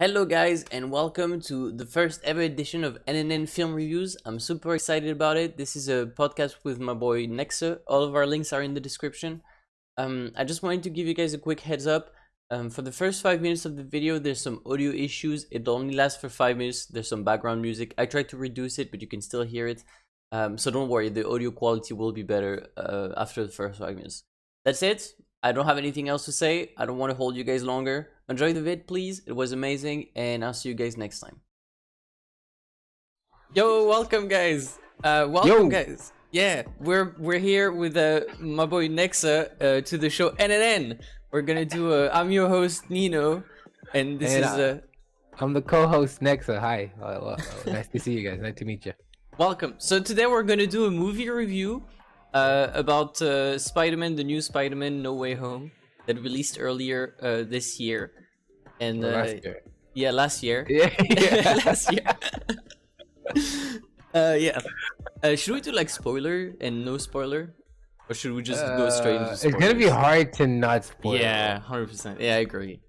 Hello guys and welcome to the first ever edition of NNN Film Reviews. I'm super excited about it. This is a podcast with my boy Nexuh. All of our links are in the description. I just wanted to give you guys a quick heads up. For the first 5 minutes of the video, there's some audio issues. It only lasts for 5 minutes. There's some background music. I tried to reduce it, but you can still hear it. So don't worry, the audio quality will be better after the first 5 minutes. That's it. I don't have anything else to say. I don't want to hold you guys longer. Enjoy the vid, please. It was amazing, and I'll see you guys next time. Yo, welcome, guys. Guys. Yeah, we're here with my boy Nexuh to the show NNN. We're gonna do I'm your host Nino, and this is I'm the co-host Nexuh. Hi. Nice to see you guys. Nice to meet you. Welcome. So today we're gonna do a movie review about Spider-Man, the new Spider-Man No Way Home that released earlier this year. And last year. Yeah, last year. Yeah. Last year. Yeah. Should we do like spoiler and no spoiler? Or should we just go straight into spoilers? It's gonna be hard to not spoil. Yeah, 100%. Yeah, I agree.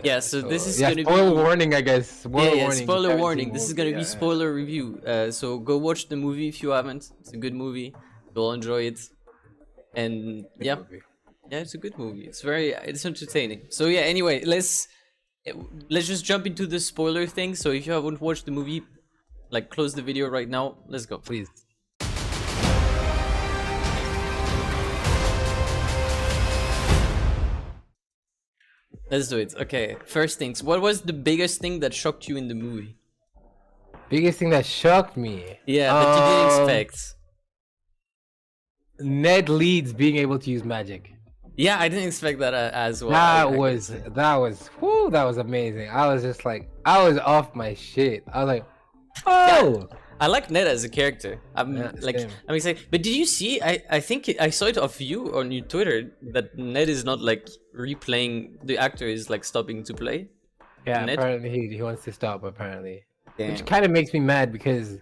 Yeah, so this is gonna spoiler be warning, I guess. Spoiler warning. This is gonna be spoiler review. So go watch the movie if you haven't. It's a good movie. You'll enjoy it. And yeah. Yeah, it's a good movie. It's entertaining. So yeah, anyway, let's just jump into the spoiler thing. So if you haven't watched the movie, like close the video right now. Let's go. Please. Let's do it. Okay, first things. What was the biggest thing that shocked you in the movie? Biggest thing that shocked me. Yeah, that you didn't expect. Ned Leeds being able to use magic. Yeah, I didn't expect that as well. That was amazing. I was just like, I was off my shit. I was like, oh. Yeah, I like Ned as a character. I'm excited. But did you see? I think I saw it of you on your Twitter that Ned is not like replaying. The actor is like stopping to play. Yeah, Ned? apparently he wants to stop. Apparently, Damn. Which kind of makes me mad because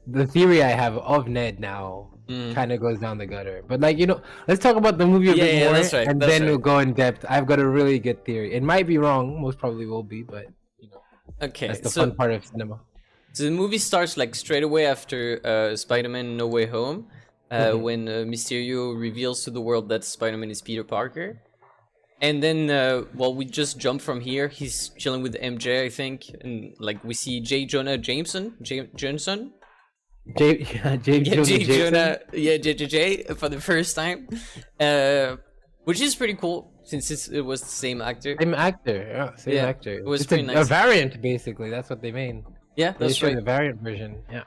the theory I have of Ned now kind of goes down the gutter. But like, let's talk about the movie a bit more, that's right, and then we'll go in depth. I've got a really good theory. It might be wrong, most probably will be, but okay, that's the fun part of cinema. So the movie starts like straight away after Spider-Man No Way Home, when Mysterio reveals to the world that Spider-Man is Peter Parker. And then, we just jump from here. He's chilling with MJ, I think, and like we see J. Jonah Jameson, JJ for the first time, which is pretty cool since it was the same actor. Same actor. It was pretty nice. A variant, basically. That's what they mean. Yeah, that's right. A variant version. Yeah,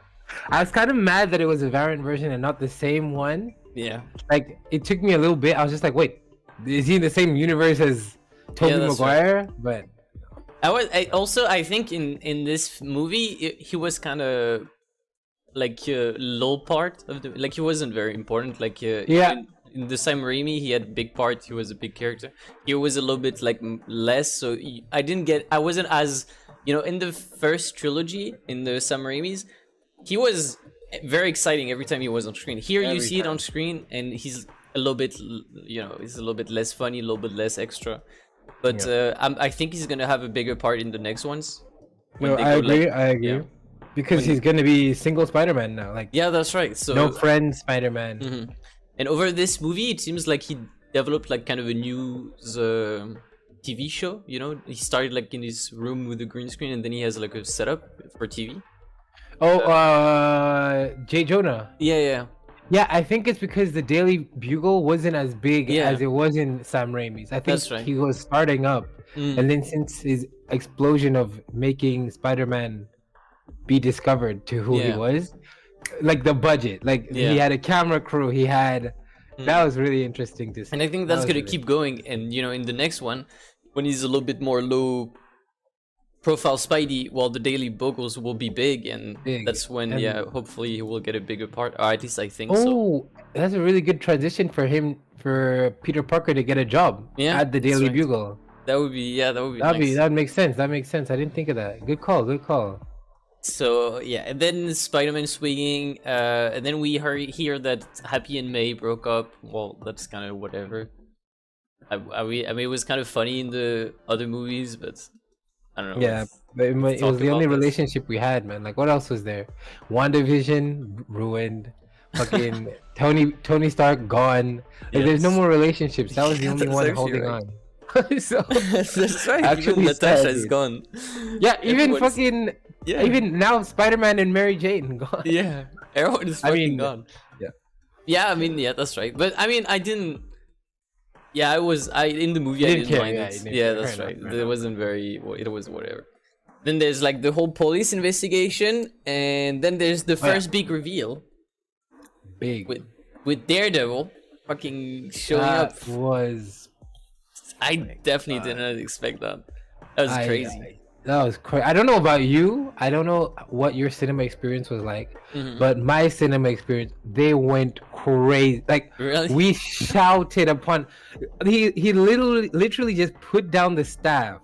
I was kind of mad that it was a variant version and not the same one. Yeah, like it took me a little bit. I was just like, wait, is he in the same universe as Tobey Maguire? Right. But I think in this movie he was kind of like low part of the, like he wasn't very important. Like in the Sam Raimi he had big part. He was a big character. He was a little bit like less. So I wasn't as in the first trilogy in the Sam Raimi's, he was very exciting every time he was on screen. Here you see it on screen and he's a little bit, he's a little bit less funny, a little bit less extra. But I think he's gonna have a bigger part in the next ones. I agree. Because he's gonna be single Spider-Man now. Like that's right. So no friend Spider-Man. And over this movie, it seems like he developed like kind of a new TV show. He started like in his room with a green screen, and then he has like a setup for TV. J. Jonah. Yeah. I think it's because the Daily Bugle wasn't as big as it was in Sam Raimi's. I think he was starting up, and then since his explosion of making Spider-Man be discovered to who he was, like the budget, like he had a camera crew, he had. That was really interesting to see. And I think that's gonna keep going. And in the next one, when he's a little bit more low profile Spidey, while the Daily Bugles will be big, and that's when hopefully he will get a bigger part, or at least I think so. That's a really good transition for Peter Parker to get a job at the Daily Bugle. That would be nice. That makes sense. I didn't think of that. Good call. So and then Spider-Man swinging, and then we hear that Happy and May broke up. Well, that's kind of whatever. I mean, it was kind of funny in the other movies, but I don't know. Yeah, but it was the only relationship we had, man. Like, what else was there? WandaVision ruined. Fucking Tony Stark gone. Like, there's no more relationships. That was the only one holding on. So that's right. Actually, even Natasha is gone. Yeah, even fucking even now, Spider-Man and Mary Jane gone. Yeah, everyone is fucking gone. Yeah. Yeah, I mean, yeah, that's right. But I mean, I didn't. Yeah, I in the movie I didn't mind it. Yeah, that's right. It wasn't very. It was whatever. Then there's like the whole police investigation, and then there's the first big reveal. With Daredevil fucking showing up. I definitely did not expect that. That was crazy. That was crazy. I don't know about you. I don't know what your cinema experience was like, but my cinema experience, they went crazy. Like, really? We shouted upon. He literally just put down the staff,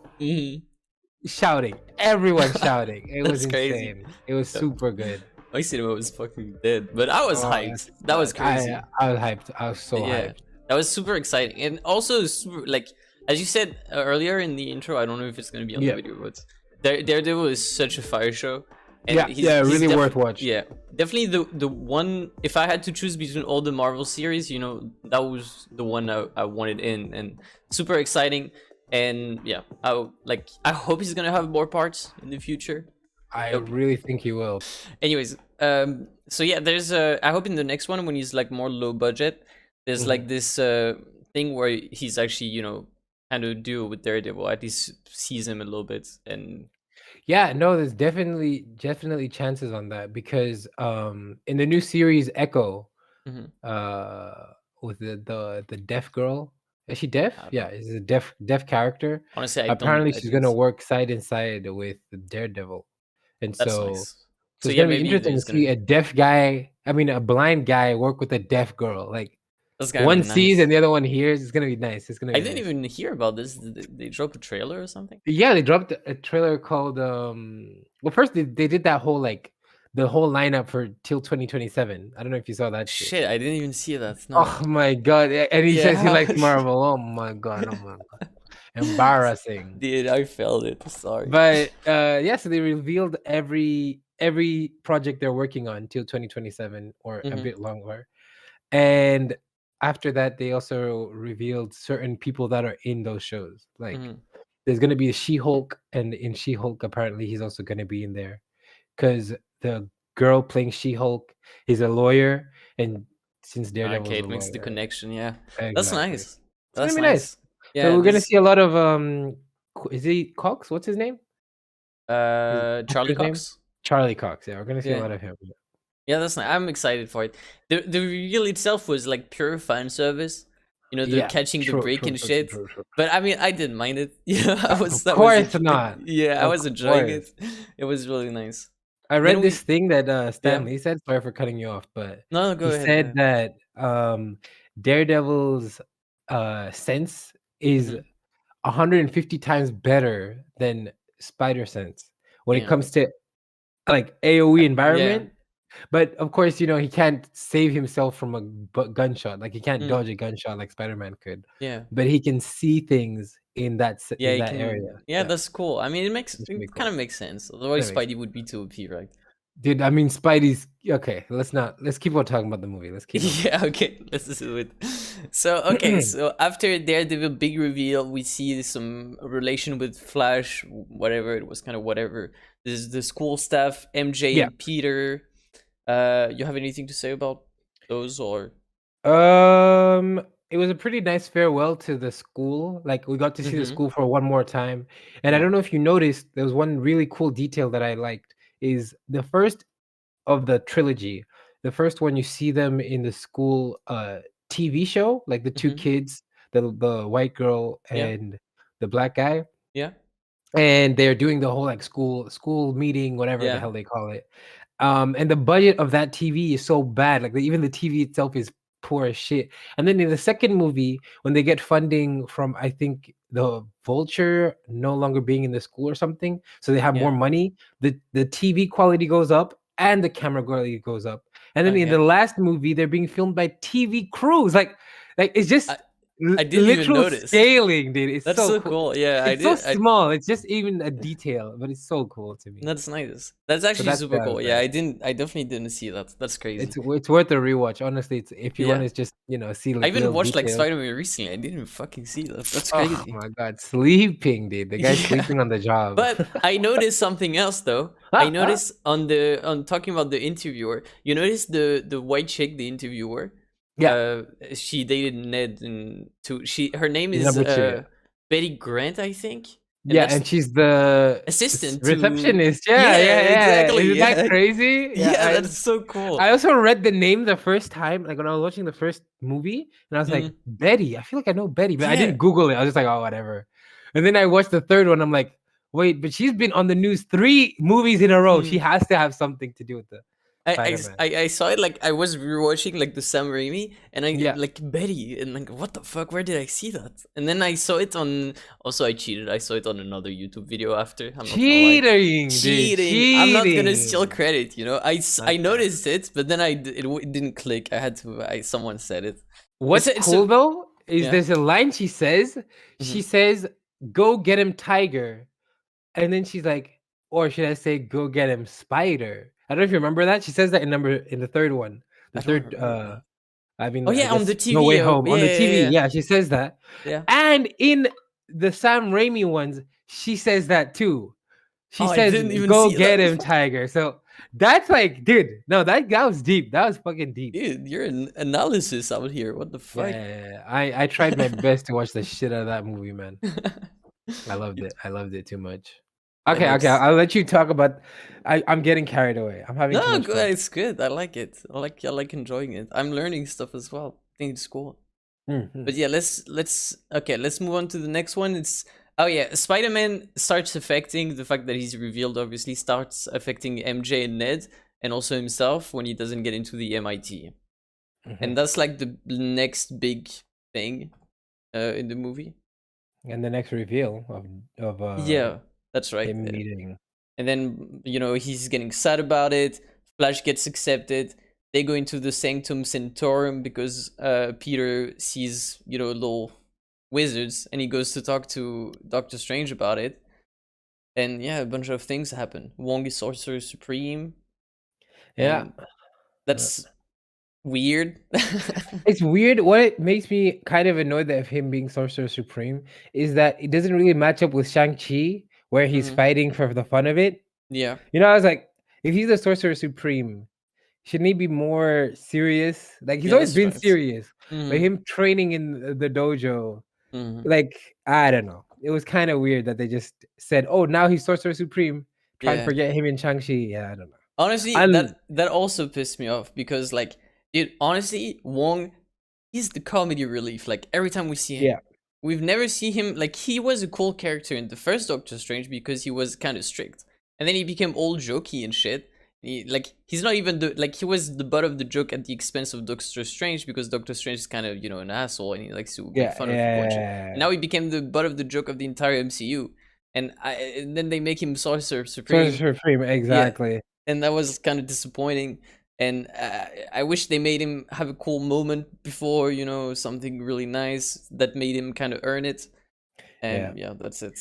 shouting. Everyone shouting. It was insane. Crazy. It was super good. My cinema was fucking dead, but I was hyped. That was crazy. I was hyped. I was so hyped. That was super exciting, and also super, like, as you said earlier in the intro, I don't know if it's gonna be on the video, but Daredevil is such a fire show. And he's really worth watching. Yeah, definitely the one. If I had to choose between all the Marvel series, you know, that was the one I wanted in, and super exciting. And yeah, I hope he's gonna have more parts in the future. I really think he will. Anyways, so yeah, there's I hope in the next one, when he's like more low budget, there's like this thing where he's actually, you know, kind of duo with Daredevil, at least sees him a little bit. And yeah, no, there's definitely chances on that, because in the new series Echo, with the deaf girl, is she deaf? Yeah, is a deaf character. Honestly, apparently she's gonna work side and side with Daredevil, and that's so nice. So it's gonna be interesting to see a deaf guy, a blind guy work with a deaf girl. Like, one sees and the other one hears. It's gonna be nice. It's gonna be I didn't even hear about this. Did they drop a trailer or something? Yeah, they dropped a trailer called well, first they did that whole, like, the whole lineup for till 2027. I don't know if you saw that shit. I didn't even see that. No. Oh my god. And he says he likes Marvel. Oh my god. Embarrassing. Dude, I felt it. Sorry. But yeah, so they revealed every project they're working on till 2027 or a bit longer. And after that, they also revealed certain people that are in those shows. Like, there's going to be a She-Hulk, and in She-Hulk, apparently he's also going to be in there, because the girl playing She-Hulk is a lawyer, and since Daredevil, it makes the connection. Yeah, exactly. That's nice. That's gonna be nice. Yeah, so we're gonna see a lot of is he Cox? What's his name? Charlie Cox. Charlie Cox. Yeah, we're gonna see a lot of him. Yeah, that's nice. I'm excited for it. The reveal itself was like pure fan service. You know, the catching the break and shit. But I mean, I didn't mind it. Yeah, I was. Of course not. Yeah, I was enjoying it. It was really nice. I read this thing that Stan Lee said. Sorry for cutting you off, but no, go ahead. He said that Daredevil's sense is 150 times better than Spider Sense when it comes to, like, AoE environment. But of course, you know, he can't save himself from a gunshot. Like, he can't dodge a gunshot like Spider-Man could. Yeah. But he can see things in that area. Yeah, that's cool. I mean, it kind of makes sense. Otherwise, Spidey would be too OP, right? Dude, I mean, Spidey's okay. Let's keep on talking about the movie. Let's keep on. Yeah, okay. Let's just do it. So, okay, so after Daredevil big reveal, we see some relation with Flash, whatever. It was kind of whatever. This is the school stuff, MJ and Peter. You have anything to say about those, or? It was a pretty nice farewell to the school. Like, we got to see the school for one more time. And I don't know if you noticed, there was one really cool detail that I liked. Is the first of the trilogy. The first one, you see them in the school TV show, like the two kids, the white girl and the black guy. Yeah. And they're doing the whole, like, school meeting, whatever the hell they call it. And the budget of that TV is so bad. Like, even the TV itself is poor as shit. And then in the second movie, when they get funding from, I think, the Vulture no longer being in the school or something, so they have more money, the TV quality goes up and the camera quality goes up. And then in the last movie, they're being filmed by TV crews. Like it's just I didn't even literal notice. scaling, dude. It's That's so cool. cool. Yeah, It's so small. It's just even a detail, but it's so cool to me. That's nice. That's actually super cool. Yeah, I definitely didn't see that. That's crazy. It's worth a rewatch. Honestly, it's if you want to just see I even watched details. Spider-Man recently. I didn't fucking see that. That's crazy. Oh my god, sleeping, dude. The guy's sleeping on the job. But I noticed something else though. I noticed on talking about the interviewer. You noticed the white chick, the interviewer. Yeah. She dated Ned and her name is Betty Grant, I think. And she's the assistant receptionist. Yeah. Exactly. Isn't that crazy? Yeah, that's so cool. I also read the name the first time, like when I was watching the first movie, and I was like, Betty. I feel like I know Betty, but I didn't Google it. I was just like, oh, whatever. And then I watched the third one. I'm like, wait, but she's been on the news 3 movies in a row. She has to have something to do with the I saw it, like I was rewatching like the Sam Raimi, and I like Betty, and like what the fuck, where did I see that? And then I saw it on. Also, I cheated. I saw it on another YouTube video after. I'm cheating. I'm not gonna steal credit. I noticed it, but then it didn't click. I had to. Someone said it. What's cool though is there's a line she says. She says, "Go get him, Tiger," and then she's like, or should I say, "Go get him, Spider." I don't know if you remember that. She says that in the third one. The third I mean, on the TV. No Way Home. On the TV. Yeah, she says that. Yeah. And in the Sam Raimi ones, she says that too. She says, "Go get him, Tiger." So that's like, dude, no, that was deep. That was fucking deep. Dude, you're an analysis out here. What the fuck? Yeah. I tried my best to watch the shit out of that movie, man. I loved it. I loved it too much. Okay. I'll let you talk about. I'm getting carried away. I'm having too much fun. It's good. I like it. I like enjoying it. I'm learning stuff as well. I think it's cool. But yeah, let's move on to the next one. It's Spider-Man starts affecting the fact that he's revealed. Obviously, starts affecting MJ and Ned, and also himself when he doesn't get into the MIT, and that's like the next big thing in the movie. And the next reveal of that's right. Him meeting. And then, he's getting sad about it. Flash gets accepted. They go into the Sanctum Sanctorum because Peter sees, little wizards, and he goes to talk to Doctor Strange about it. And a bunch of things happen. Wong is Sorcerer Supreme. Yeah. That's weird. It's weird. What makes me kind of annoyed of him being Sorcerer Supreme is that it doesn't really match up with Shang-Chi, where he's fighting for the fun of it. Yeah. I was like, if he's the Sorcerer Supreme, shouldn't he be more serious? Like, he's always been serious. But him training in the dojo, like, I don't know. It was kind of weird that they just said, oh, now he's Sorcerer Supreme. Try and forget him in Shang-Chi. Yeah, I don't know. Honestly, that also pissed me off because, like, dude, honestly, Wong, he's the comedy relief. Like, every time we see him, we've never seen him. Like, he was a cool character in the first Doctor Strange because he was kind of strict, and then he became all jokey and shit. He's not even he was the butt of the joke at the expense of Doctor Strange because Doctor Strange is kind of an asshole and he likes to make fun of people. Now he became the butt of the joke of the entire MCU, and then they make him Sorcerer Supreme. Sorcerer Supreme, exactly. Yeah. And that was kind of disappointing. And I wish they made him have a cool moment before, something really nice that made him kind of earn it. And yeah, that's it.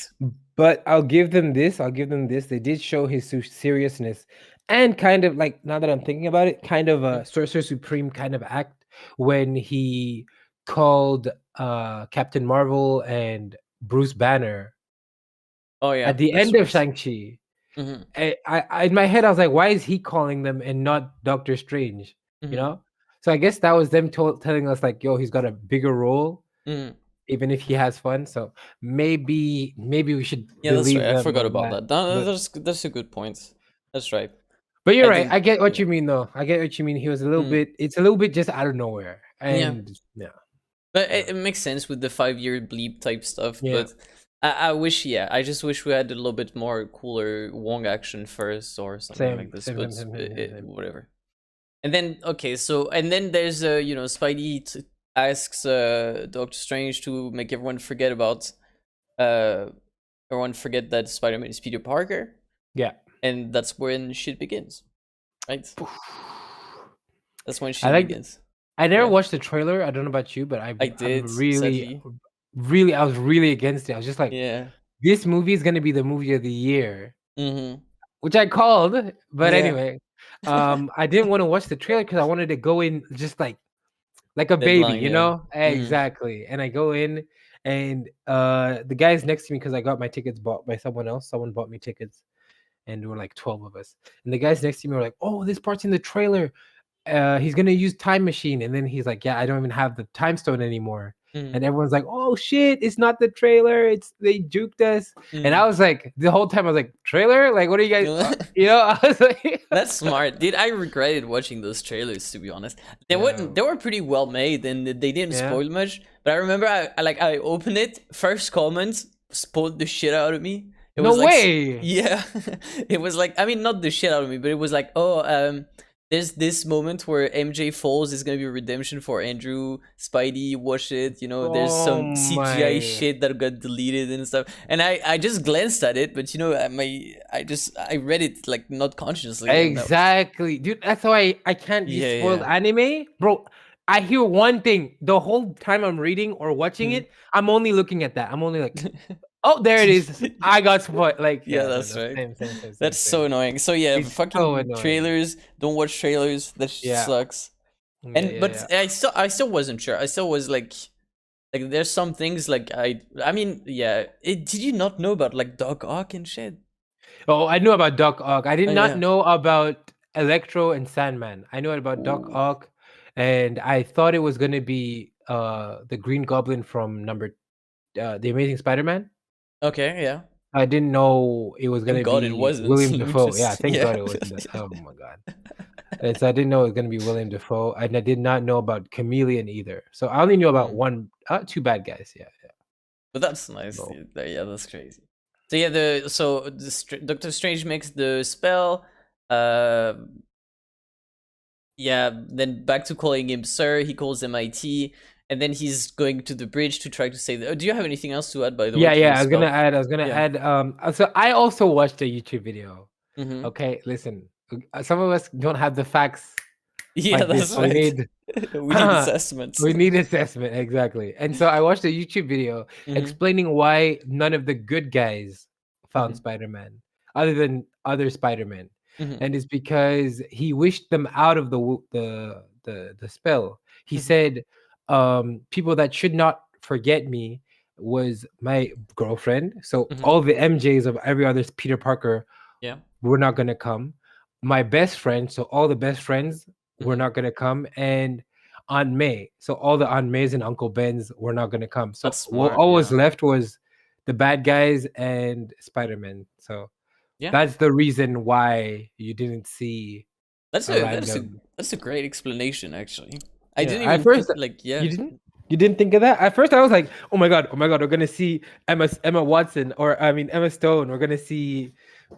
But I'll give them this. They did show his seriousness and kind of, like, now that I'm thinking about it, kind of a Sorcerer Supreme kind of act when he called Captain Marvel and Bruce Banner. Oh yeah. At the end of Shang-Chi. I in my head I was like, why is he calling them and not Doctor Strange? So I guess that was them telling us, like, yo, he's got a bigger role, even if he has fun. So maybe we should believe that's right. I forgot about that. That's a good point. That's right. But you're right. I get what you mean, though. I get what you mean. He was a little bit. It's a little bit just out of nowhere, and But it makes sense with the 5-year bleep type stuff. Yeah. But I wish, I just wish we had a little bit more cooler Wong action first or something like this. Whatever. And then there's Spidey asks Doctor Strange to make everyone forget that Spider-Man is Peter Parker. Yeah. And that's when shit begins, right? That's when shit begins. I never watched the trailer. I don't know about you, but I I'm did, really, sadly. really, I was really against it. I was just like, Yeah. this movie is gonna be the movie of the year, Mm-hmm. which I called. But Yeah. anyway, I didn't want to watch the trailer because I wanted to go in just like a baby, Deadline, you yeah. know? Exactly. And I go in, and the guys next to me, because I got my tickets bought by someone else. Someone bought me tickets, and there were like 12 of us. And the guys next to me were like, "Oh, this part's in the trailer. He's gonna use time machine." And then he's like, "Yeah, I don't even have the time stone anymore." Mm. And everyone's like, "Oh shit, it's not the trailer, it's they juked us." And I was like, the whole time I was like, "Trailer? Like, what are you guys you know?" I was like, That's smart, dude. I regretted watching those trailers, to be honest. yeah, They were pretty well made, and they didn't yeah. spoil much. But I remember I opened it, first comments spoiled the shit out of me. It No was like way. yeah, it was like, I mean, not the shit out of me, but it was like, oh, there's this moment where MJ falls. Is gonna be a redemption for Andrew. Spidey, watch it. You know, there's Oh some CGI my. shit that got deleted and stuff. And I just glanced at it, but you know, I read it like not consciously, and that was Exactly, dude. That's why I can't be yeah, spoiled yeah. anime, bro. I hear one thing the whole time I'm reading or watching Hmm. it. I'm only looking at that. I'm only like, oh, there it is. I got spoiled. Like, Yeah, yeah, no, that's no, right. same, same, same, same, That's so same. annoying. So yeah, It's so fucking annoying. trailers. Don't watch trailers. That Yeah, sucks. yeah, And yeah, but yeah. I still wasn't sure. I still was like there's some things like I mean yeah. Did you not know about like Doc Ock and shit? Oh, I knew about Doc Ock. I did Oh not yeah. know about Electro and Sandman. I knew about Doc Ooh. Ock, and I thought it was gonna be the Green Goblin from the Amazing Spider-Man. Okay, yeah. I didn't know it was Thank gonna God it be wasn't. William Let me Dafoe. Yeah, just thank yeah. God it wasn't that. Oh my god. And so I didn't know it was gonna be William Dafoe, and I did not know about Chameleon either. So I only knew about Mm. two bad guys. Yeah, yeah. But that's nice. No. Yeah, that's crazy. So yeah, Doctor Strange makes the spell. Uh, yeah. Then back to calling him sir. He calls him IT, and then he's going to the bridge to try to save. Do you have anything else to add, by the way, Yeah, to the yeah. I was gonna spell? add. Yeah. So I also watched a YouTube video. Mm-hmm. Okay, listen. Some of us don't have the facts Yeah, like this, that's so we right. need We need assessments. we need assessment exactly. And so I watched a YouTube video Mm-hmm. explaining why none of the good guys found Mm-hmm. Spider-Man, other than other Spider-Man, Mm-hmm. and it's because he wished them out of the spell. He Mm-hmm. said, "People that should not forget me was my girlfriend." So Mm-hmm. all the MJs of every other Peter Parker Yeah. were not gonna come. My best friend, so all the best friends were Mm-hmm. not gonna come, and Aunt May, so all the Aunt Mays and Uncle Bens were not gonna come. So That's what smart. all was Yeah. left was the bad guys and Spider-Man. So Yeah. that's the reason why you didn't see That's a a random. that's a great explanation, actually. I Yeah, didn't at even first like you yeah. didn't think of that. At first I was like, oh my god, we're gonna see Emma Watson, or I mean Emma Stone. We're gonna see,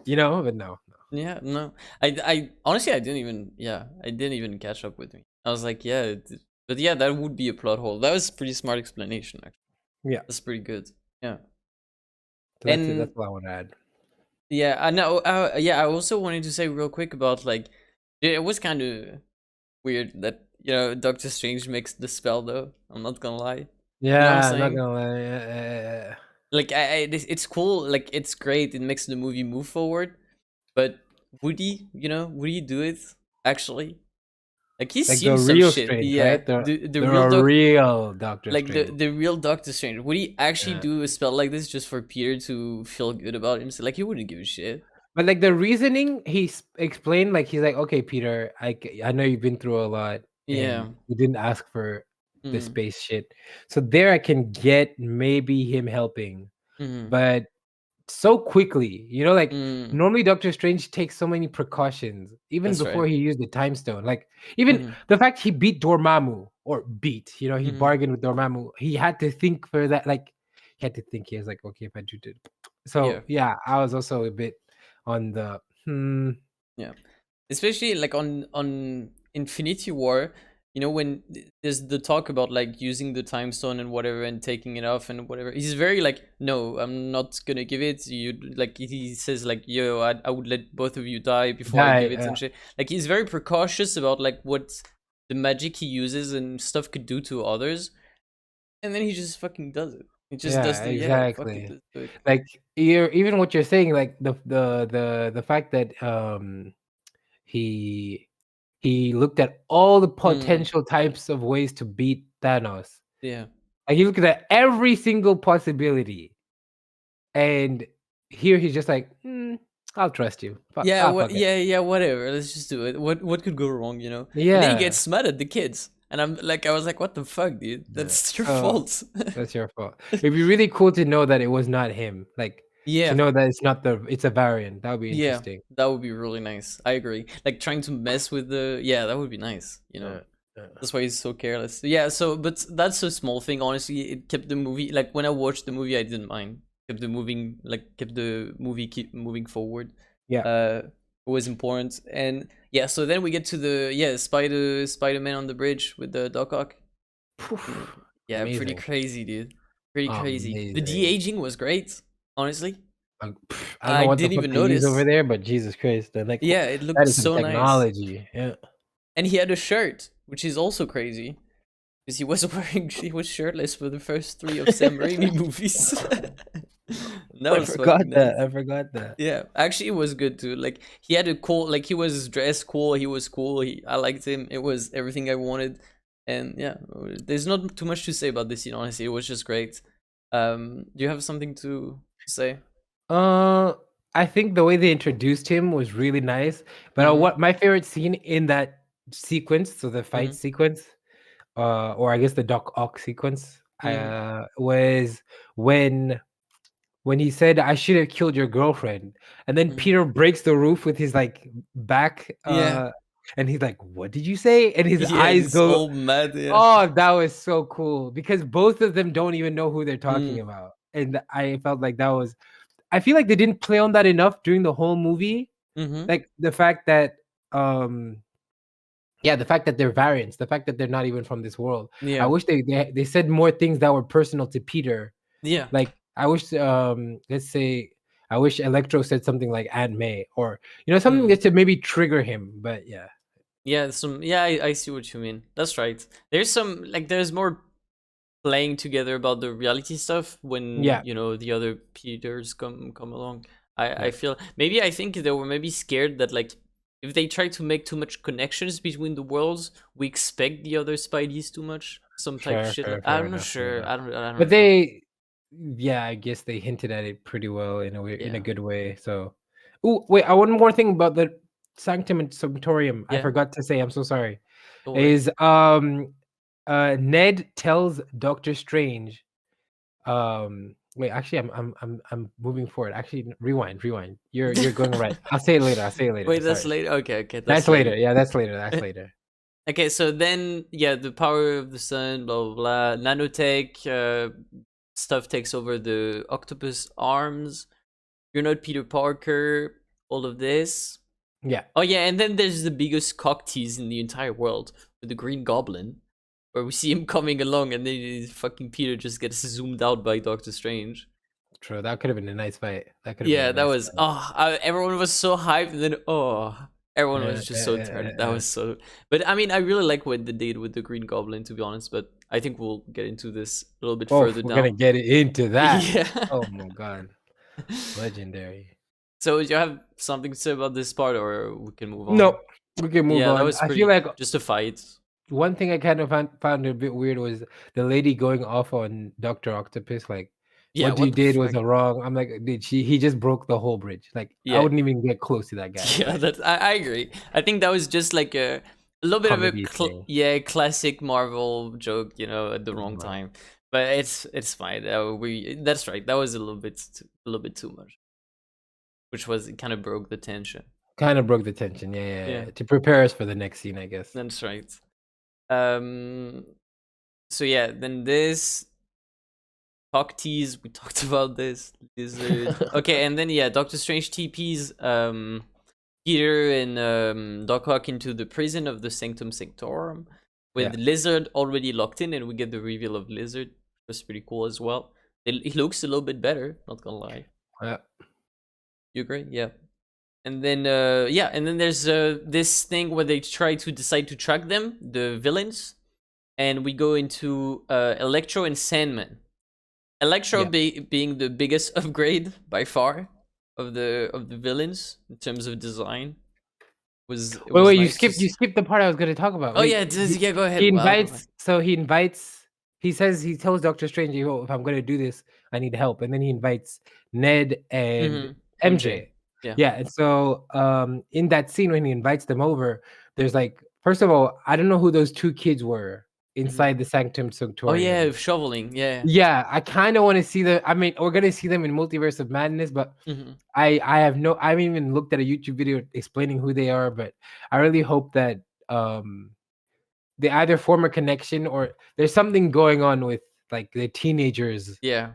but no. Yeah, no. I honestly I didn't even yeah, I didn't even catch up with me. I was like, yeah, but yeah, that would be a plot hole. That was a pretty smart explanation, actually. Yeah, That's pretty good. Yeah. so that's it. That's And all I want to add. yeah, I know yeah, I also wanted to say real quick about like it was kind of weird that, you know, Doctor Strange makes the spell though. I'm not gonna lie. You know what I'm Yeah, I'm not saying? gonna lie. Yeah. Like it's cool, like it's great. It makes the movie move forward. But would he do it actually? Like he's Like the seen some real shit. Strange, Yeah, right? The the the real doc, real Doctor like Strange. the real Doctor Strange. Would he actually Yeah. do a spell like this just for Peter to feel good about himself? Like he wouldn't give a shit. But like the reasoning explained, like he's like, okay, Peter, I know you've been through a lot, and Yeah. you didn't ask for the Mm. space shit. So there I can get maybe him helping. Mm. But so quickly, like Mm. normally Doctor Strange takes so many precautions even That's before right. he used the time stone. Like even Mm. the fact he beat Dormammu, or beat, he Mm. bargained with Dormammu. He had to think for that. Like he had to think. He was like, okay, if I do it. Yeah. So yeah, I was also a bit on the Yeah. Especially like on Infinity War, you know, when there's the talk about like using the time stone and whatever and taking it off and whatever. He's very like, no, I'm not gonna give it. You like he says like, yo, I would let both of you die before I guy. give it and shit. Like he's very precautious about like what the magic he uses and stuff could do to others, and then he just fucking does it. He just does Yeah, the fuck it, exactly. let's do it. Like you're even what you're saying, like the fact that he he looked at all the Mm, potential types of ways to beat Thanos. yeah. Like he looked at every single possibility, and here he's just like, I'll trust you. Yeah, Fuck it. yeah, whatever. Let's just do it. What could go wrong, you know? And then he Yeah. gets mad at the kids. And I was like, what the fuck, dude? Yeah. That's your So fault. that's your fault. It'd be really cool to know that it was not him. Like to Yeah. know that it's a variant. That would be Yeah. interesting. That would be really nice. I agree. Like trying to mess with yeah, that would be nice, you know. Uh, uh, That's why he's so careless. Yeah, so but that's a small thing, honestly. It kept the movie like when I watched the movie I didn't mind. Kept the movie keep moving forward. yeah. It was important. And yeah, so then we get to the Spider-Man on the bridge with the Doc Ock. Yeah, pretty Amazing. crazy, dude. Pretty crazy. The Amazing. de-aging was great, honestly. I don't know I what the didn't fuck even they use over notice. there, but Jesus Christ, they're like Yeah, it looked that is some so nice. technology. Yeah. And he had a shirt, which is also crazy. Because he was shirtless for the first 3 of Sam Raimi movies. That I was forgot fucking that. nice. I forgot that. Yeah, actually, it was good too. Like he had a cool, like he was dressed cool. He was cool. I liked him. It was everything I wanted. And yeah, there's not too much to say about this scene. Honestly, it was just great. Do you have something to say? Uh, I think the way they introduced him was really nice. But Mm-hmm. what my favorite scene in that sequence, so the fight Mm-hmm. sequence, or I guess the Doc Ock sequence, Mm-hmm. was when he said, "I should have killed your girlfriend," and then Mm-hmm. Peter breaks the roof with his like back, Yeah. and he's like, "What did you say?" And his Yeah, and eyes it's go. all mad. Yeah. Oh, that was so cool because both of them don't even know who they're talking Mm. about, and I felt like that was. I feel like they didn't play on that enough during the whole movie. Mm-hmm. Like the fact that, yeah, the fact that they're variants, the fact that they're not even from this world. I Yeah. wish they said more things that were personal to Peter. Yeah. Like I wish, let's say, I wish Electro said something like Aunt May, or something Mm. that to maybe trigger him. But yeah, Yeah. I see what you mean. That's right. There's some like there's more playing together about the reality stuff when yeah, the other Peters come along. I yeah. feel maybe I think they were maybe scared that like if they try to make too much connections between the worlds, we expect the other Spideys too much. Some type Fair, shit. fair, I'm fair not enough, fair sure. enough. I But don't know. they, yeah, I guess they hinted at it pretty well in a way, in a Yeah. good way. So, oh wait, I one more thing about the Sanctum and Sanctorium. I Yeah. forgot to say. I'm so sorry. Don't worry. Is Ned tells Doctor Strange. Wait, actually, I'm moving forward. Actually, rewind. You're going right. I'll say it later. I'll say it later. Wait, that's Sorry. later. Okay, That's that's later. later. Yeah, that's later. That's later. Okay, so then yeah, the power of the sun, blah blah blah. Nanotech stuff takes over the octopus arms. You're not Peter Parker. All of this. Yeah, Oh yeah, and then there's the biggest cock tease in the entire world with the Green Goblin, where we see him coming along, and then fucking Peter just gets zoomed out by Doctor Strange. true. That could have been a nice fight. That could have been Yeah, a that nice was everyone was so hyped, and then everyone fight. was just so tired. That was so. But I mean, I really like what they did with the Green Goblin, to be honest. But I think we'll get into this a little bit Oh, further we're gonna down. get into that. Yeah. Oh my god, legendary. So do you have something to say about this part, or we can move on? No, we can move Yeah, that on. was I feel pretty. like Just a fight. one thing I kind of found a bit weird was the lady going off on Doctor Octopus. Like, Yeah. what you What the did was fuck? a wrong. I'm like, did she? He just broke the whole bridge. Like, I Yeah. wouldn't even get close to that guy. Yeah, But that I agree. I think that was just like a little bit of a comedy thing. classic Marvel joke, at the wrong Right. time. But it's fine. That's right. That was a little bit too much, which was it kind of broke the tension. Kind of broke the tension. Yeah, yeah, Yeah, yeah. To prepare us for the next scene, I guess. that's right. Um. So yeah, then this talk tease we talked about this lizard. Okay, and then yeah, Doctor Strange TPs Peter and Doc Ock into the prison of the Sanctum Sanctorum Yeah, with Lizard already locked in, and we get the reveal of Lizard, which was pretty cool as well. He looks a little bit better, not gonna lie. yeah. You agree? Yeah. And then yeah, and then there's this thing where they try to decide to track them, the villains, and we go into Electro and Sandman. Electro being the biggest upgrade by far of the villains in terms of design. Wait, Nice you skipped the part I was going to talk about. Oh yeah, yeah, go ahead. He tells Doctor Strange, if I'm going to do this, I need help. And then he invites Ned and MJ. Yeah. And so in that scene when he invites them over, there's like, first of all, I don't know who those two kids were inside the Sanctum Sanctorium. Oh yeah, shoveling. Yeah. Yeah, I kind of want to see them. I mean, we're going to see them in Multiverse of Madness, but I haven't even looked at a YouTube video explaining who they are, but I really hope that they either form a connection or there's something going on with like the teenagers. Yeah.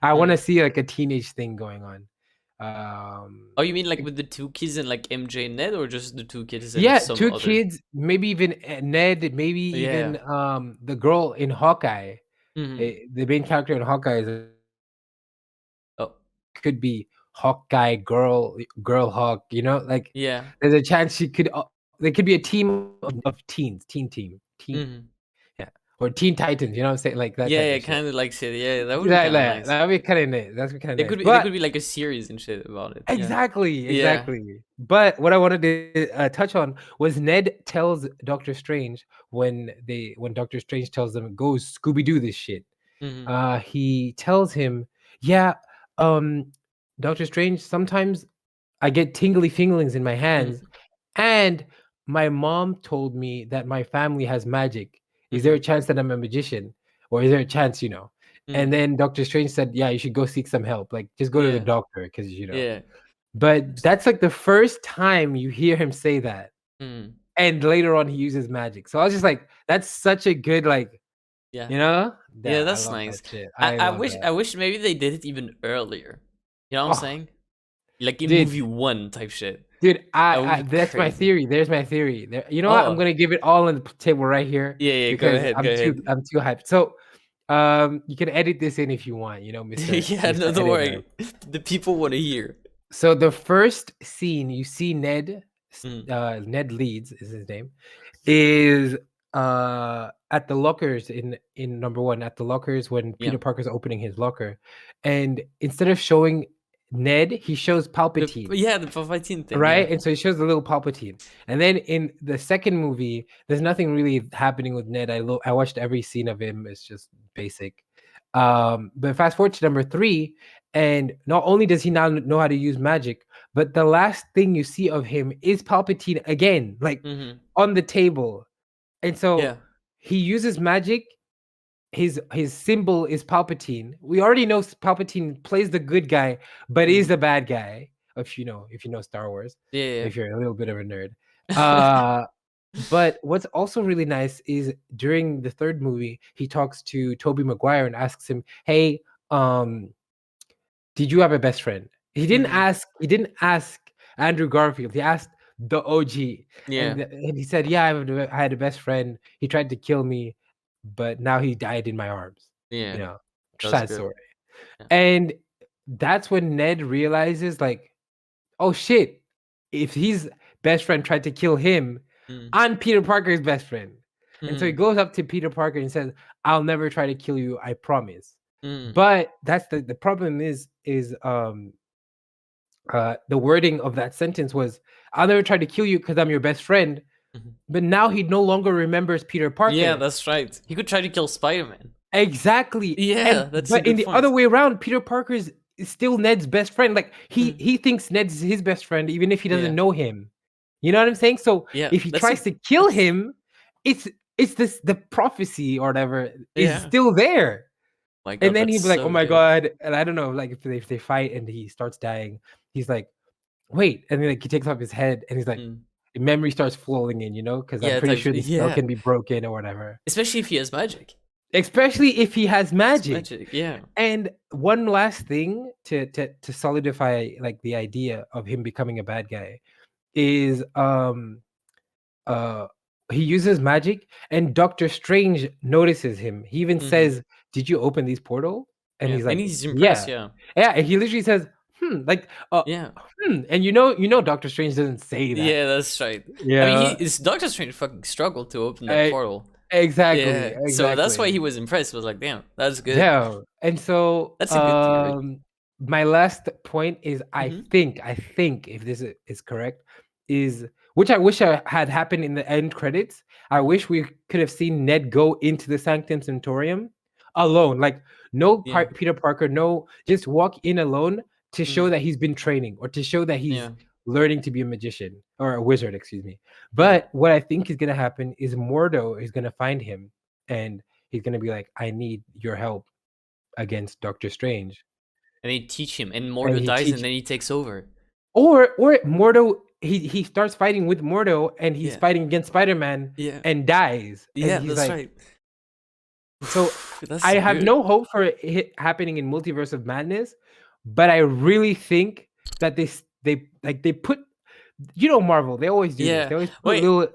I want to see like a teenage thing going on. Oh, you mean like with the two kids and like MJ and Ned, or just the two kids and some two other? Kids, maybe even Ned, maybe even the girl in Hawkeye. The main character in Hawkeye is could be Hawkeye girl Hawk, like there's a chance she could there could be a team of teens, team. Yeah, or Teen Titans, you know what I'm saying, like that. Yeah, kind of like shit. Yeah, that would be kind of nice. That would be kind of nice. That's kind of nice. There could be like a series and shit about it. Exactly. But what I wanted to touch on was Ned tells Doctor Strange when Doctor Strange tells them go Scooby-Doo this shit. He tells him, Doctor Strange, sometimes I get tingly feelings in my hands, and my mom told me that my family has magic. Is there a chance that I'm a magician, or is there a chance, And then Doctor Strange said, yeah, you should go seek some help. Like, just go to the doctor, because But that's like the first time you hear him say that, and later on he uses magic. So I was just like, that's such a good that's nice. I wish maybe they did it even earlier. You know what I'm saying? Like in movie 1 type shit. Dude, that's my theory. There's my theory. You know what? I'm gonna give it all on the table right here. Yeah, go ahead. I'm too hyped. So you can edit this in if you want, Mr. No, don't worry. The people want to hear. So the first scene you see Ned, Ned Leeds is his name, is at the lockers in number 1, at the lockers when Peter Parker's opening his locker, and instead of showing Ned, he shows Palpatine. The Palpatine thing, right? And so he shows the little Palpatine. And then in the second movie, there's nothing really happening with Ned. I watched every scene of him. It's just basic. But fast forward to number 3, and not only does he now know how to use magic, but the last thing you see of him is Palpatine again, like on the table. And so he uses magic. His symbol is Palpatine. We already know Palpatine plays the good guy, but is the bad guy. If you know Star Wars, if you're a little bit of a nerd. But what's also really nice is during the third movie, he talks to Tobey Maguire and asks him, "Hey, did you have a best friend?" He didn't ask Andrew Garfield. He asked the OG. And he said, "Yeah, I had a best friend. He tried to kill me, but now he died in my arms." Sad story. And that's when Ned realizes, like, oh shit, if his best friend tried to kill him, I'm Peter Parker's best friend. And so he goes up to Peter Parker and says, "I'll never try to kill you, I promise." But that's the problem is the wording of that sentence was, "I'll never try to kill you because I'm your best friend." But now he no longer remembers Peter Parker. Yeah, that's right. He could try to kill Spider-Man. Exactly. Yeah, but in the other way around, Peter Parker is still Ned's best friend. Like he thinks Ned's his best friend, even if he doesn't know him. You know what I'm saying? So if he tries to kill him, it's the prophecy or whatever is still there. My God, and then he'd be like, "Oh my God!" And I don't know, like if they fight and he starts dying, he's like, "Wait!" And then like he takes off his head and he's like. Memory starts flowing in, because I'm pretty sure the spell can be broken or whatever. Especially if he has magic. Yeah. And one last thing to solidify like the idea of him becoming a bad guy is he uses magic and Doctor Strange notices him. He even says, "Did you open these portal?" And he's like, and he's impressed. Yeah. And he literally says, like Yeah. And you know, Doctor Strange doesn't say that. Yeah, that's right. Yeah, I mean, it's Doctor Strange fucking struggled to open that portal. Exactly, Yeah, so that's why exactly. he was impressed. Was like, damn, that's good. Yeah, and so That's a good theory. my last point is I think if this is correct, is which I wish I had happened in the end credits. I wish we could have seen Ned go into the Sanctum Sanctorum alone, like no Peter Parker, no, just walk in alone to show that he's been training or to show that he's learning to be a magician or a wizard, excuse me. But what I think is gonna happen is Mordo is gonna find him and he's gonna be like, I need your help against Doctor Strange. And they teach him, and Mordo dies, and then he takes over. Or Mordo, he starts fighting with Mordo, and he's fighting against Spider-Man, and dies. Yeah, and he's that's like, right. So I have no hope for it happening in Multiverse of Madness, but I really think that they put, you know, Marvel, they always do this. They always put little.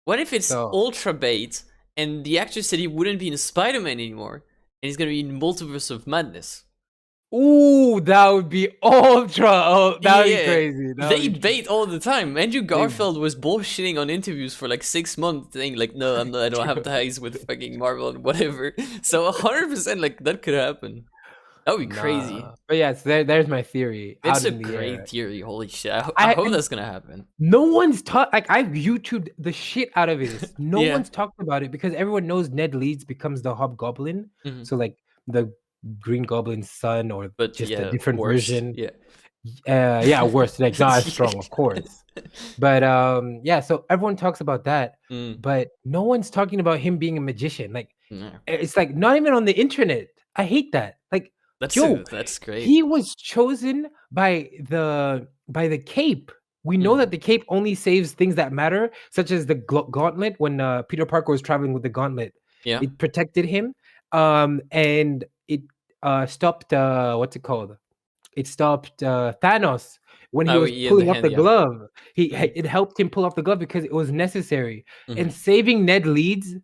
What if it's Ultra Bait, and the actor said he wouldn't be in Spider-Man anymore, and he's gonna be in Multiverse of Madness? Ooh, that would be ultra. Oh, that would be crazy. They bait all the time. Andrew Garfield was bullshitting on interviews for like 6 months, saying like, "No, I'm not. I don't have ties with fucking Marvel and whatever." So 100%, like that could happen. That would be crazy. But yeah, so there's my theory. It's a great theory. Holy shit! I hope that's gonna happen. No one's like I've YouTubed the shit out of it. No one's talked about it because everyone knows Ned Leeds becomes the Hobgoblin. So like the Green Goblin's son, or just a different version. Yeah, worse. Like not as strong, of course. But yeah. So everyone talks about that, but no one's talking about him being a magician. Like it's like not even on the internet. I hate that. Like that's great. He was chosen by the cape. We know that the cape only saves things that matter, such as the gauntlet. When Peter Parker was traveling with the gauntlet, it protected him, and it stopped what's it called? It stopped Thanos when he was pulling off the glove. It helped him pull off the glove because it was necessary. And saving Ned Leeds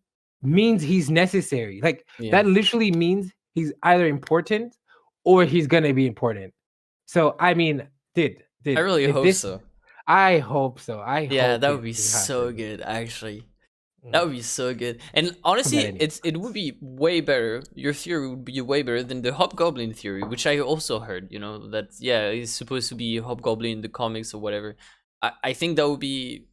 means he's necessary. Like that literally means he's either important or he's gonna be important. So I mean, I really hope so. I hope so. That would be so good, actually. That would be so good. And honestly, it would be way better. Your theory would be way better than the Hobgoblin theory, which I also heard, you know, that he's supposed to be Hobgoblin in the comics or whatever. I think that would be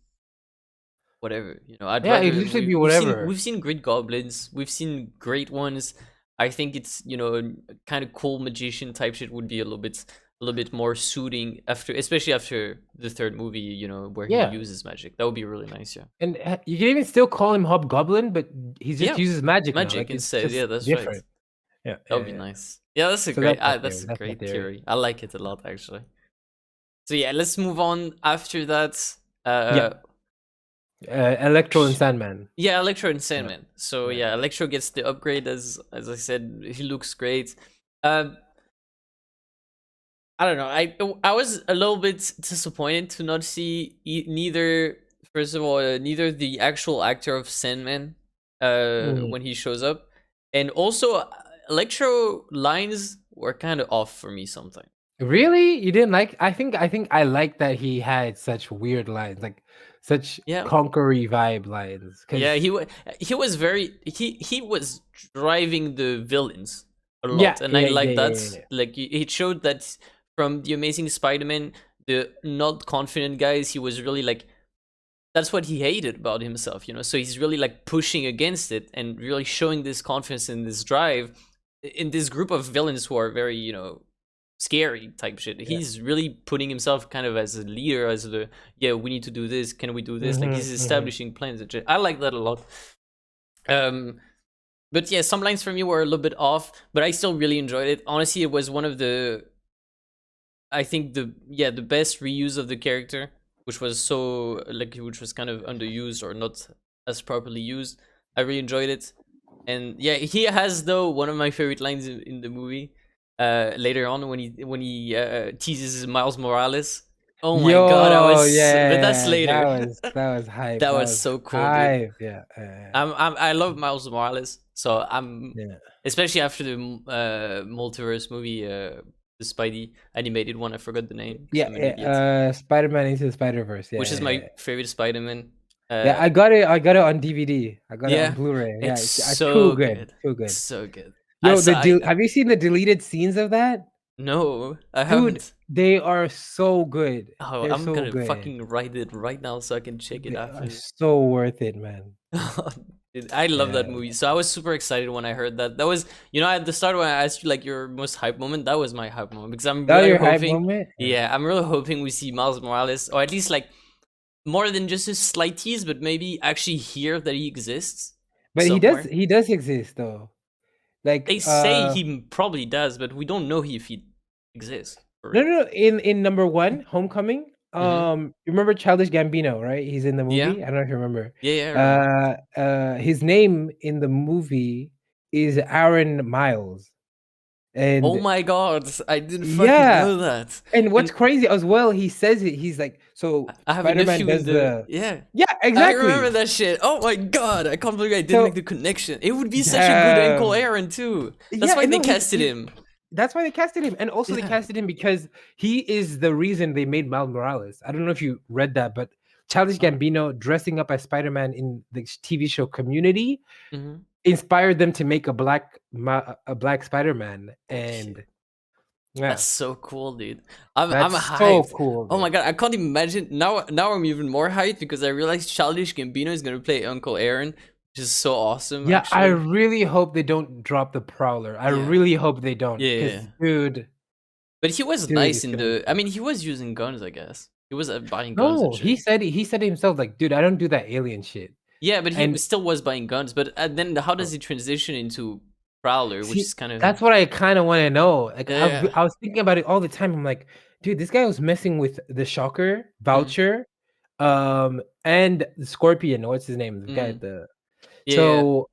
whatever, you know. I'd rather it should be whatever. We've seen great goblins, we've seen great ones. I think it's, you know, kind of cool magician type shit would be a little bit more suiting especially after the third movie, you know, where he uses magic. That would be really nice. And you can even still call him Hobgoblin, but he just uses magic now. Like, instead. That's different. Right. That would be nice. Yeah, that's a great theory. I like it a lot, actually. So yeah, let's move on after that. Electro and Sandman. Yeah, Electro and Sandman. So yeah, Electro gets the upgrade, as I said. He looks great. I don't know. I was a little bit disappointed to not see neither the actual actor of Sandman when he shows up, and also Electro lines were kind of off for me sometimes. Really? You didn't like? I think I like that he had such weird lines, like such conquery vibe lines. Yeah, he was driving the villains a lot, and I like that. Like it showed that from the Amazing Spider-Man, the not confident guys, he was really like, that's what he hated about himself, you know. So he's really like pushing against it and really showing this confidence and this drive in this group of villains who are very, you know, scary type shit. He's really putting himself kind of as a leader, as the we need to do this, can we do this, like he's establishing plans and shit. I like that a lot. But yeah, some lines for me were a little bit off, but I still really enjoyed it. Honestly, it was one of the, I think the best reuse of the character, which was kind of underused or not as properly used. I really enjoyed it. And yeah, he has though one of my favorite lines in the movie later on when he teases Miles Morales. Oh my god, but that's later. That was hype. That was so cool, hype. Dude. Yeah. I love Miles Morales, so I'm especially after the multiverse movie the Spidey animated one. I forgot the name because Yeah, I'm an idiot. Spider-Man Into the Spider-Verse. Which is my favorite Spider-Man. Yeah, I got it. I got it on DVD. I got it on Yeah, Blu-ray. Yeah, it's too so good. good. Too It's good. so good. Yo, have you seen the deleted scenes of that? No, I Dude, haven't. they are so good. Oh, They're I'm so gonna good. fucking write it right now so I can check it They are after. so worth it, man. Dude, I love Yeah. that movie. So I was super excited when I heard that. That was, at the start when I asked you like your most hype moment, that was my hype moment because I'm That was really your hype hoping, moment? yeah, I'm really hoping we see Miles Morales, or at least like more than just a slight tease, but maybe actually hear that he exists But somewhere. he does exist though. Like They say he probably does, but we don't know if he exists for real. no. In number 1, Homecoming, Mm-hmm. you remember Childish Gambino, right? He's in the Yeah, movie. I don't know if you remember. yeah, I remember. His name in the movie is Aaron Miles. Oh And my god, I didn't fucking yeah, know that. and what's And crazy as well, he says it. He's like, so I have a Spider-Man nephew in does the the yeah. yeah, I remember exactly. that shit. Oh my god, I can't believe I didn't make So the connection. It would be such a good Uncle damn, Aaron too. That's yeah, why and they no, casted he's him. that's why they casted him, and also they Yeah. casted him because he is the reason they made Miles Morales. I don't know if you read that, but Childish Gambino dressing up as Spider-Man in the TV show Community Mm-hmm. inspired them to make a black Spider-Man, and Okay. yeah, That's so cool, dude. I'm that's so hyped. cool, Oh my dude. god, I can't imagine now I'm even more hyped because I realized Childish Gambino is gonna play Uncle Aaron, which is so awesome Yeah, I actually. really hope they don't drop the Prowler. I Yeah. really hope they don't, Yeah, yeah, because yeah. dude, But he was dude, nice it's in gonna be the I fun. mean he was using guns, I guess. He was buying guns and No, shit. he said himself, like, dude, I don't do that alien shit. Yeah, but he And still was buying guns. But then how does oh, he transition into Prowler, which see, is kind of that's what I kind of want to know. Like, yeah. I was thinking about it all the time. I'm like, dude, this guy was messing with the Shocker, Mm, Vulture, and the Scorpion. What's his name? The guy at mm, the yeah, so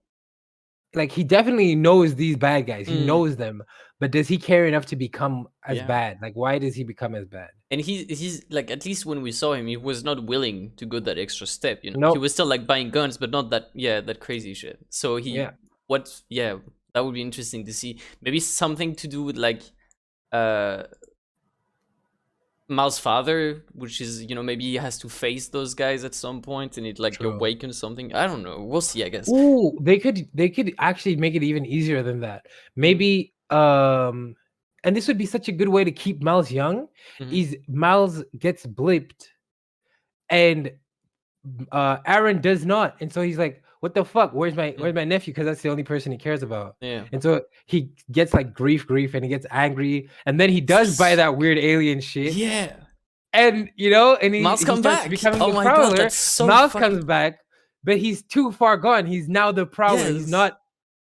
like he definitely knows these bad guys. He mm, knows them, but does he care enough to become as yeah. bad? Like, why does he become as bad? And he's like, at least when we saw him, he was not willing to go that extra step. He Nope. was still like buying guns, but not that crazy shit. So Yeah. that would be interesting to see. Maybe something to do with like uh Miles' father, which is maybe he has to face those guys at some point, and it like True. awakens something. I don't know. We'll see. I guess. Ooh, they could actually make it even easier than that. Mm-hmm. Maybe and this would be such a good way to keep Miles young, Mm-hmm. is Miles gets blipped and Aaron does not. And so he's like, what the fuck? Where's my nephew? Because that's the only person he cares about. Yeah. And so he gets like grief, and he gets angry, and then he does buy that weird alien shit. Yeah. And and Miles he come starts back. becoming Oh the my god, Prowler. that's so Miles fucking comes back, but he's too far gone. He's now the Prowler. He's yes. not.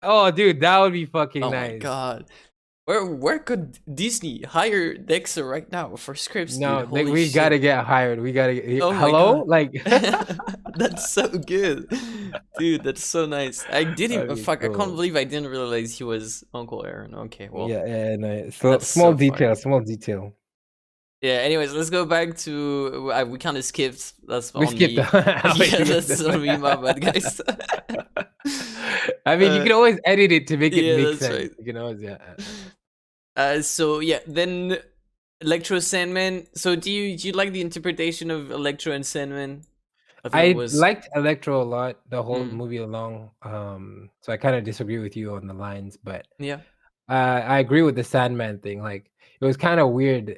Oh, dude, that would be fucking Oh my nice. god. Where could Disney hire Nexuh right now for scripts, dude? No, Holy we shit. gotta get hired. We gotta get. Oh my Hello, god. like That's so good. Dude, that's so nice. I didn't that'd be fuck, I can't cool. believe I didn't realize he was Uncle Aaron. Okay, well. Yeah, no. So That's so small detail. Yeah, anyways, let's go back to we kind of skipped. That's We on skipped me. Yeah, that's that. on me, my bad, guys. I mean, you can always edit it to make it Yeah, make that's sense. right. You can always, yeah. So yeah, then Electro Sandman. So do you like the interpretation of Electro and Sandman? I think it I was. liked Electro a lot, the whole Mm, movie along. So I kind of disagree with you on the lines, but yeah, I agree with the Sandman thing. Like, it was kind of weird.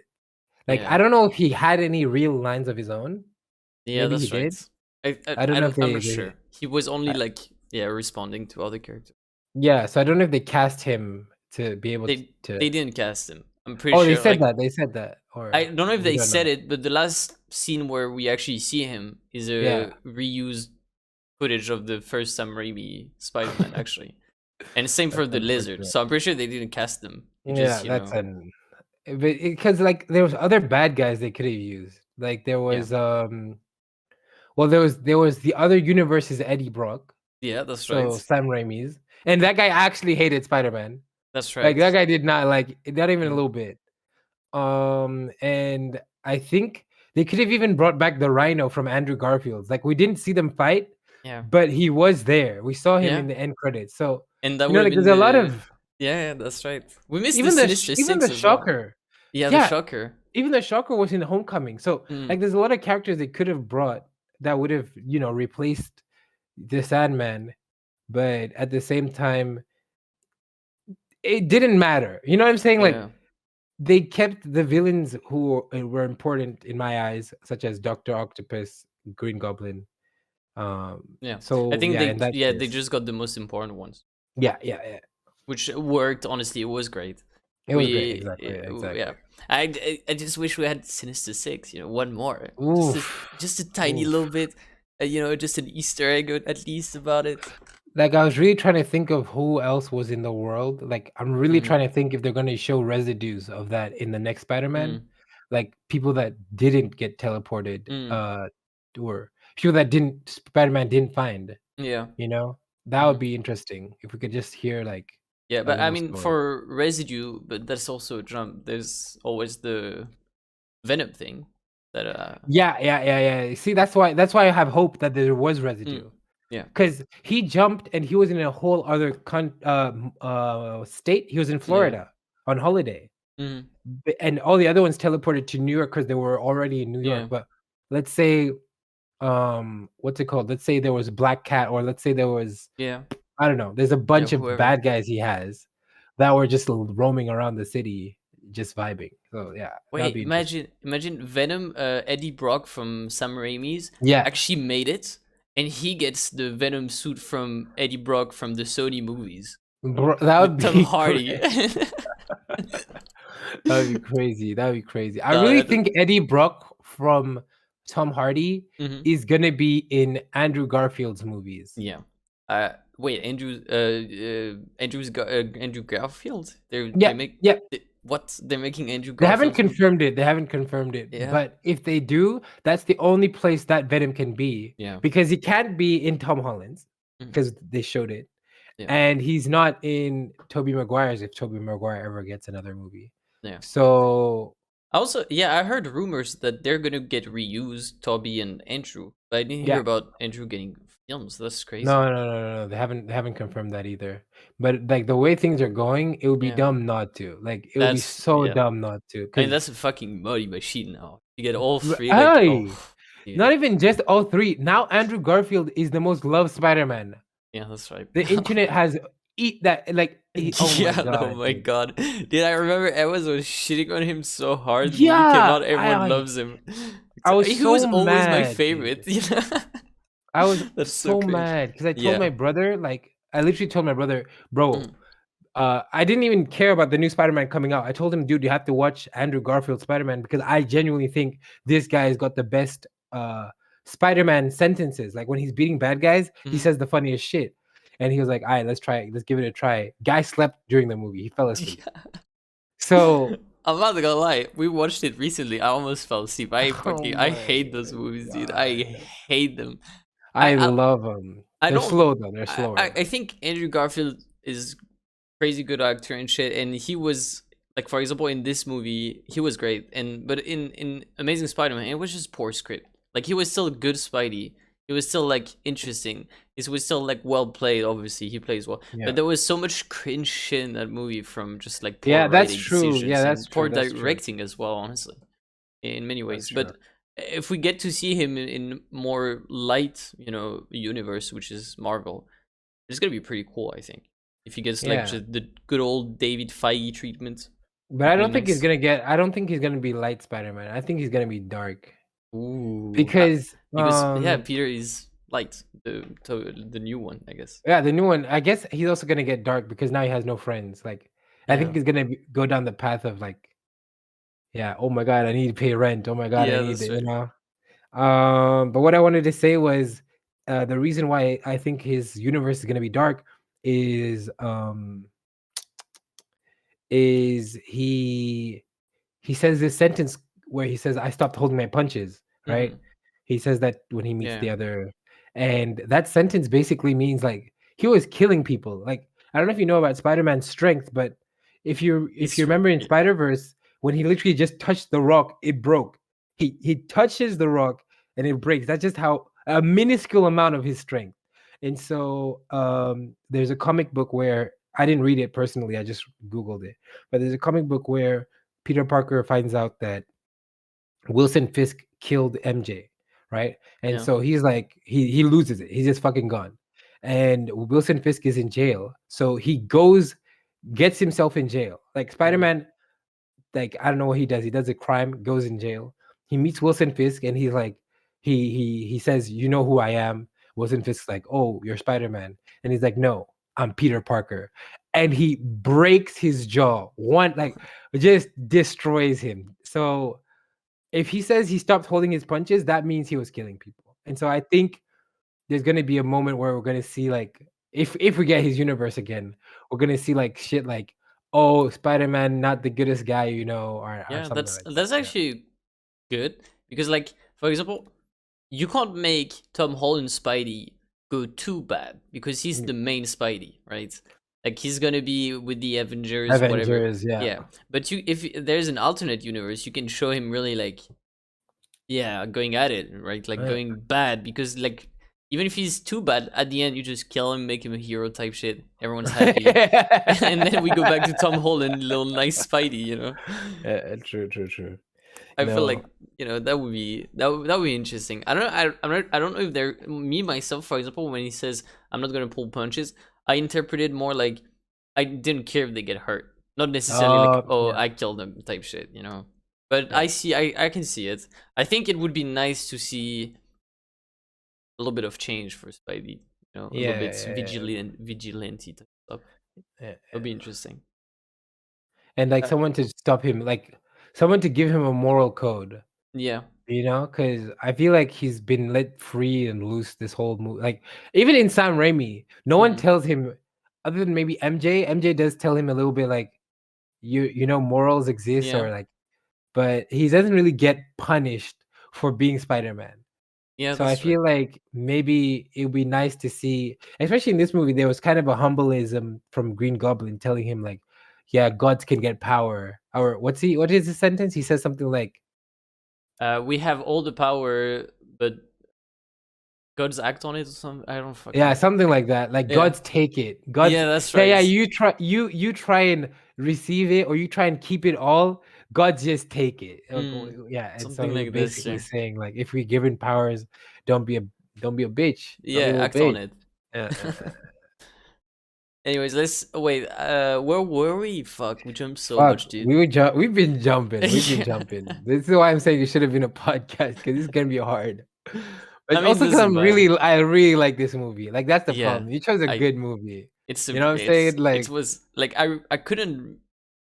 Like, I yeah, don't know if he had any real lines of his own. yeah. Maybe he That's right. did. I don't know if I'm not sure. He was only uh, like responding to other characters. yeah. So I don't know if they cast him to be able to. They didn't cast him. I'm pretty Oh, they sure. said Like that. They said that, I or don't know if we they don't said know. it, but the last scene where we actually see him is Yeah. a reused footage of the first Sam Raimi Spider-Man, actually, and same for That's the Lizard. unfortunate. So I'm pretty sure they didn't cast them. It Yeah, just that's an because like there was other bad guys they could have used. Like there yeah, was well there was the other universe's Eddie Brock, yeah, that's so right. Sam Raimi's, and that guy actually hated Spider-Man. That's Like right. that guy did not like it, not even a Mm. little bit. And I think they could have even brought back the Rhino from Andrew Garfield's. Like we didn't see them fight, Yeah, but he was there. We saw him yeah, in the end credits. So and that would have like been there's a lot the of yeah, that's right. We missed the Sinister even Six the as well. Shocker. Yeah, the Shocker. Even the Shocker was in Homecoming. So like, there's a lot of characters they could have brought that would have, you know, replaced the Sandman, but at the same time, it didn't matter. You know what I'm saying? Like, they kept the villains who were important in my eyes, such as Doctor Octopus, Green Goblin. So I think they case, just got the most important ones. Yeah. Which worked. Honestly, it was great. It was great. Exactly. Yeah. I just wish we had Sinister Six. You know, one more. Just a tiny little bit. You know, just an Easter egg at least about it. Like, I was really trying to think of who else was in the world. Like, I'm really trying to think if they're going to show residues of that in the next Spider-Man. Like, people that didn't get teleported, or people that Spider-Man didn't find. Yeah. You know, that would be interesting if we could just hear like. Yeah, but I mean, for residue, but that's also a jump. There's always the Venom thing. That Yeah. See, that's why I have hope that there was residue. Yeah, because he jumped and he was in a whole other state. He was in Florida on holiday, and all the other ones teleported to New York because they were already in New York. But let's say, what's it called? Let's say there was Black Cat, or let's say there was, I don't know. There's a bunch of bad guys he has that were just roaming around the city, just vibing. So yeah. Wait, imagine Venom, Eddie Brock from Sam Raimi's, actually made it. And he gets the Venom suit from Eddie Brock from the Sony movies. Bro, that would be Tom Hardy. That would be crazy. That would be crazy. I really think Eddie Brock from Tom Hardy is gonna be in Andrew Garfield's movies. Yeah. Wait, Andrew Garfield? They're making Andrew Garfield? They haven't confirmed it. Yeah. But if they do, that's the only place that Venom can be. Yeah. Because he can't be in Tom Holland's because they showed it. Yeah. And he's not in Tobey Maguire's if Tobey Maguire ever gets another movie. Yeah. So also, I heard rumors that they're gonna get reused, Tobey and Andrew. But I didn't hear about Andrew getting films. That's crazy. No. They haven't confirmed that either. But like, the way things are going, it would be dumb not to. Like, it would be so dumb not to. I mean, that's a fucking money machine now. You get all three. Not even just all three. Now Andrew Garfield is the most loved Spider-Man. Yeah, that's right. The internet has oh my god. Dude, I remember everyone was shitting on him so hard. When he came out, everyone loves him. He was always my favorite. I was so mad because I told my brother, like, I literally told my brother, bro, I didn't even care about the new Spider-Man coming out. I told him, dude, you have to watch Andrew Garfield Spider-Man because I genuinely think this guy's got the best Spider-Man sentences. Like, when he's beating bad guys, he says the funniest shit. And he was like, all right, let's try it. Let's give it a try. Guy slept during the movie. He fell asleep. So I'm not gonna lie. We watched it recently. I almost fell asleep. I hate those movies, dude. I hate them. I love them. They're slow though. They're slower. I think Andrew Garfield is crazy good actor and shit. And he was, like, for example, in this movie, he was great. But in Amazing Spider-Man, it was just poor script. Like, he was still a good Spidey. It was still, like, interesting. It was still, like, well played. Obviously, he plays well. Yeah. But there was so much cringe shit in that movie from just, like, poor that's true. Yeah, that's true. Poor directing as well, honestly, in many ways. But if we get to see him in more light, universe, which is Marvel, it's gonna be pretty cool. I think if he gets like just the good old David Feige treatment. But I don't think he's gonna get. I don't think he's gonna be light Spider-Man. I think he's gonna be dark. Ooh, because Peter is light, the new one, I guess. Yeah, the new one. I guess he's also gonna get dark because now he has no friends. Like, I think he's gonna go down the path of like, oh my god, I need to pay rent. Oh my god, I need to, But what I wanted to say was, the reason why I think his universe is gonna be dark is he says this sentence where he says, I stopped holding my punches, right? He says that when he meets the other, and that sentence basically means like he was killing people. Like, I don't know if you know about Spider-Man's strength, but if you remember in Spider-Verse, when he literally just touched the rock, it broke. He touches the rock and it breaks. That's just how a minuscule amount of his strength. And so there's a comic book where I didn't read it personally, I just Googled it, but there's a comic book where Peter Parker finds out that Wilson Fisk killed MJ, right? And so he's like, he loses it. He's just fucking gone. And Wilson Fisk is in jail. So he gets himself in jail. Like Spider-Man, like, I don't know what he does. He does a crime, goes in jail. He meets Wilson Fisk, and he's like, he says, "You know who I am?" Wilson Fisk's like, "Oh, you're Spider-Man," and he's like, "No, I'm Peter Parker," and he breaks his jaw. Like, just destroys him. So if he says he stopped holding his punches, that means he was killing people. And so I think there's gonna be a moment where we're gonna see, like, if we get his universe again, we're gonna see like shit like, oh, Spider-Man not the goodest guy, or something like that. That's actually good, because, like, for example, you can't make Tom Holland Spidey go too bad because he's the main Spidey, right? Like, he's gonna be with the Avengers, whatever. Yeah. But if there's an alternate universe, you can show him really, like, going at it, right? Like, going bad, because, like, even if he's too bad, at the end you just kill him, make him a hero type shit. Everyone's happy, and then we go back to Tom Holland, little nice Spidey, True. I feel like that would be interesting. I don't know if they're me myself, for example, when he says I'm not gonna pull punches, I interpreted more like I didn't care if they get hurt, not necessarily like I killed them type shit, But I can see it. I think it would be nice to see a little bit of change for Spidey, a little bit vigilante type stuff. It'll be interesting. And like someone to stop him, like someone to give him a moral code. Yeah. Because I feel like he's been let free and loose this whole movie. Like, even in Sam Raimi, no one tells him, other than maybe MJ. MJ does tell him a little bit, like, morals exist, or like, but he doesn't really get punished for being Spider-Man. Yeah. So I feel like maybe it would be nice to see, especially in this movie, there was kind of a humbleism from Green Goblin telling him, like, yeah, gods can get power. Or what is the sentence? He says something like, we have all the power, but gods act on it or something. I don't fucking know. Something like that. Like, gods take it. Gods, that's right. Yeah, you try and receive it, or you try and keep it all. Gods just take it. Yeah, and something so like basically this, saying, like, if we given powers, don't be a bitch. Act on it. Yeah. Anyways, let's wait. Where were we? Fuck, we jumped so much, dude. We've been jumping. This is why I'm saying it should have been a podcast, because it's gonna be hard. But also because I really like this movie. Like, that's the problem. You chose a good movie. It's what I'm saying? Like, it was like I couldn't,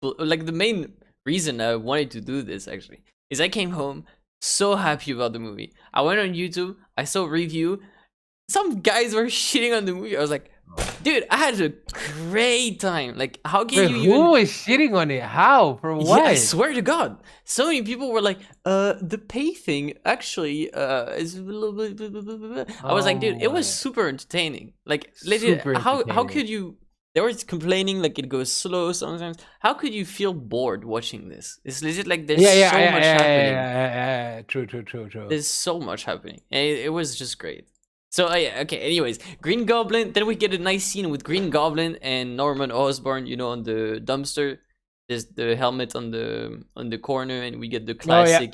like, the main reason I wanted to do this actually is I came home so happy about the movie. I went on YouTube, I saw a review. Some guys were shitting on the movie. I was like, dude, I had a great time. Like, how can who is shitting on it? How? For what? Yeah, I swear to God. So many people were like, the pay thing actually is a little bit. I was like, dude, it was super entertaining. Like, legit, how could you? They were complaining like it goes slow sometimes. How could you feel bored watching this? It's legit like there's so much happening. Yeah. True. There's so much happening. And it was just great. So okay, anyways, Green Goblin, then we get a nice scene with Green Goblin and Norman Osborn, on the dumpster. There's the helmet on the corner, and we get the classic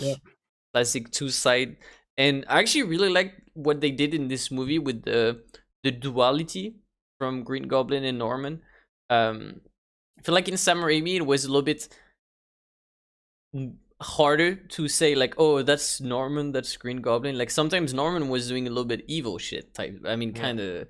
two-side. And I actually really like what they did in this movie with the duality from Green Goblin and Norman. I feel like in Sam Raimi it was a little bit harder to say, like, oh, that's Norman, that's Green Goblin. Like, sometimes Norman was doing a little bit evil shit type. I mean, kind of,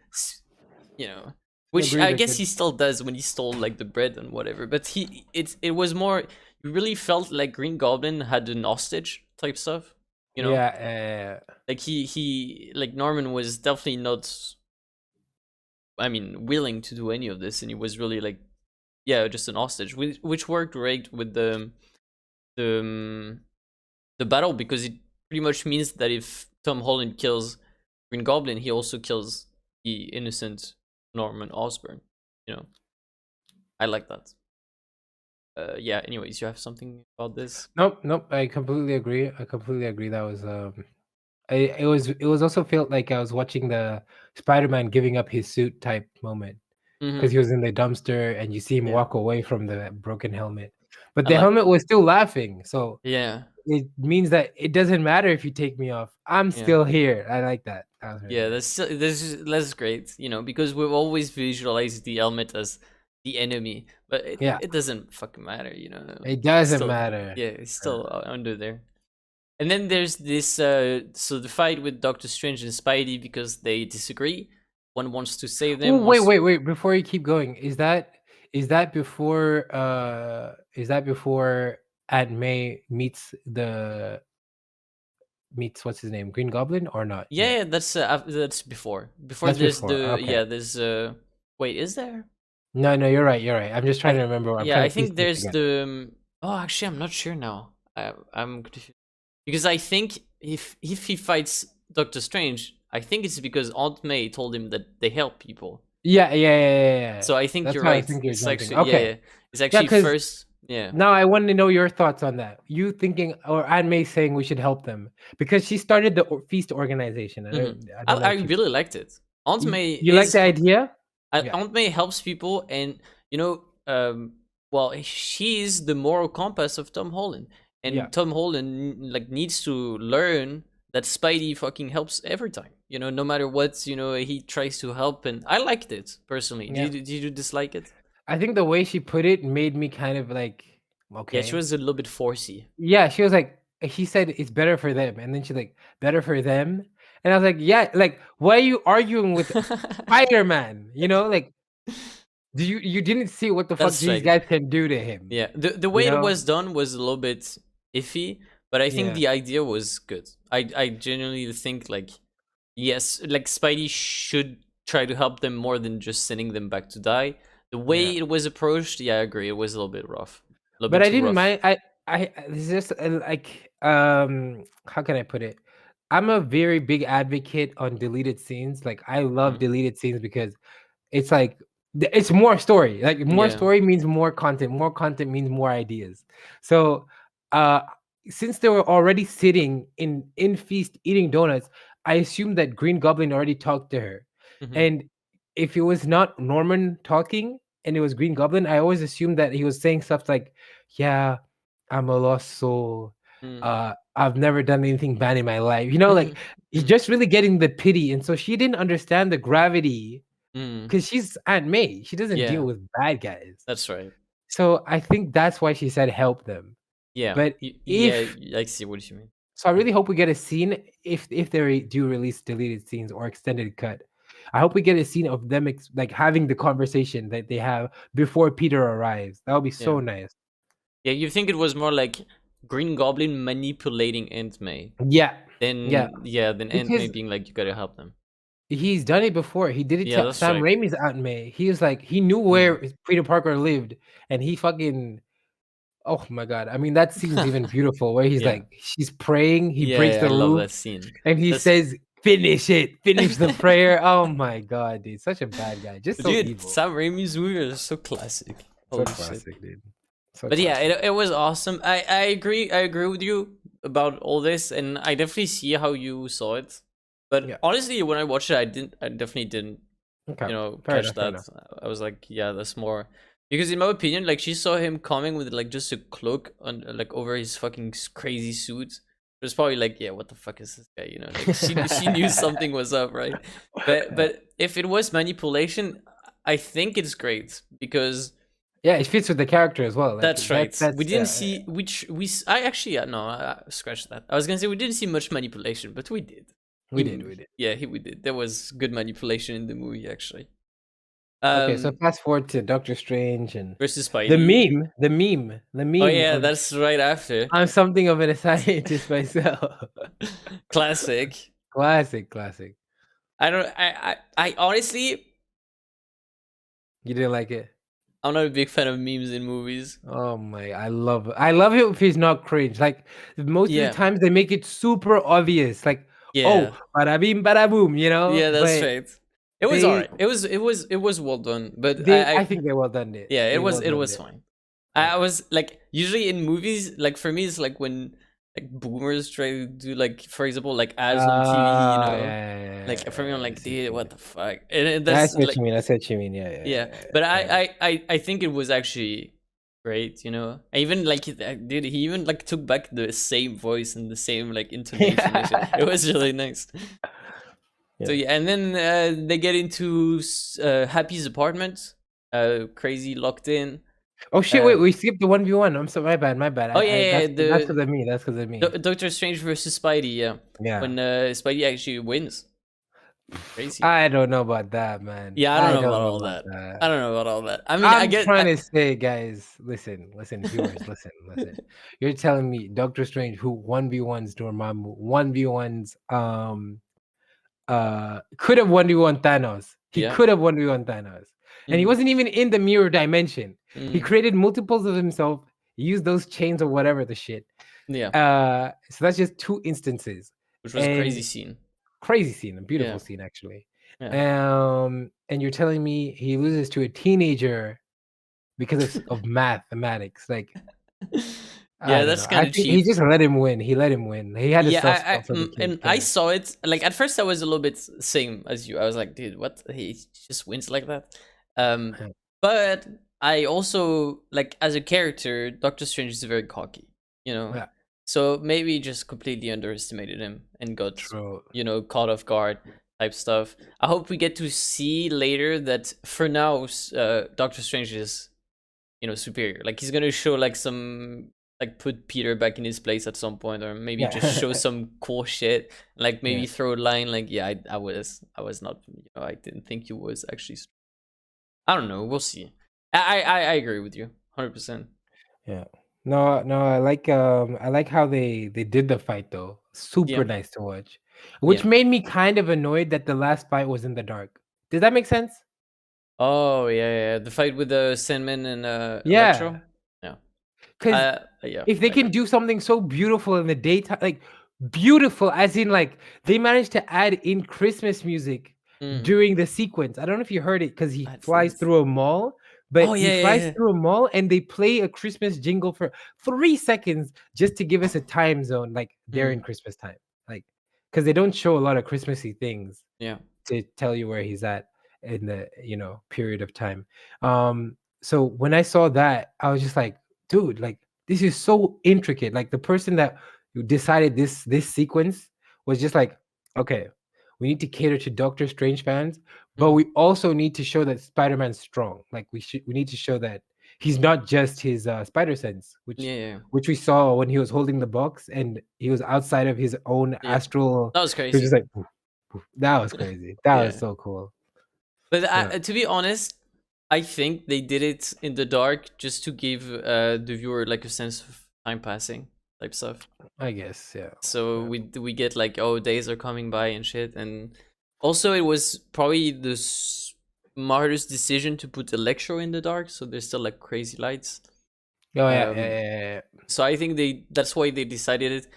which I guess he still does when he stole like the bread and whatever. But it was more, you really felt like Green Goblin had an hostage type stuff. Yeah. Like like Norman was definitely not, I mean, willing to do any of this, and he was really like, just an hostage, which worked great with the battle, because it pretty much means that if Tom Holland kills Green Goblin, he also kills the innocent Norman Osborn. I like that. Anyways, you have something about this? Nope. I completely agree. That was it was also felt like I was watching the Spider-Man giving up his suit type moment, because he was in the dumpster and you see him walk away from the broken helmet. But the helmet was still laughing, so yeah, it means that it doesn't matter if you take me off. I'm still here. I like that. That was yeah. nice. That's great. You know, because we've always visualized the helmet as the enemy, but Yeah, it doesn't fucking matter. You know, it it's doesn't still matter. yeah, it's still under there. And then there's this so the fight with Doctor Strange and Spidey because they disagree. One wants to save Oh, them. wait! Before you keep going, is that before Aunt May meets what's his name, Green Goblin, or not yet? Yeah, that's before. Before That's there's before. the Okay. yeah, there's wait, is there? No, no, you're right. You're right. I'm just trying I to remember. I'm yeah, trying I to piece think things there's together. the oh, actually I'm not sure now. I'm confused. Because I think if he fights Doctor Strange, I think it's because Aunt May told him that they help people. Yeah. So I think That's you're why I was right. thinking you're It's jumping. actually Okay. It's Yeah, actually because first yeah. now I want to know your thoughts on that. You thinking, or Aunt May saying we should help them because she started the feast organization. I don't know I if really liked it. Aunt May you like is the idea. Yeah, Aunt May helps people, and you know, well, she is the moral compass of Tom Holland, yeah, and Tom Holland like needs to learn that Spidey fucking helps every time. You know, no matter what, you know, he tries to help, and I liked it personally. yeah. Did you dislike it? I think the way she put it made me kind of like, Yeah, she okay. was a little bit forcey. Yeah, she was like, he said it's better for them, and then she's like, better for them, and I was like, yeah, like, why are you arguing with Spider Man? You know, like, you didn't see what the fuck That's these right. guys can do to him? Yeah, the You way it know? was done was a little bit iffy, but I think Yeah, the idea was good. I genuinely think like yes, like Spidey should try to help them more than just sending them back to die. The yeah. way it was approached, yeah, I agree. It was a little bit rough, a little But bit I too didn't rough. mind. It's just like how can I put it? I'm a very big advocate on deleted scenes. Like I love Mm. deleted scenes because it's like it's more story. Like more Yeah. story means more content. More content means more ideas. So uh since they were already sitting in feast eating donuts, I assumed that Green Goblin already talked to her. Hmm. And if it was not Norman talking and it was Green Goblin, I always assumed that he was saying stuff like, yeah, I'm a lost soul. Mm. I've never done anything bad in my life. You know, like he's Mm. just really getting the pity. And so she didn't understand the gravity Mm. because she's Aunt May. She doesn't deal Yeah, with bad guys. that's right. So I think that's why she said help them. Yeah, But yeah, if I see what you mean. so, I Mm. really hope we get a scene if they do release deleted scenes or extended cut. I hope we get a scene of them like having the conversation that they have before Peter arrives. That would be Yeah, so nice. yeah. You think it was more like Green Goblin manipulating Aunt May Yeah, yeah, than yeah, than Aunt May because being like, you gotta help them. he's done it before. He did it Yeah, to that's Sam right. Raimi's Aunt May. He was like he knew Mm. where Peter Parker lived, and he fucking oh my god. I mean, that scene's even beautiful where he's Yeah. like she's praying, he breaks Yeah, I the love roof, that scene. and he That's says, "Finish it, finish the prayer." Oh my god, dude, such a bad guy, just so dude, evil. Sam Raimi's movies are so classic. So Holy shit. classic, dude. So But yeah, classic. it was awesome. I agree with you about all this, and I definitely see how you saw it. But Yeah. honestly, when I watched it, I definitely didn't, Okay. you know, Fair catch enough. Fair that. enough. I was like, yeah, that's more because in my opinion, like she saw him coming with like just a cloak on like over his fucking crazy suit. It was probably like, yeah, what the fuck is this guy? You know, like she knew something was up, right? But if it was manipulation, I think it's great because Yeah, it fits with the character as well. Like that's right. We that's didn't see which I actually no, scratch that. I was gonna say we didn't see much manipulation, but we did. we did. We did. Yeah, we did. There was good manipulation in the movie actually. Okay, so Um, fast forward to Doctor Strange and versus the Spidey. meme, the meme, the Oh meme yeah, of that's right after. I'm something of a scientist myself. Classic. Classic, classic. I don't. I honestly, You didn't like it? I'm not a big fan of memes in movies. Oh my, I love it if he's not cringe. Like most of the Yeah. times they make it super obvious. Like, oh, Yeah. bada bing, bada boom, you know? Yeah, that's But right. It was they alright. It was well done, but I think they well done it. yeah, They well it done was it. fine. Yeah. I was like usually in movies, like for me, it's like when like boomers try to do like, for example, like ads on TV, you know, like for me, I'm I like, see what dude, you what mean. the fuck? And I that's see what like, you mean. I see what you mean. Yeah, yeah, yeah. yeah, But yeah. I think it was actually great, you know. Even like, dude, he even like took back the same voice and the same like intonation. And shit. It was really nice. So yeah, and then they get into Happy's apartment. Crazy locked in. Oh shit! Wait, we skipped the 1v1. I'm so my bad. My bad. Oh yeah, that's because of me. That's because of me. Doctor Strange versus Spidey. Yeah. Yeah. When Spidey actually wins. Crazy. I don't know about that, man. Yeah, I don't know about all that. I don't know about all that. I mean, I'm trying to say, guys, listen, viewers, listen. You're telling me Doctor Strange, who 1v1s Dormammu, 1v1s could have 1v1 Thanos. He could have 1v1 Thanos. And he wasn't even in the mirror dimension. He created multiples of himself, used those chains or whatever the shit. Yeah. So that's just 2 instances. Which was a crazy scene. Crazy scene, a beautiful scene actually. Yeah. And you're telling me he loses to a teenager because of mathematics, like. Yeah, that's kind of cheap. He just let him win. He let him win. He had to for the kid. And I saw it like at first. I was a little bit same as you. I was like, dude, what? He just wins like that. But I also like as a character, Doctor Strange is very cocky, you know. Yeah. So maybe just completely underestimated him and got you know caught off guard type stuff. I hope we get to see later that for now, Doctor Strange is you know superior. Like he's gonna show like some like put Peter back in his place at some point, or maybe just show some cool shit. Like maybe throw a line like, yeah, I was not, you know, I didn't think he was actually. I don't know. We'll see. I agree with you, 100%. Yeah. No, I like how they did the fight though. Super nice to watch. Which made me kind of annoyed that the last fight was in the dark. Does that make sense? Oh yeah. The fight with the Sandman and Electro. Yeah. Because if they can do something so beautiful in the daytime, like beautiful, as in like they managed to add in Christmas music during the sequence. I don't know if you heard it because he flies through a mall, but he flies through a mall and they play a Christmas jingle for 3 seconds just to give us a time zone, like they're in Christmas time, like because they don't show a lot of Christmassy things. Yeah. To tell you where he's at in the period of time. So when I saw that, I was just like, dude, like this is so intricate. Like the person that decided this sequence was just like, okay, we need to cater to Doctor Strange fans, but we also need to show that Spider-Man's strong. Like we need to show that he's not just his spider sense, which we saw when he was holding the box and he was outside of his own astral. That was crazy. He was just like, that was crazy. That was so cool. But to be honest, I think they did it in the dark just to give the viewer like a sense of time passing type stuff. I guess, yeah. So we get like, oh, days are coming by and shit, and also it was probably the smartest decision to put Electro in the dark, so there's still like crazy lights. Oh yeah. So I think that's why they decided it.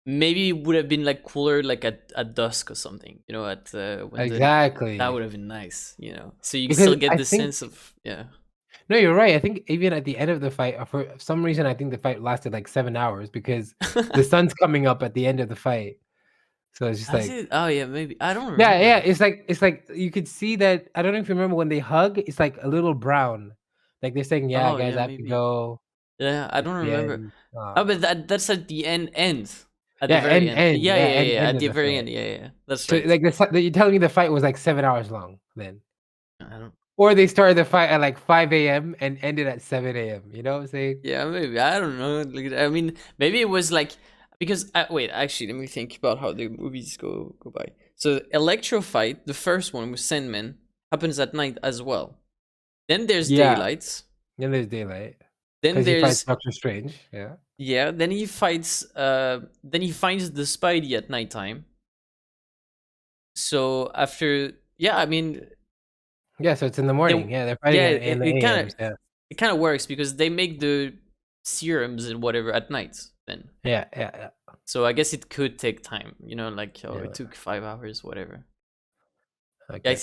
Maybe it would have been like cooler like at dusk or something, you know, at when exactly that would have been nice, you know, so you can still get the sense of No, you're right. I think even at the end of the fight, for some reason, I think the fight lasted like 7 hours because the sun's coming up at the end of the fight. So it's just oh yeah, maybe I don't remember. Yeah. It's like you could see that. I don't know if you remember when they hug. It's like a little brown, like they're saying, "Yeah, guys, I have to go." Yeah, I don't remember. Oh, but that's at the end. At the very end. Yeah. At the very end. Yeah. That's right. So, like you're telling me the fight was like 7 hours long then. I don't. Or they started the fight at like 5 a.m. and ended at 7 a.m. You know what I'm saying? Yeah, maybe. I don't know. I mean, maybe it was like because wait, actually, let me think about how the movies go by. So, Electro fight, the first one with Sandman, happens at night as well. Then there's daylight. Then there's daylight. Then there's Doctor Strange. Yeah. Yeah. Then he fights. Then he finds the Spidey at nighttime. So after, I mean. Yeah, so it's in the morning. They're fighting in the AMs. It kind of works because they make the serums and whatever at night then. Yeah. So I guess it could take time, you know, like it took 5 hours, whatever. Okay,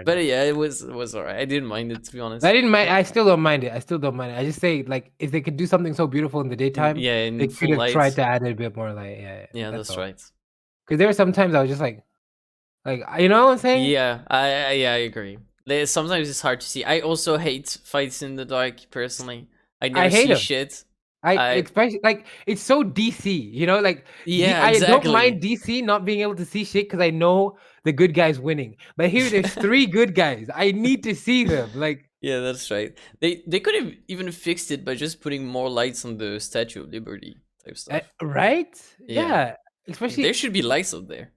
but yeah, it was alright. I didn't mind it, to be honest. I didn't mind. I still don't mind it. I just say like if they could do something so beautiful in the daytime, they could have tried to add a bit more light. Yeah, that's right. Because there were some times I was just like you know what I'm saying? Yeah, I agree. Sometimes it's hard to see. I also hate fights in the dark personally. I I never hate see him. shit. I I especially like it's so DC, you know, like yeah, I don't exactly. mind DC not being able to see shit because I know the good guys winning. But here there's three good guys. I need to see them. Like Yeah, that's right. They could have even fixed it by just putting more lights on the Statue of Liberty type stuff. right? Yeah, Yeah. like, there Especially should be lights up there.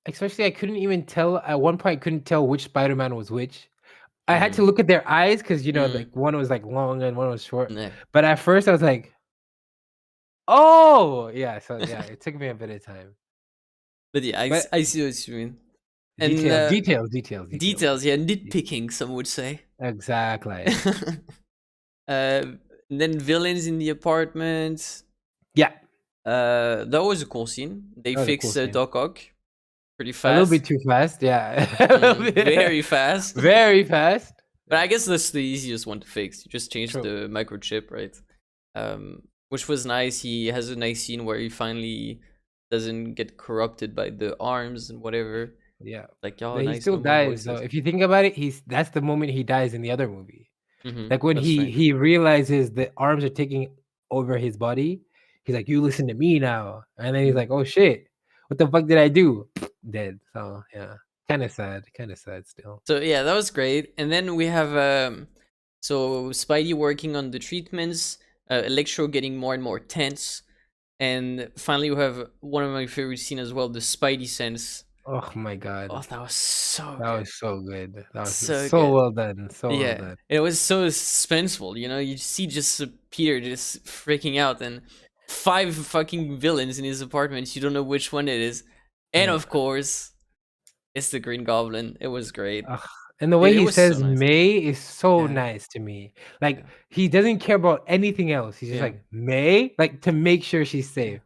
I couldn't even tell at one point I couldn't tell which Spider-Man was which. I had to Mm. look at their eyes because Mm. like one was like long and one was short. Yeah. But at first I was like, oh yeah. So yeah, it took me a bit of time. But yeah, But I see what you mean. And details. details, yeah, nitpicking, some would say. Exactly. And then villains in the apartment. Yeah, That was a cool scene. They that was a cool fixed scene. Doc Ock pretty A little bit fast. too fast, yeah. A little bit- Very fast. Very fast. But I Yeah, guess that's the easiest one to fix. You just change true. the microchip, right? Which was nice. He has a nice scene where he finally doesn't get corrupted by the arms and whatever. Yeah. Like, oh, But he nice, still no more dies though. voices. If you think about it, that's the moment he dies in the other movie. Mm-hmm. Like when That's right. he realizes the arms are taking over his body, he's like, "You listen to me now," and then he's like, "Oh shit, what the fuck did I do?" Dead. So yeah, kind of sad. Kind of sad still. So yeah, that was great. And then we have so Spidey working on the treatments, Electro getting more and more tense, and finally we have one of my favorite scenes as well, the Spidey sense. Oh my god, Oh, that was so that good. was so good. That was So so good. well done. So well Yeah, done. it was so suspenseful. You know, you see just Peter just freaking out, and 5 fucking villains in his apartment. You don't know which one it is, and Yeah. of course, it's the Green Goblin. It was great. Ugh, and the way It he was so says nice. May is so Yeah, nice to me. Like yeah, he doesn't care about anything else. He's just yeah, like May, like to make sure she's yeah. safe.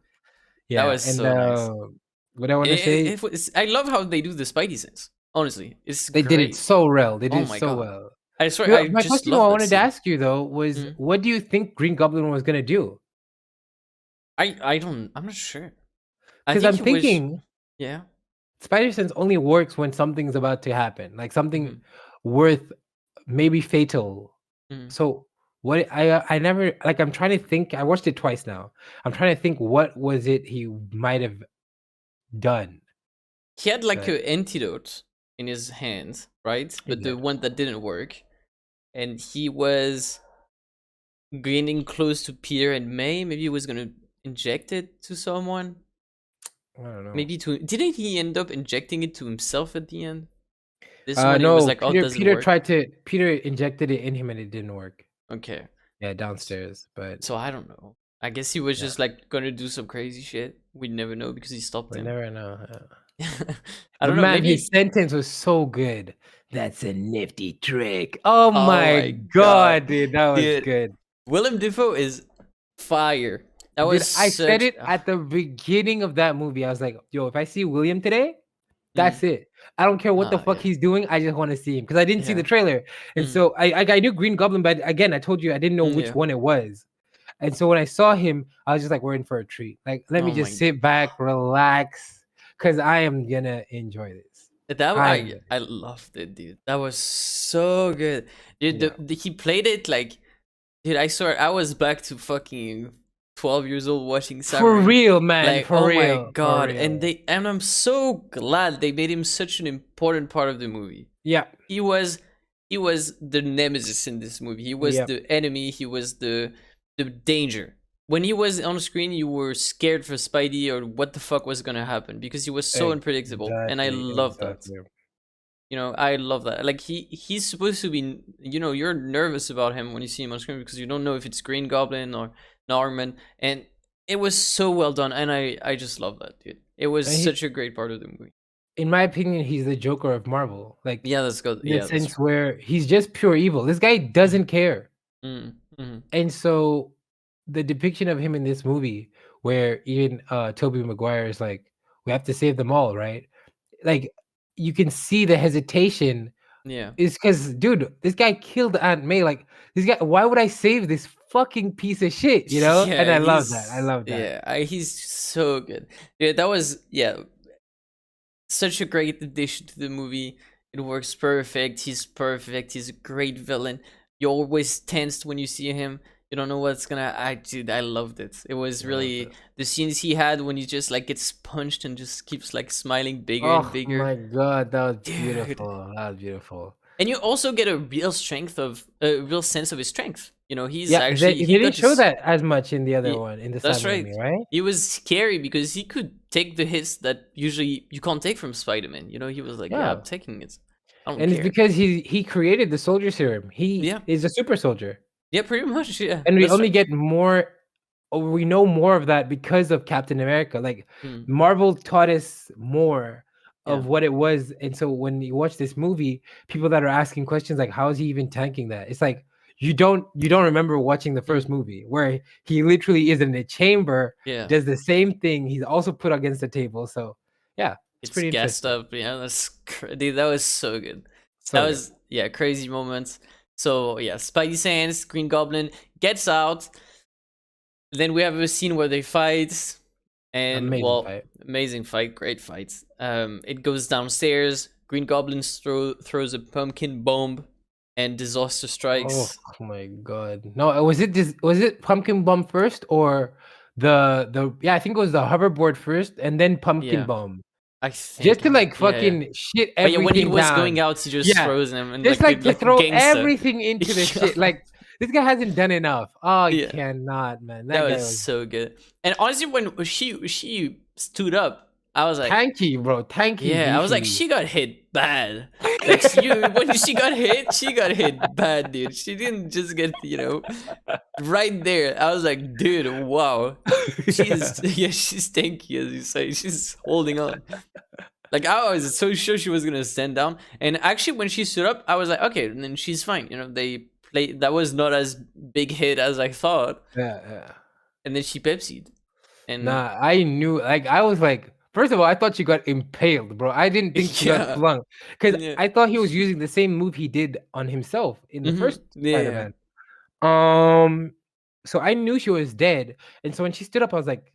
That Yeah, was and so nice. what I want to say, I love how they do the Spidey sense. Honestly, it's they did it great. so well. They Oh did it my so god. well. I swear, Well, I my just question love I that wanted to scene. ask you though was, Mhm. what do you think Green Goblin was gonna do? I'm not sure. I Because think I'm he was. thinking Yeah. Spider Sense only works when something's about to happen, like something Hmm. worth maybe fatal. Hmm. So what I never like. I'm trying to think. I watched it twice now. I'm trying to think what was it he might have done. He had like That an antidote in his hand, right? he But the did. one that didn't work, and he was getting close to Peter and May. Maybe he was gonna inject it to someone. I don't know. Maybe to didn't he end up injecting it to himself at the end? This one, it was No. like, oh, it doesn't Peter work. tried to. Peter injected it in him and it didn't work. Okay, Yeah, downstairs. But so I don't know. I guess he was yeah, just like gonna do some crazy shit. We never know because he stopped we him. never know. I But don't know. man, his Maybe. sentence was so good. That's a nifty trick. Oh Oh my my god, god, dude, that was dude! good. Willem Dafoe is fire. That Dude, was I said such. it at the beginning of that movie. I was like, yo, if I see William today, Mm, that's it. I don't care what the fuck yeah, he's doing. I just want to see him because I didn't see the yeah, trailer. And mm, so I knew Green Goblin, but again, I told you I didn't know which yeah. one it was. And so when I saw him, I was just like, we're in for a treat. Like, let me Oh my just sit back, relax, because I am gonna enjoy this. That I am. I loved it, dude. That was so good, dude. Yeah. He played it like, dude. I swear, I was back to fucking 12 years old watching For Samurai. real, man. Like, For oh my real. For god! real. And I'm so glad they made him such an important part of the movie. Yeah. He was the nemesis in this movie. He was Yep. the enemy. He was the danger. When he was on screen, you were scared for Spidey or what the fuck was gonna happen because he was so unpredictable, and I Exactly. love that. Exactly. You know, I love that. Like he's supposed to be. You know, you're nervous about him when you see him on screen because you don't know if it's Green Goblin or Norman, and it was so well done, and I just love that, dude. It was And such a great part of the movie. in my opinion, he's the Joker of Marvel. Like, Yeah, that's good. in the Yeah, that's sense true. where he's just pure evil. This guy Mm, doesn't care. mm. And so the depiction of him in this movie, where even Tobey Maguire is like, we have to save them all, right? Like, you can see the hesitation Yeah. is because, dude, this guy killed Aunt May. Like, this guy, why would I save this fucking piece of shit? You know? And Yeah, I love that. I love that. he's so good. Yeah, that was such a great addition to the movie. It works perfect. He's perfect. He's a great villain. You're always tensed when you see him. You don't know what's gonna. I loved it. It was really the scenes he had when he just like gets punched and just keeps like smiling bigger and Oh bigger. my god, that was Dude. beautiful. That was beautiful. And you also get a real sense of his strength. You know, he's Yeah, actually they didn't show that as much in the other one, in the that's Sam right. Raimi, right? He was scary because he could take the hits that usually you can't take from Spider-Man. You know, he was like, yeah, I'm taking it. I don't and care. it's because he created the soldier serum. He is a super soldier. Yeah, pretty much. Yeah, and we only get more. We know more of that because of Captain America. Like Marvel taught us more of what it was, and so when you watch this movie, people that are asking questions like, "How is he even tanking that?" It's like you don't remember watching the first movie where he literally is in a chamber, does the same thing. He's also put against the table. So yeah, it's pretty gassed interesting. up. Yeah, dude, that was so good. So that was crazy moments. So yeah, Spidey Sans, Green Goblin gets out. Then we have a scene where they fight, and amazing fight, great fight. It goes downstairs. Green Goblin throws a pumpkin bomb, and disaster strikes. Oh my god! No, was it pumpkin bomb first or the yeah? I think it was the hoverboard first, and then pumpkin bomb. I think just to like fucking shit everything down. When he was going out, he just throws them and just like to throw everything into the shit. Like this guy hasn't done enough. Oh, he cannot, man. That was so good. And honestly, when she stood up, I was like, tanky, bro, tanky. Yeah, I was like, she got hit bad. Like when she got hit bad, dude. She didn't just get right there. I was like, dude, wow. She's tanky, as you say. She's holding on. Like I was so sure she was gonna stand down, and actually when she stood up, I was like, okay, then she's fine. They played. That was not as big hit as I thought. Yeah. And then she Pepsi'd. And nah, I knew. Like I was like, first of all, I thought she got impaled, bro. I didn't think she got flung because I thought he was using the same move he did on himself in the first Spider-Man. So I knew she was dead, and so when she stood up, I was like,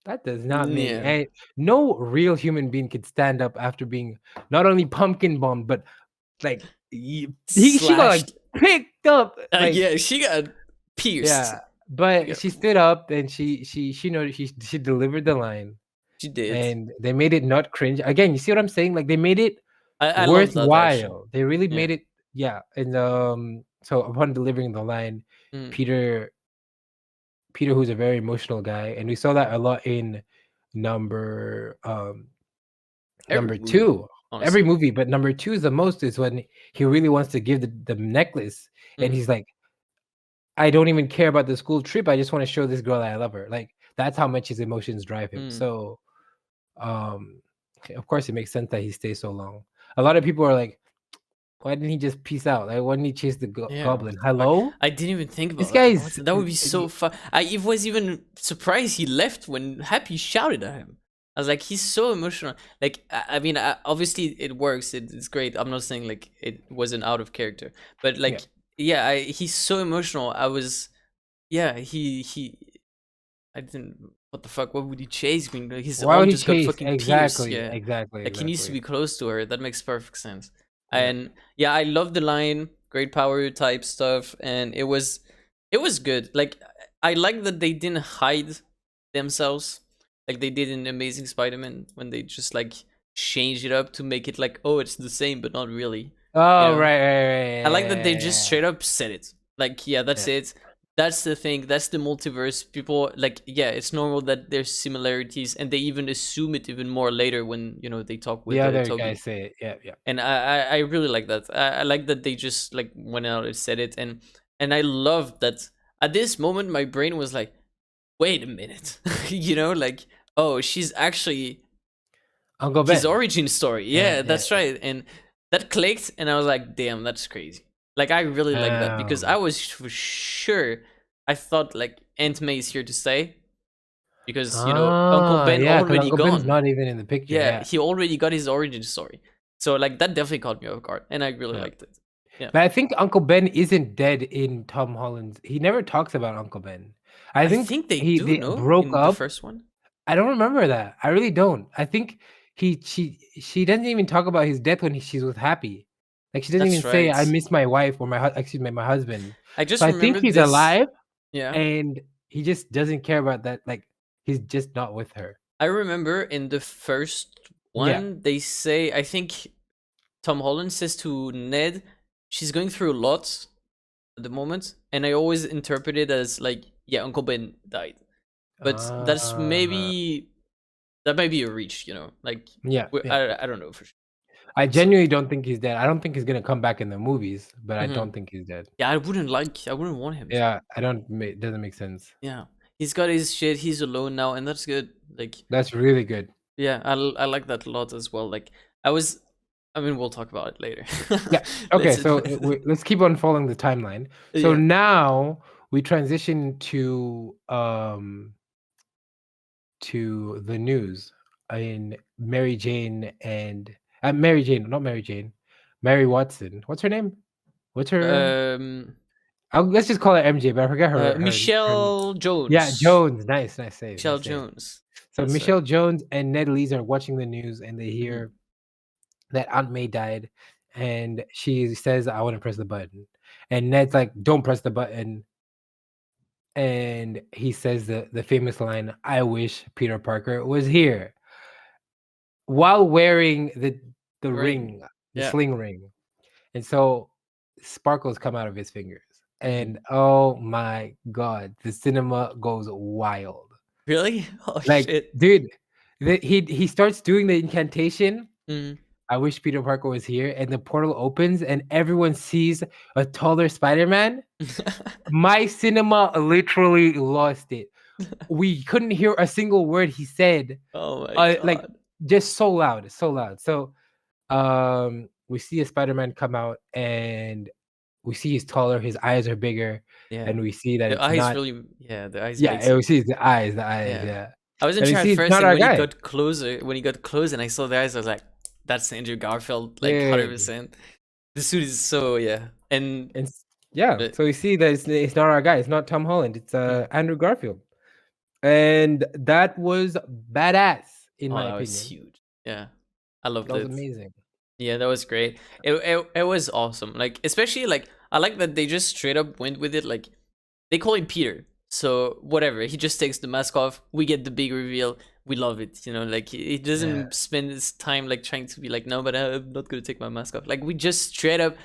that does not make no real human being could stand up after being not only pumpkin bombed, but like she got like picked up. Like, she got pierced. Yeah, but she stood up and she delivered the line. She did, and they made it not cringe. Again, you see what I'm saying? Like they made it worthwhile. They really made it. Yeah, and so upon delivering the line, Peter, who's a very emotional guy, and we saw that a lot in number 2. Every movie, but number 2 is the most. Is when he really wants to give the necklace, and he's like, I don't even care about the school trip. I just want to show this girl that I love her. Like that's how much his emotions drive him. So, of course, it makes sense that he stays so long. A lot of people are like, why didn't he just peace out? Like, why didn't he chase the goblin? Hello? I didn't even think about this guy's. That would be so fun. I was even surprised he left when Happy shouted at him. I was like, he's so emotional. Like, I mean, obviously it works. It's great. I'm not saying like it wasn't out of character, but like, he's so emotional. I was, I didn't. What the fuck? What would he chase? His arm just got fucking pierced. Yeah, exactly. Like he needs to be close to her. That makes perfect sense. And I love the line, great power type stuff, and it was good. Like I like that they didn't hide themselves like they did in Amazing Spider-Man when they just like changed it up to make it like, oh, it's the same but not really. Oh, right. I like that they just straight up said it. Like, that's it. That's the thing. That's the multiverse. People like, it's normal that there's similarities, and they even assume it even more later when they talk with the other guys say it. Yeah. And I really like that. I like that they just like went out and said it, and I love that. At this moment, my brain was like, wait a minute, like, oh, she's actually Uncle Ben. His origin story. That's right, and that clicked, and I was like, damn, that's crazy. Like, I really like that, because I was for sure, I thought, like, Aunt May is here to stay. Because, Uncle Ben already Uncle gone. Ben's not even in the picture. Yeah, he already got his origin story. So, like, that definitely caught me off guard, and I really liked it. Yeah. But I think Uncle Ben isn't dead in Tom Holland's. He never talks about Uncle Ben. I think they broke up. The first one? I don't remember that. I really don't. I think she doesn't even talk about his death when she's with Happy. Like she doesn't even That's say I right. miss my wife or excuse me, my husband. I So just I think remember he's this. alive Yeah. and he just doesn't care about that. Like he's just not with her. I remember in the first Yeah. one, they say, I think Tom Holland says to Ned, she's going through a lot at the moment. And I always interpret it as like, yeah, Uncle Ben died. But Uh, that might be a reach, like, yeah, yeah. I don't know for sure. I So, genuinely don't think he's dead. I don't think he's gonna come back in the movies, but I mhm. don't think he's dead. Yeah, I wouldn't want him to. Yeah, I don't. It doesn't make sense. Yeah, he's got his shit. He's alone now, and that's good. Like, That's really good. yeah, I like that a lot as well. Like, I was, I mean, we'll talk about it later. Yeah. Okay. Let's, So let's keep on following the timeline. So yeah. now we transition to the news in Mary Jane and Mary Jane, not Mary Jane, Mary Watson. What's her name? What's her? Um, Let's just call her MJ, but I forget her. Michelle Yeah, Jones. Jones. Nice, nice save, Michelle nice save. Jones. So That's right. Michelle Jones and Ned Lees are watching the news, and they Hmm. hear that Aunt May died, and she says, "I want to press the button," and Ned's like, "Don't press the button." And he says the famous line, "I wish Peter Parker was here," while wearing the Ring. ring, the Yeah. sling ring. And so sparkles come out of his fingers. Hmm. And oh my god, the cinema goes wild. Really? Oh Like, shit. dude, he starts doing the incantation. Hmm. I wish Peter Parker was here, and the portal opens, and everyone sees a taller Spider-Man. My cinema literally lost it. We couldn't hear a single word he said. Oh my Like god. just so loud, so loud. So we see a Spider-Man come out, and we see he's taller, his eyes are bigger, Yeah. and we see that The it's eyes not. really, yeah, the eyes Yeah, makes and it. we see the eyes, Yeah. yeah. I wasn't And we sure at see it's first, not and our guy. when he got close and I saw the eyes, I was like, that's Andrew Garfield, like Yeah. 100%. The suit is so, yeah. And And yeah, uh, so we see that it's not our guy, it's not Tom Holland, it's mm, Andrew Garfield. And that was badass, in oh, my that was opinion. huge. Yeah. I That loved was it. amazing. Yeah, that was great. It was awesome. Like, especially like I like that they just straight up went with it. Like, they call him Peter, so whatever. He just takes the mask off. We get the big reveal. We love it. Like he Yeah. doesn't spend his time like trying to be like, no, but I'm not gonna take my mask off. Like, we just straight up.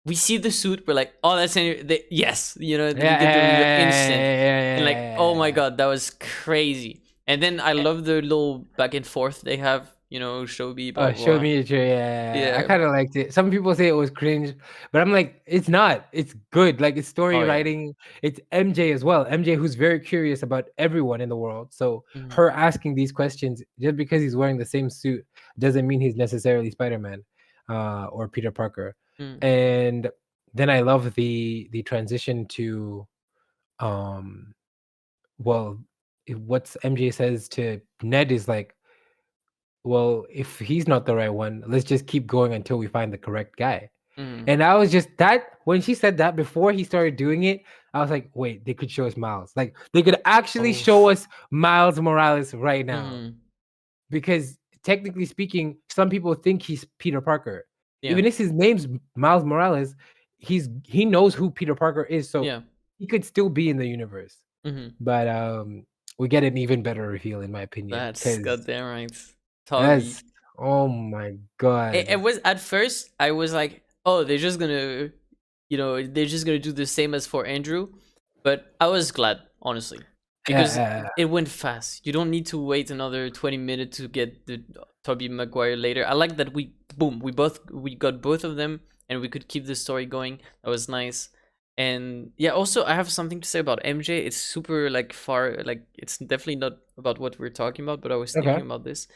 We see the suit. We're like, oh, that's yes. Yeah, We get the reveal instant, and like, oh my yeah. god, that was crazy. And then I love the little back and forth they have. Shobi, blah Show blah. me a trailer. Yeah, I Yeah. kind of liked it. Some people say it was cringe, but I'm like, it's not. It's good. Like it's story Oh yeah. writing. It's MJ as well. MJ, who's very curious about everyone in the world. So Mhm. her asking these questions just because he's wearing the same suit doesn't mean he's necessarily Spider-Man, or Peter Parker. Mm. And then I love the transition to, um, well, what's MJ says to Ned is like, well, if he's not the right one, let's just keep going until we find the correct guy. Mm. And I was just that when she said that before he started doing it, I was like, wait, they could show us Miles. Like they could actually Oh. show us Miles Morales right now. Mhm. Because technically speaking, some people think he's Peter Parker. Yeah. Even if his name's Miles Morales, he knows who Peter Parker is, so Yeah. he could still be in the universe. Mhm. But we get an even better reveal, in my opinion, That's because goddamn right. that's Toby. oh my It god. was at first I was like, oh, they're just gonna do the same as for Andrew, but I was glad, honestly, because Yeah, it went fast. You don't need to wait another 20 minutes to get the Toby Maguire later. I like that we got both of them and we could keep the story going. That was nice. And yeah, also I have something to say about MJ. It's super like far, like it's definitely not about what we're talking about, but I was thinking okay. about this.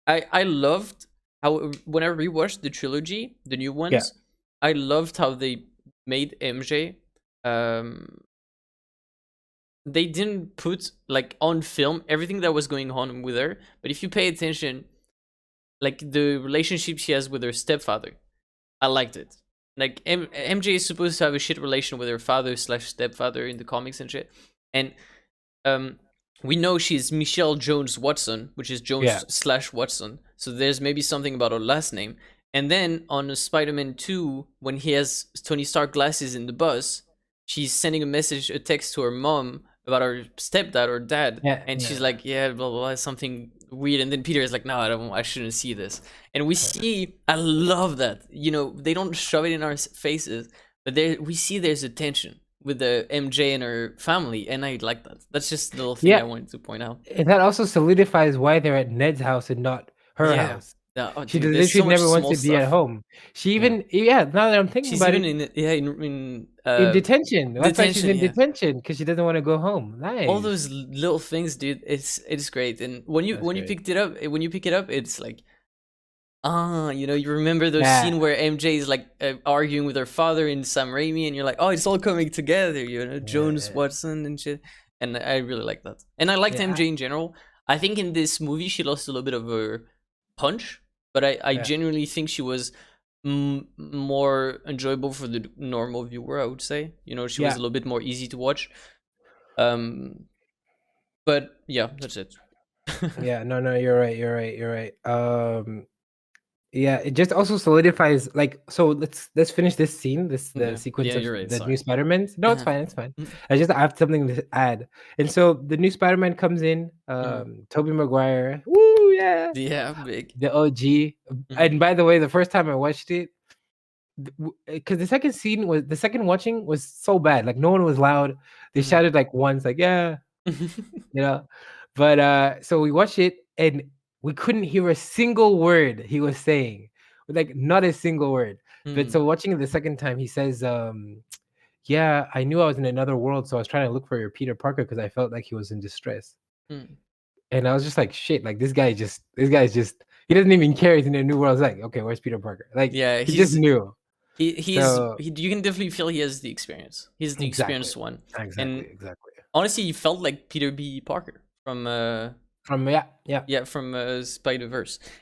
I loved how when I rewatched the trilogy, the new Yeah. ones, I loved how they made MJ. Um, they didn't put like on film everything that was going on with her, but if you pay attention, like the relationship she has with her stepfather, I liked it. Like MJ is supposed to have a shit relation with her father slash stepfather in the comics and shit, and um, we know she's Michelle Jones Watson, which is Yeah. Jones slash Watson. So there's maybe something about her last name. And then on Spider-Man 2, when he has Tony Stark glasses in the bus, she's sending a text to her mom about her stepdad or dad, and she's like, yeah, blah, blah, blah, something weird. And then Peter is like, no, I shouldn't see this. And we see, I love that. They don't shove it in our faces, but we see there's a tension with the MJ and her family, and I like that. That's just the little thing I wanted to point out. And that also solidifies why they're at Ned's house and not her house. She literally never wants to be at home. She even now that I'm thinking about it, in detention. That's why she's in detention, because she doesn't want to go home. Nice. All those little things, dude. It's great. And when you pick it up, it's like, you remember those scene where MJ is like arguing with her father in Sam Raimi, and you're like, oh, it's all coming together. Jones, Watson, and shit. And I really like that. And I liked MJ in general. I think in this movie she lost a little bit of her punch, but I genuinely think she was more enjoyable for the normal viewer, I would say. She was a little bit more easy to watch. But yeah, that's it. No, you're right. Yeah, it just also solidifies, like, so let's finish this scene, the sequence of the new Spider-Man. No, it's fine. I have something to add. And so the new Spider-Man comes in, Tobey Maguire. Woo, yeah. Yeah, big. The OG. And by the way, the first time I watched it, because the second watching was so bad. Like, no one was loud. They shouted like once, like, yeah. But so we watched it, and we couldn't hear a single word he was saying, like not a single word. But so watching it the second time, he says, yeah, I knew I was in another world, so I was trying to look for your Peter Parker because I felt like he was in distress. And I was just like, shit, like this guy's just he doesn't even care he's in a new world. It's like, okay, where's Peter Parker? Like, he just knew. You can definitely feel he has the experience. He's the experienced one. Exactly. Honestly, he felt like Peter B. Parker from Spider-Verse,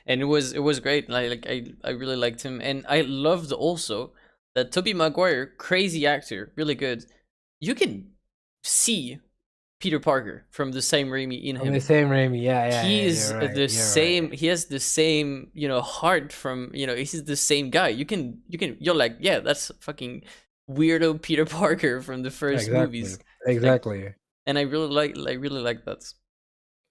and it was great. I really liked him, and I loved also that Tobey Maguire, crazy actor, really good. You can see Peter Parker from the same Raimi in him. The same Raimi, yeah. He's the same. He has the same, heart from. He's the same guy. You're like, yeah, that's fucking weirdo Peter Parker from the first movies. Exactly. And I really like that.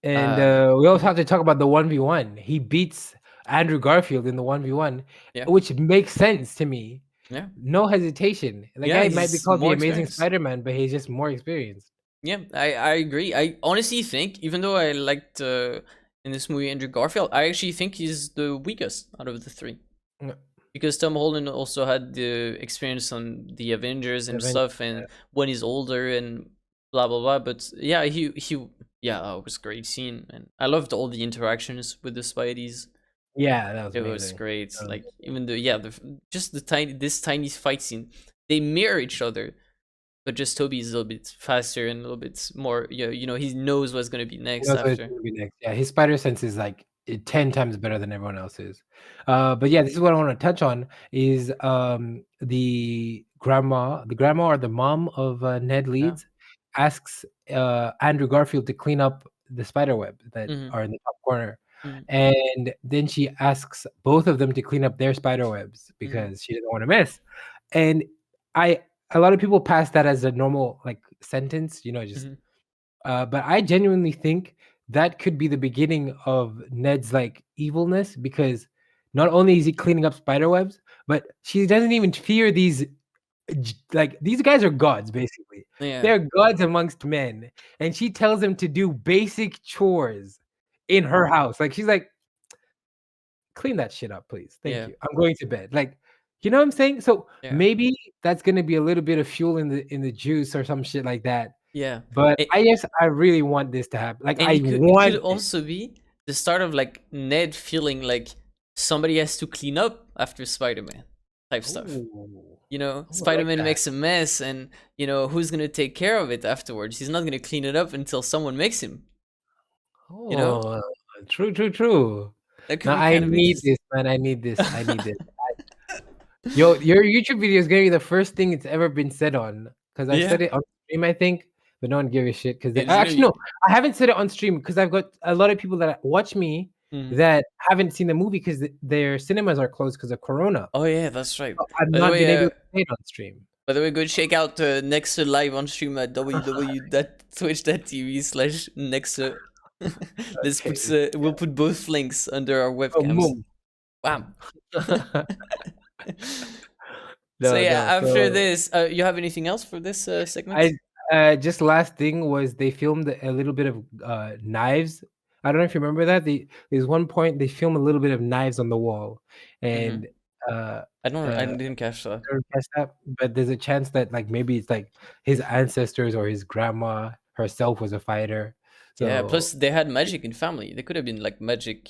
And we also have to talk about the 1v1. He beats Andrew Garfield in the 1v1, which makes sense to me. Yeah. No hesitation. The guy might be called the Amazing Spider-Man, but he's just more experienced. Yeah, I agree. I honestly think, even though I liked in this movie Andrew Garfield, I actually think he's the weakest out of the three. Yeah. Because Tom Holland also had the experience on the Avengers and stuff, and when he's older and blah blah blah. But yeah, it was a great scene, and I loved all the interactions with the Spideys. Yeah, that was amazing. It was great. Like, even this tiny fight scene, they mirror each other, but just Toby is a little bit faster and a little bit more. He knows what's gonna be next after. Yeah, his spider sense is like 10 times better than everyone else's. But yeah, this is what I want to touch on is the grandma or the mom of Ned Leeds asks Andrew Garfield to clean up the spider web that are in the top corner. And then she asks both of them to clean up their spider webs because she doesn't want to miss. And a lot of people pass that as a normal like sentence, but I genuinely think that could be the beginning of Ned's like evilness, because not only is he cleaning up spider webs, but she doesn't even fear these. Like, these guys are gods, basically. They're gods amongst men, and she tells them to do basic chores in her house. Like, she's like, clean that shit up, please. Thank you. I'm going to bed. Like, you know what I'm saying? So maybe that's gonna be a little bit of fuel in the juice or some shit like that. Yeah. But I really want this to happen. Like, it could also be the start of like Ned feeling like somebody has to clean up after Spider-Man type stuff. Spider-Man makes a mess, and who's gonna take care of it afterwards? He's not gonna clean it up until someone makes him. True. I need this, man. I need this. Yo, your YouTube video is gonna be the first thing it's ever been said on, because I said it on stream, I think, but no one gave a shit. Because actually, no, I haven't said it on stream because I've got a lot of people that watch me that haven't seen the movie because their cinemas are closed because of Corona. Oh yeah, that's right. So I've not been able to play it on stream. By the way, go check out Nexuh live on stream at www.twitch.tv/Nexuh. This puts we'll put both links under our webcams. Bam. So yeah, after this, you have anything else for this segment? Just last thing was they filmed a little bit of knives. I don't know if you remember that. There's one point they film a little bit of knives on the wall, and I didn't catch that. But there's a chance that like maybe it's like his ancestors or his grandma herself was a fighter. So, yeah. Plus, they had magic in family. They could have been like magic,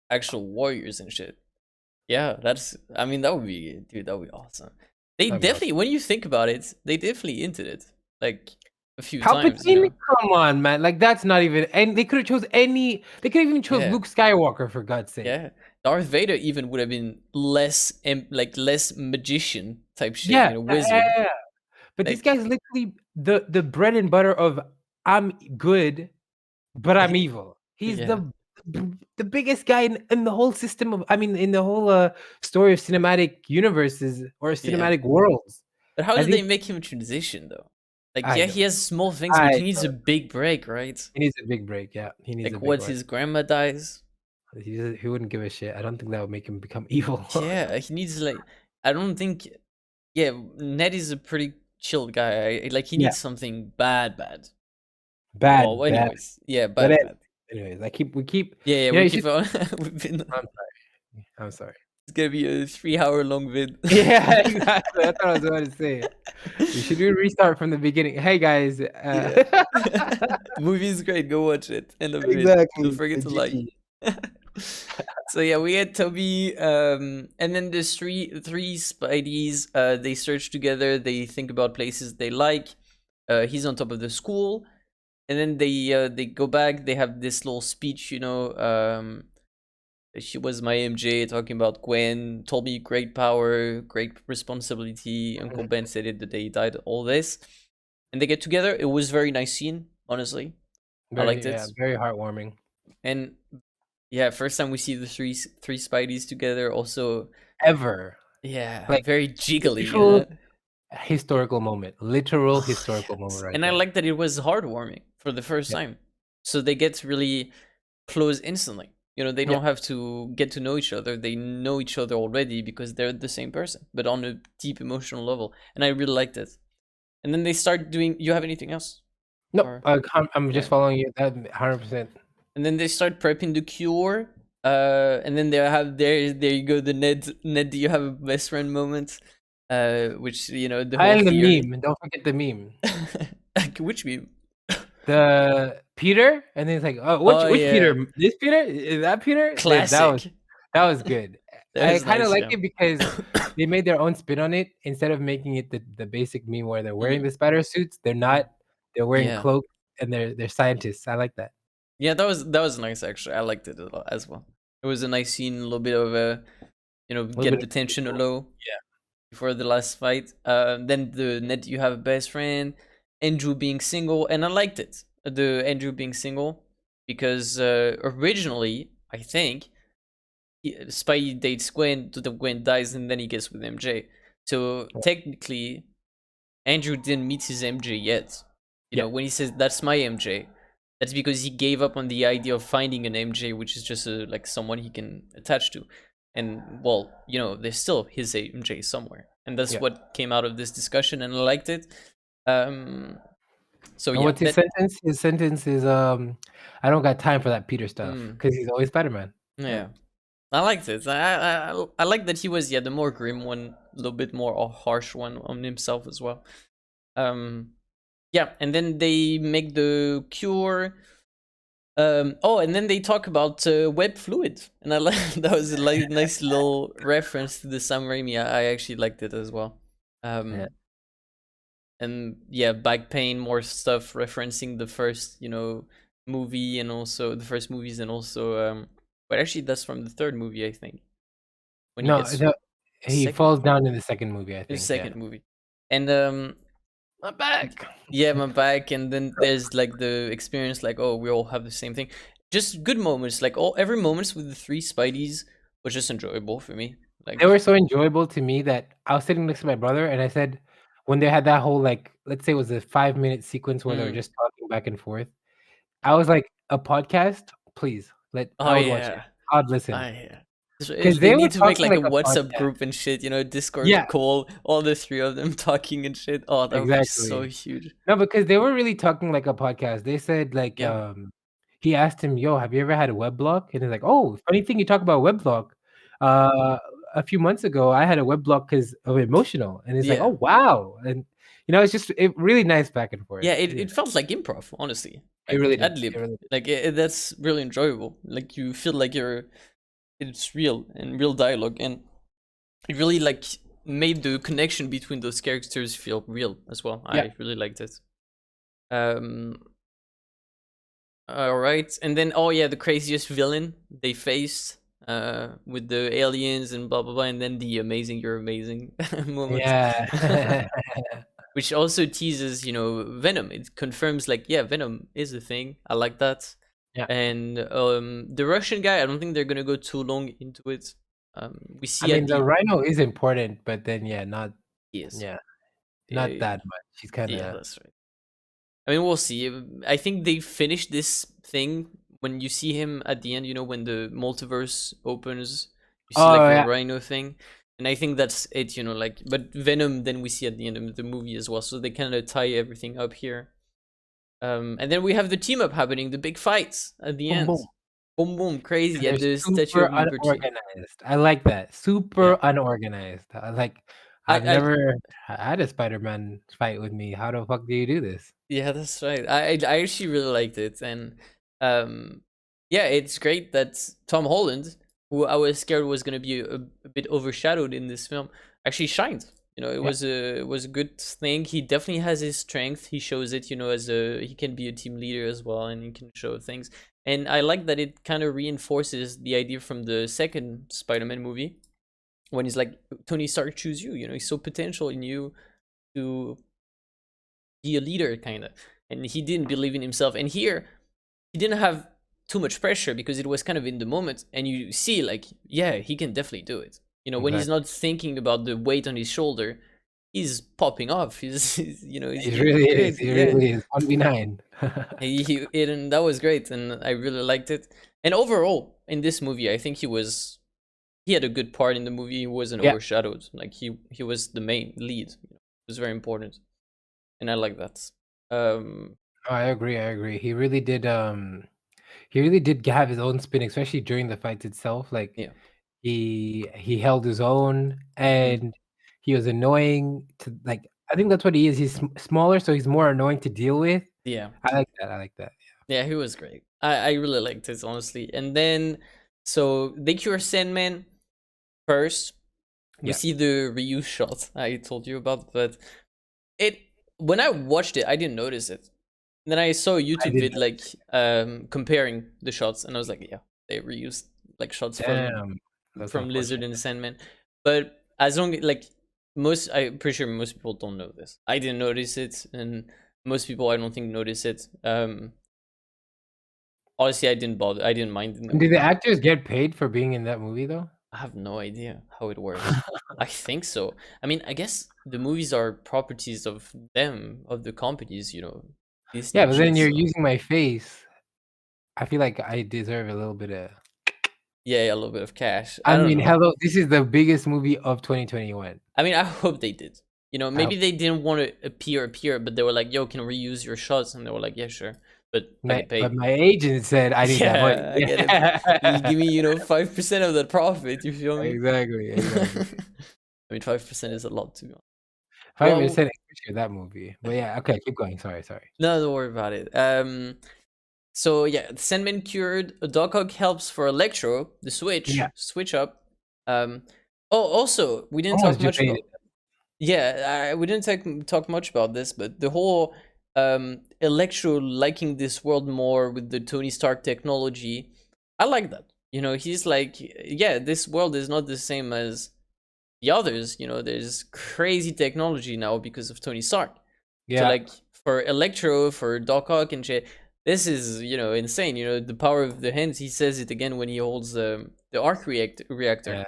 actual warriors and shit. Yeah, I mean, that would be, dude, that would be awesome. They definitely, when you think about it, they definitely hinted it like a few times. You know? Come on, man! Like that's not even. And they could have chose any. They could have even chose Luke Skywalker for God's sake. Yeah, Darth Vader even would have been less magician type shit. Yeah, you know, wizard. Yeah. But this guy's literally the bread and butter of I'm good, but I'm evil. He's the biggest guy in the whole system of. I mean, in the whole story of cinematic universes or cinematic worlds. But how did they make him transition though? Like, he has small things, but he needs a big break, right? He needs a big break, yeah. He needs like, what, his grandma dies? He wouldn't give a shit. I don't think that would make him become evil. Yeah, he needs, like, I don't think, Ned is a pretty chill guy. Like, he needs something bad. Well, anyways, bad. Anyways, we keep. We keep on. I'm sorry. It's gonna be a 3-hour long vid. Yeah, exactly. That's what I was about to say. We should restart from the beginning. Hey guys, movie is great. Go watch it. End of vid. Don't forget to like. So yeah, we had Toby, and then there's three Spideys. They search together. They think about places they like. He's on top of the school, and then they go back. They have this little speech, you know. She was my MJ, talking about Gwen, told me great power, great responsibility. Uncle Ben said it the day he died, all this. And they get together. It was a very nice scene, honestly. I liked it. Very heartwarming. And yeah, first time we see the three Spideys together, also. Ever. Yeah, like, very jiggly. Historical moment. Literal historical moment, right? And there. I like that it was heartwarming for the first time. So they get really close instantly. You know, they don't have to get to know each other. They know each other already because they're the same person, but on a deep emotional level. And I really liked it. And then they start doing. You have anything else? No, I'm just following you. That 100%. And then they start prepping the cure. And then they have there you go, the Ned. Do you have a best friend moment? Which, you know, the whole meme. Don't forget the meme. Which meme? The Peter, and then it's like, which Peter? This Peter? Is that Peter? Classic. That was good. I kind of liked it because they made their own spin on it. Instead of making it the basic meme where they're wearing the spider suits, they're not. They're wearing cloaks and they're scientists. I like that. Yeah, that was nice actually. I liked it as well. It was a nice scene, a little bit of a, you know, get the tension low. Yeah. Before the last fight. Then the Ned, you have a best friend. Andrew being single, and I liked it. The Andrew being single because originally I think Spidey dates Gwen, Gwen dies, and then he gets with MJ. So technically, Andrew didn't meet his MJ yet. You know, when he says that's my MJ, that's because he gave up on the idea of finding an MJ, which is just like someone he can attach to. And well, you know, there's still his MJ somewhere, and that's what came out of this discussion, and I liked it. So what's his sentence? His sentence is I don't got time for that Peter stuff because he's always Spider-Man. Yeah. I liked it. I like that he was the more grim one, a little bit more harsh one on himself as well. Yeah, and then they make the cure. And then they talk about web fluid, and I like that was a nice little reference to the Sam Raimi. I actually liked it as well. And back pain, more stuff referencing the first, you know, movie, and also the first movies, and also but actually that's from the third movie, I think. When he falls down in the second movie, I think. The second movie. And my back. Yeah, my back, and then there's like the experience, like, oh, we all have the same thing. just good moments. Like every moments with the three Spideys was just enjoyable for me. Like they were so enjoyable to me that I was sitting next to my brother and I said, when they had that whole like, let's say it was a 5-minute sequence where they were just talking back and forth, I was like, a podcast, please I would watch it. I'd listen. Because They they were need to make talking like a like a WhatsApp podcast. group and shit, Discord Yeah, call, all the three of them talking and shit. Oh, that would be so exactly. huge. No, because they were really talking like a podcast. They said like, Yeah. he asked him, "Yo, have you ever had a weblog?" And he's like, "Oh, funny thing you talk about weblog. A few months ago, I had a weblog because of emotional." And he's like, Yeah. "Oh, wow!" And it's just really nice back and forth. Yeah, it felt like improv, honestly. It Like really did. ad lib. It really did. Like that's really enjoyable. Like you feel like it's real and real dialogue, and it really like made the connection between those characters feel real as well. Yeah. I really liked it. All right, and then the craziest villain they faced with the aliens and blah blah blah, and then the amazing you're amazing moment. Yeah. Which also teases, Venom. It confirms like, yeah, Venom is a thing. I like that. Yeah. And the Russian guy, I don't think they're gonna go too long into it. We see the Rhino is important, but then not yes. not that much. He's kind of that's right. I mean, we'll see. I think they finished this thing when you see him at the end. When the multiverse opens, you see the Rhino thing, and I think that's it. But Venom, then we see at the end of the movie as well. So they kind of tie everything up here. And then we have the team up happening, the big fights at the end. Boom. Boom, boom, crazy at the Statue Super of Liberty. unorganized. I like that. Super unorganized. I've never had a Spider-Man fight with me. How the fuck do you do this? Yeah, that's right. I actually really liked it, and it's great that Tom Holland, who I was scared was gonna be a bit overshadowed in this film, actually shined. It was a good thing. He definitely has his strength. He shows it. He can be a team leader as well, and he can show things. And I like that it kind of reinforces the idea from the second Spider-Man movie, when he's like, Tony Stark, choose you. He's so potential in you to be a leader, kind of. And he didn't believe in himself. And here, he didn't have too much pressure because it was kind of in the moment. And you see, like, yeah, he can definitely do it. When he's not thinking about the weight on his shoulder, he's popping off. He's really is. He really is. 1v9. And that was great, and I really liked it. And overall, in this movie, I think he had a good part in the movie. He wasn't overshadowed. Like he was the main lead. It was very important, and I like that. I agree. He really did. He really did have his own spin, especially during the fights itself. Like, he held his own, and he was annoying to like. I think that's what he is. He's smaller, so he's more annoying to deal with. Yeah, I like that. Yeah, he was great. I really liked it, honestly. And then, so they cure Sandman first. We see the reuse shot I told you about, but when I watched it, I didn't notice it. And then I saw a YouTube vid like comparing the shots, and I was like, yeah, they reused like shots from Lizard and Sandman. But as long like I'm pretty sure most people don't know this. I didn't notice it, and most people I don't think notice it. Honestly, I didn't bother. I didn't mind. Did the actors get paid for being in that movie though? I have no idea how it works. I think so. I mean, I guess the movies are properties of them, of the companies, Disney, but then you're using my face. I feel like I deserve a little bit of a little bit of cash. I mean, hello, this is the biggest movie of 2021. I mean, I hope they did. Maybe they didn't want to appear, but they were like, "Yo, can we reuse your shots?" And they were like, "Yeah, sure." But I get paid. But my agent said I need that money. I get it. You give me, 5% of that profit. You feel me? Exactly. I mean, 5% is a lot to be honest. 5%, especially that movie. But yeah, okay, keep going. Sorry. No, don't worry about it. So yeah, Sandman cured. Doc Ock helps for Electro. The switch up. Also, we didn't talk much about. Yeah, we didn't talk much about this, but the whole Electro liking this world more with the Tony Stark technology, I like that. He's like, yeah, this world is not the same as the others. There's crazy technology now because of Tony Stark. Yeah. So like for Electro, for Doc Ock and shit, this is, you know, insane. You know, the power of the hands. He says it again when he holds the arc reactor. Yeah.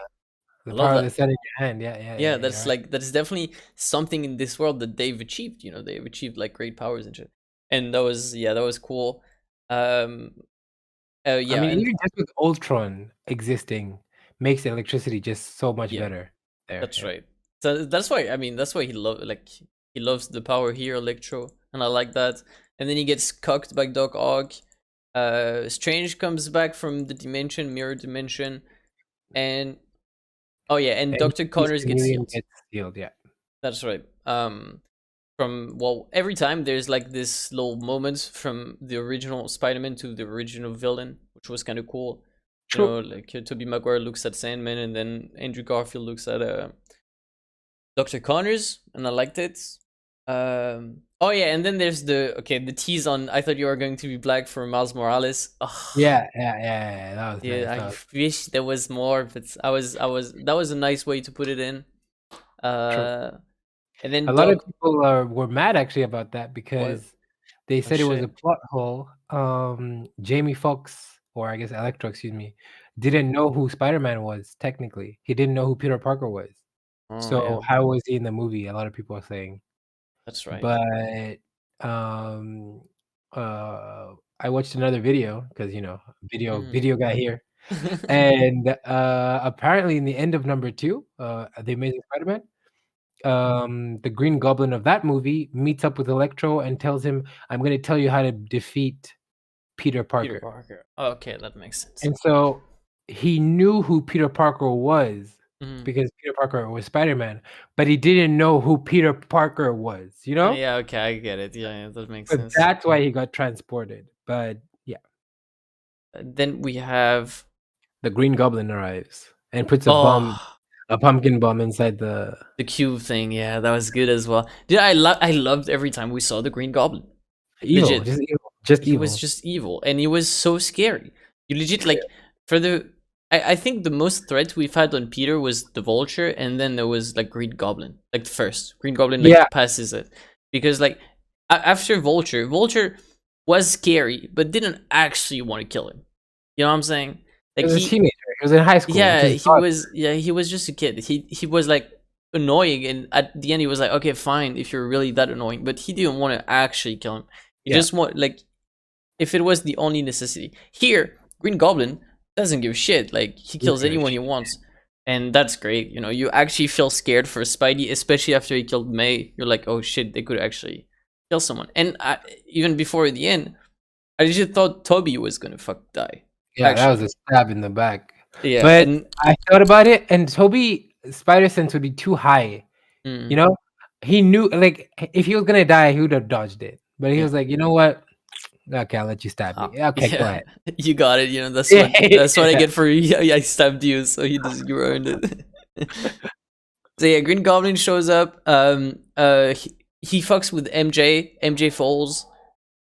The I love power of the that. sun in your hand. Yeah, yeah, Yeah, yeah. that's like that is definitely something in this world that they've achieved. You know, they've achieved like great powers and shit. And that was, yeah, that was cool. Um, I yeah, mean, and even just with Ultron existing makes the electricity just so much yeah, better there. that's Yeah. right. So that's why, I mean, that's why he loves the power here, Electro, and I like that. And then he gets cucked by Doc Ock. Strange comes back from the dimension, mirror dimension, and oh yeah, and And Dr. each Connors gets chameleon healed. gets healed. Yeah. That's right. From, well, every time there's like this little moment from the original Spider-Man to the original villain, which was kind of cool. You True. know, like Tobey Maguire looks at Sandman, and then Andrew Garfield looks at Dr. Connors, and I liked it. Oh yeah, and then there's the tease on I thought you were going to be black for Miles Morales. Oh, Yeah, yeah, yeah, yeah. That was yeah, nice. I wish there was more, but I was that was a nice way to put it in. True. Uh, and then A lot of Doc, people were mad actually about that what? because they Oh said it was a shit. plot hole. Jamie Foxx, or I guess Electro, excuse me, didn't know who Spider-Man was technically. He didn't know who Peter Parker was. Oh So yeah, how was he in the movie? A lot of people are saying. that's right. But um I watched another video because Mm. video guy here. And apparently in the end of number 2, The Amazing Spider-Man, the Green Goblin of that movie meets up with Electro and tells him, "I'm gonna tell you how to defeat Peter Peter Parker." Parker. Okay, that makes sense. And so he knew who Peter Parker was Mm. because Peter Parker was Spider-Man, but he didn't know who Peter Parker was, you know? Yeah, okay, I get it. Yeah, yeah, that makes But sense. that's why he got transported. But yeah, Then we have, the Green Goblin arrives and puts oh, a pumpkin bomb inside the the cube thing. Yeah, that was good as well. Dude, I loved every time we saw the Green Goblin. evil, Legit, just evil, just he was evil. just evil, and he was so scary. You legit Yeah, like for the. I think the most threat we've had on Peter was the Vulture, and then there was like Green Goblin, like the first Green Goblin yeah, like passes it, because like after Vulture was scary, but didn't actually want to kill him. You know what I'm saying? he Like was a teenager. He was in high school, which yeah, is odd. he was just a kid. He was like annoying, and at the end he was like, okay, fine, if you're really that annoying, but he didn't want to actually kill him. He Yeah, just want like if it was the only necessity. Here, Green Goblin doesn't give a shit. Like he who kills anyone he wants, and that's great. You know, you actually feel scared for Spidey, especially after he killed May. You're like, oh shit, they could actually kill someone. And even before the end, I just thought Toby was gonna fuck die. yeah, that was Actually, a stab in the back. yeah, But and I thought about it, and Toby spider sense would be too high. You mm, know, he knew like if he was gonna die, he would have dodged it. But he yeah. was like, you know what? Okay, I'll let you stab me. Ah, Okay, go yeah, ahead. you got it. You know Yeah, that's what I get for yeah, I stabbed you, so you earned it. So yeah, Green Goblin shows up. He fucks with MJ. MJ falls,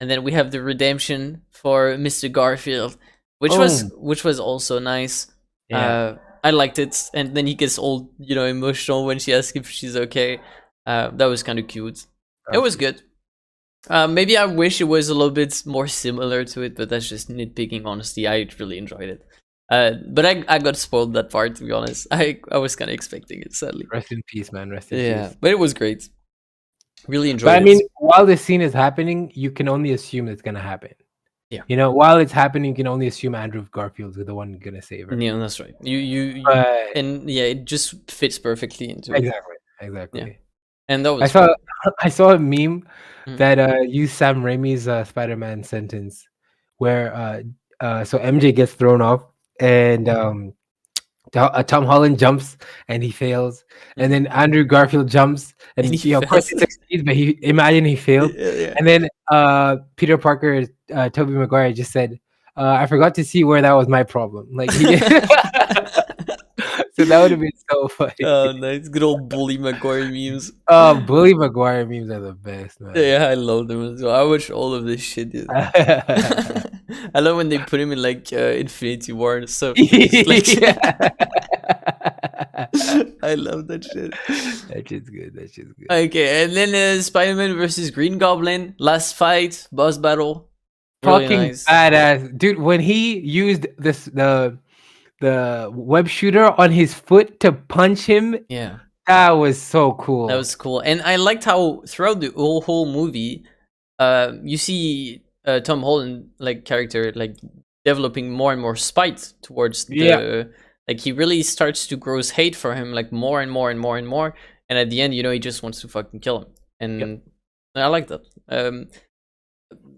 and then we have the redemption for Mr. Garfield, boom. which was also nice. Yeah, I liked it, and then he gets all emotional when she asks if she's okay. That was kind of cute. that It was was cute. good. Maybe I wish it was a little bit more similar to it, but that's just nitpicking. Honestly, I really enjoyed it. But I got spoiled that part, to be honest. I was kind of expecting it, sadly. Rest in peace, man. Rest in Yeah, peace. but it was great. Really But enjoyed I it. mean, while this scene is happening, you can only assume it's gonna happen. Yeah, You know, while it's happening, you can only assume Andrew Garfield's the one gonna save her. yeah, that's right. But And yeah, it just fits perfectly into it. exactly, Yeah, exactly. and that I was saw cool. I saw a meme Mm, that used Sam Raimi's Spider-Man sentence where so MJ gets thrown off and Tom Holland jumps and he fails, and mm. then Andrew Garfield jumps And he and of course fails. he succeeds, but he failed, Yeah, yeah. and then Peter Parker, Tobey Maguire just said, "I forgot to see where that was my problem." Like he, so that would have been so funny. Oh, nice. Good old bully Maguire memes. Oh, Bully Maguire memes are the best, man. Yeah, I love them as well. I watch all of this shit, dude. I love when they put him in like Infinity War and stuff. Just like Yeah. I love that shit. That shit's good. That shit's good. Okay, and then Spider-Man versus Green Goblin, last fight, boss battle. Really fucking nice. badass, dude. When he used the web shooter on his foot to punch him, Yeah, that was so cool. that was cool, and I liked how throughout the whole movie, you see Tom Holland like character like developing more and more spite towards the like he really starts to grow hate for him like more and more and more and more, and at the end, you know, he just wants to fucking kill him, and I like that.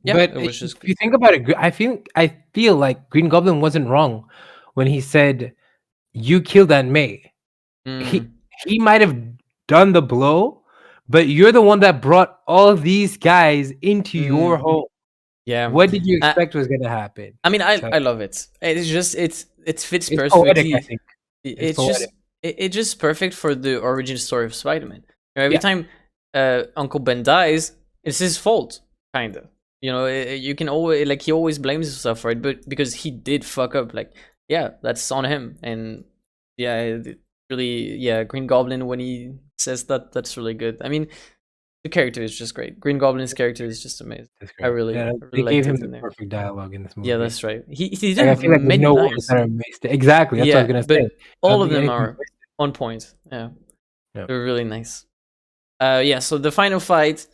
Yeah, but it was just if you think about it, I feel like Green Goblin wasn't wrong when he said, "You killed Aunt May." He might have done the blow, but you're the one that brought all these guys into your home. Yeah. What did you expect was gonna happen? I mean, I love it. It's just it fits It's perfectly. poetic, I think. It's poetic. just it's just perfect for the origin story of Spider-Man. You know, every time Uncle Ben dies, it's his fault, kind of. You know, you can always like he always blames himself for it, but because he did fuck up, like yeah, that's on him. And yeah, really, yeah, Green Goblin when he says that, that's really good. I mean, the character is just great. Green Goblin's character is just amazing. I really they gave him the there. perfect dialogue in this movie. Yeah, that's right. He Like, did I feel like many no lines. words that are mixed. Exactly, that's what I was gonna say. All of them are on point. Yeah, they're really nice. Yeah. So the final fight,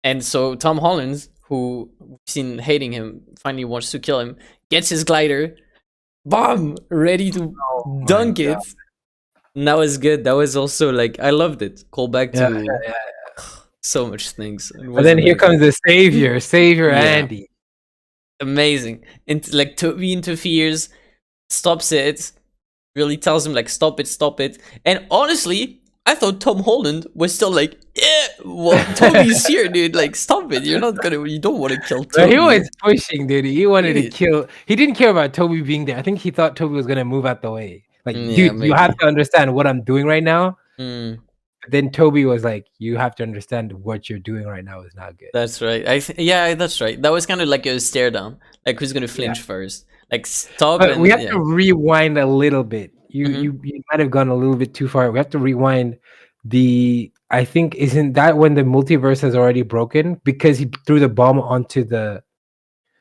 and so Tom Holland, who we've seen hating him, finally wants to kill him. Gets his glider, bomb, ready to dunk it. And that was good. That was also like I loved it. Call back to so much things. And then here comes the savior Andy. Amazing. And like Toby interferes, stops it, really tells him like stop it. And honestly, I thought Tom Holland was still like, yeah, well, Toby's here, dude. Like, stop it. You don't want to kill Toby. He was pushing, dude. He wanted to kill. He didn't care about Toby being there. I think he thought Toby was gonna move out the way. Like, dude, maybe. You have to understand what I'm doing right now. But then Toby was like, you have to understand what you're doing right now is not good. That's right. That's right. That was kind of like a stare down. Like, who's gonna flinch first? Like, stop. But we have to rewind a little bit. You might have gone a little bit too far. We have to rewind I think isn't that when the multiverse has already broken because he threw the bomb onto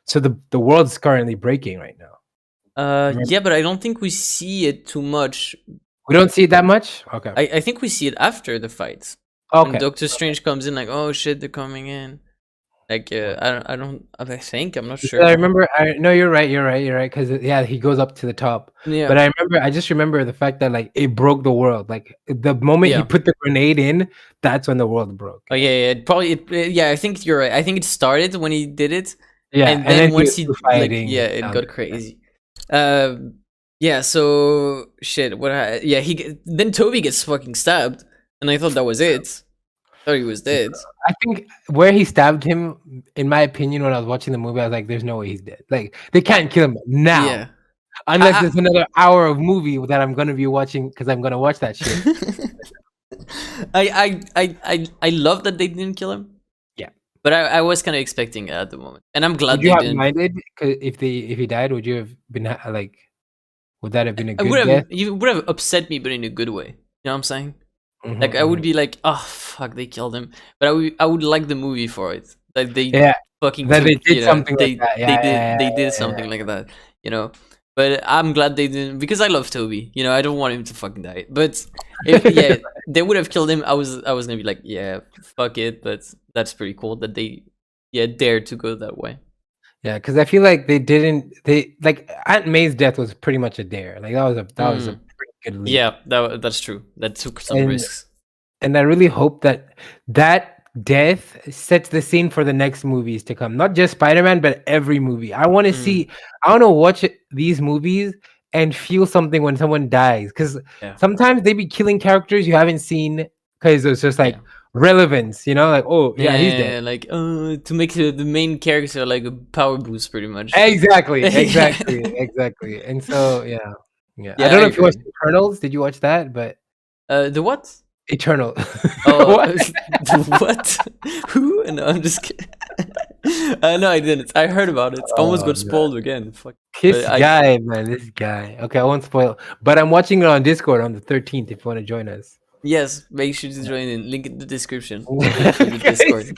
so the world's currently breaking right now. Yeah, but I don't think we see it too much. We don't see it that much. Okay, I think we see it after the fight. Okay, when Doctor Strange comes in, like, oh shit, they're coming in. Like, I think I'm not sure. I remember. No, you're right. Because he goes up to the top. Yeah. But I just remember the fact that like it broke the world. Like the moment he put the grenade in, that's when the world broke. Oh yeah. I think you're right. I think it started when he did it. Yeah, and then once he fighting, it got crazy. Yeah. So shit. Then Toby gets fucking stabbed, and I thought that was it. I thought he was dead. I think where he stabbed him, in my opinion, when I was watching the movie, I was like, "There's no way he's dead. Like they can't kill him now, unless there's another hour of movie that I'm gonna be watching because I'm gonna watch that shit." I love that they didn't kill him. Yeah, but I was kind of expecting it at the moment, and I'm glad would you have minded if he died? Would you have been like? Would that have been a good death? It would have upset me, but in a good way. You know what I'm saying? Like I would be like, oh fuck, they killed him. But I would like the movie for it. Like they fucking they did something like that. They did something like that. You know. But I'm glad they didn't because I love Toby. You know, I don't want him to fucking die. But if they would have killed him, I was gonna be like, yeah, fuck it. But that's pretty cool that they dared to go that way. Yeah, because I feel like they like Aunt May's death was pretty much a dare. Like that was a pretty good leap. Yeah, that's true. That took some risks. And I really hope that death sets the scene for the next movies to come. Not just Spider-Man, but every movie. I want to see. I want to watch these movies and feel something when someone dies. Because sometimes they be killing characters you haven't seen because it's just like. Relevance, you know, like he's dead. Like to make the main character like a power boost, pretty much. Exactly. And so I don't know if you watched Eternals. Did you watch that? But the what? Eternal. Oh, the what? Who? No, I'm just kidding. No, I didn't. I heard about it. Almost got spoiled again. Fuck. This guy. Okay, I won't spoil. But I'm watching it on Discord on the 13th. If you want to join us. Yes, make sure to join in. Link in the description. The Discord.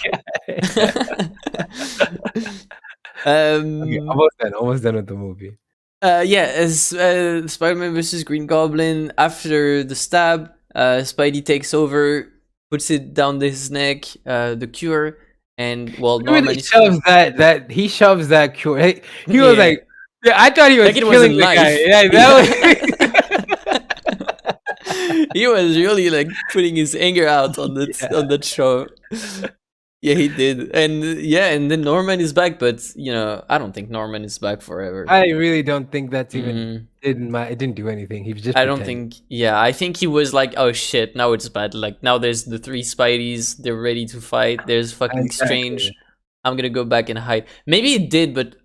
Okay, almost done with the movie. Yeah, as Spider-Man versus Green Goblin, after the stab, Spidey takes over, puts it down his neck, the cure, and well, Norman He shoves he shoves that cure. He was yeah. like, yeah, I thought he was like it was a killing the guy. knife. Yeah, He was really like putting his anger out on that show. Yeah, he did, and and then Norman is back, but I don't think Norman is back forever. I really don't think that's even it didn't do anything. He was just. I don't think. Yeah, I think he was like, oh shit, now it's bad. Like now there's the 3 Spideys. They're ready to fight. There's fucking Strange. I'm gonna go back and hide. Maybe it did, but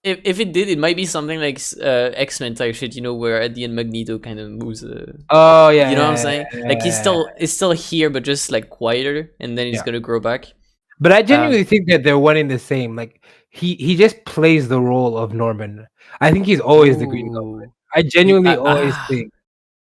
if it did, it might be something like X-Men type shit. Where at the end Magneto kind of moves. Oh yeah. You know what I'm saying? Like he's still here, but just like quieter, and then he's gonna grow back. But I genuinely think that they're one in the same. Like he just plays the role of Norman. I think he's always the Green Goblin. I genuinely always think.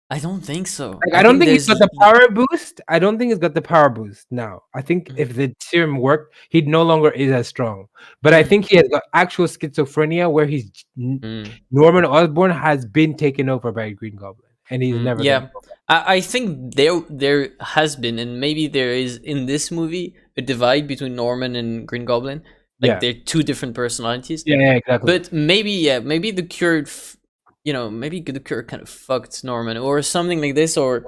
I don't think so. Like, I don't think he's got the power boost. I don't think he's got the power boost now. I think if the serum worked, he no longer is as strong. But I think he has got actual schizophrenia where he's Norman Osborn has been taken over by a Green Goblin, and he's never. Yeah, I think there has been, and maybe there is in this movie a divide between Norman and Green Goblin. Like they're 2 different personalities. Yeah, exactly. But maybe the cure. Maybe the cure kind of fucked Norman or something like this, or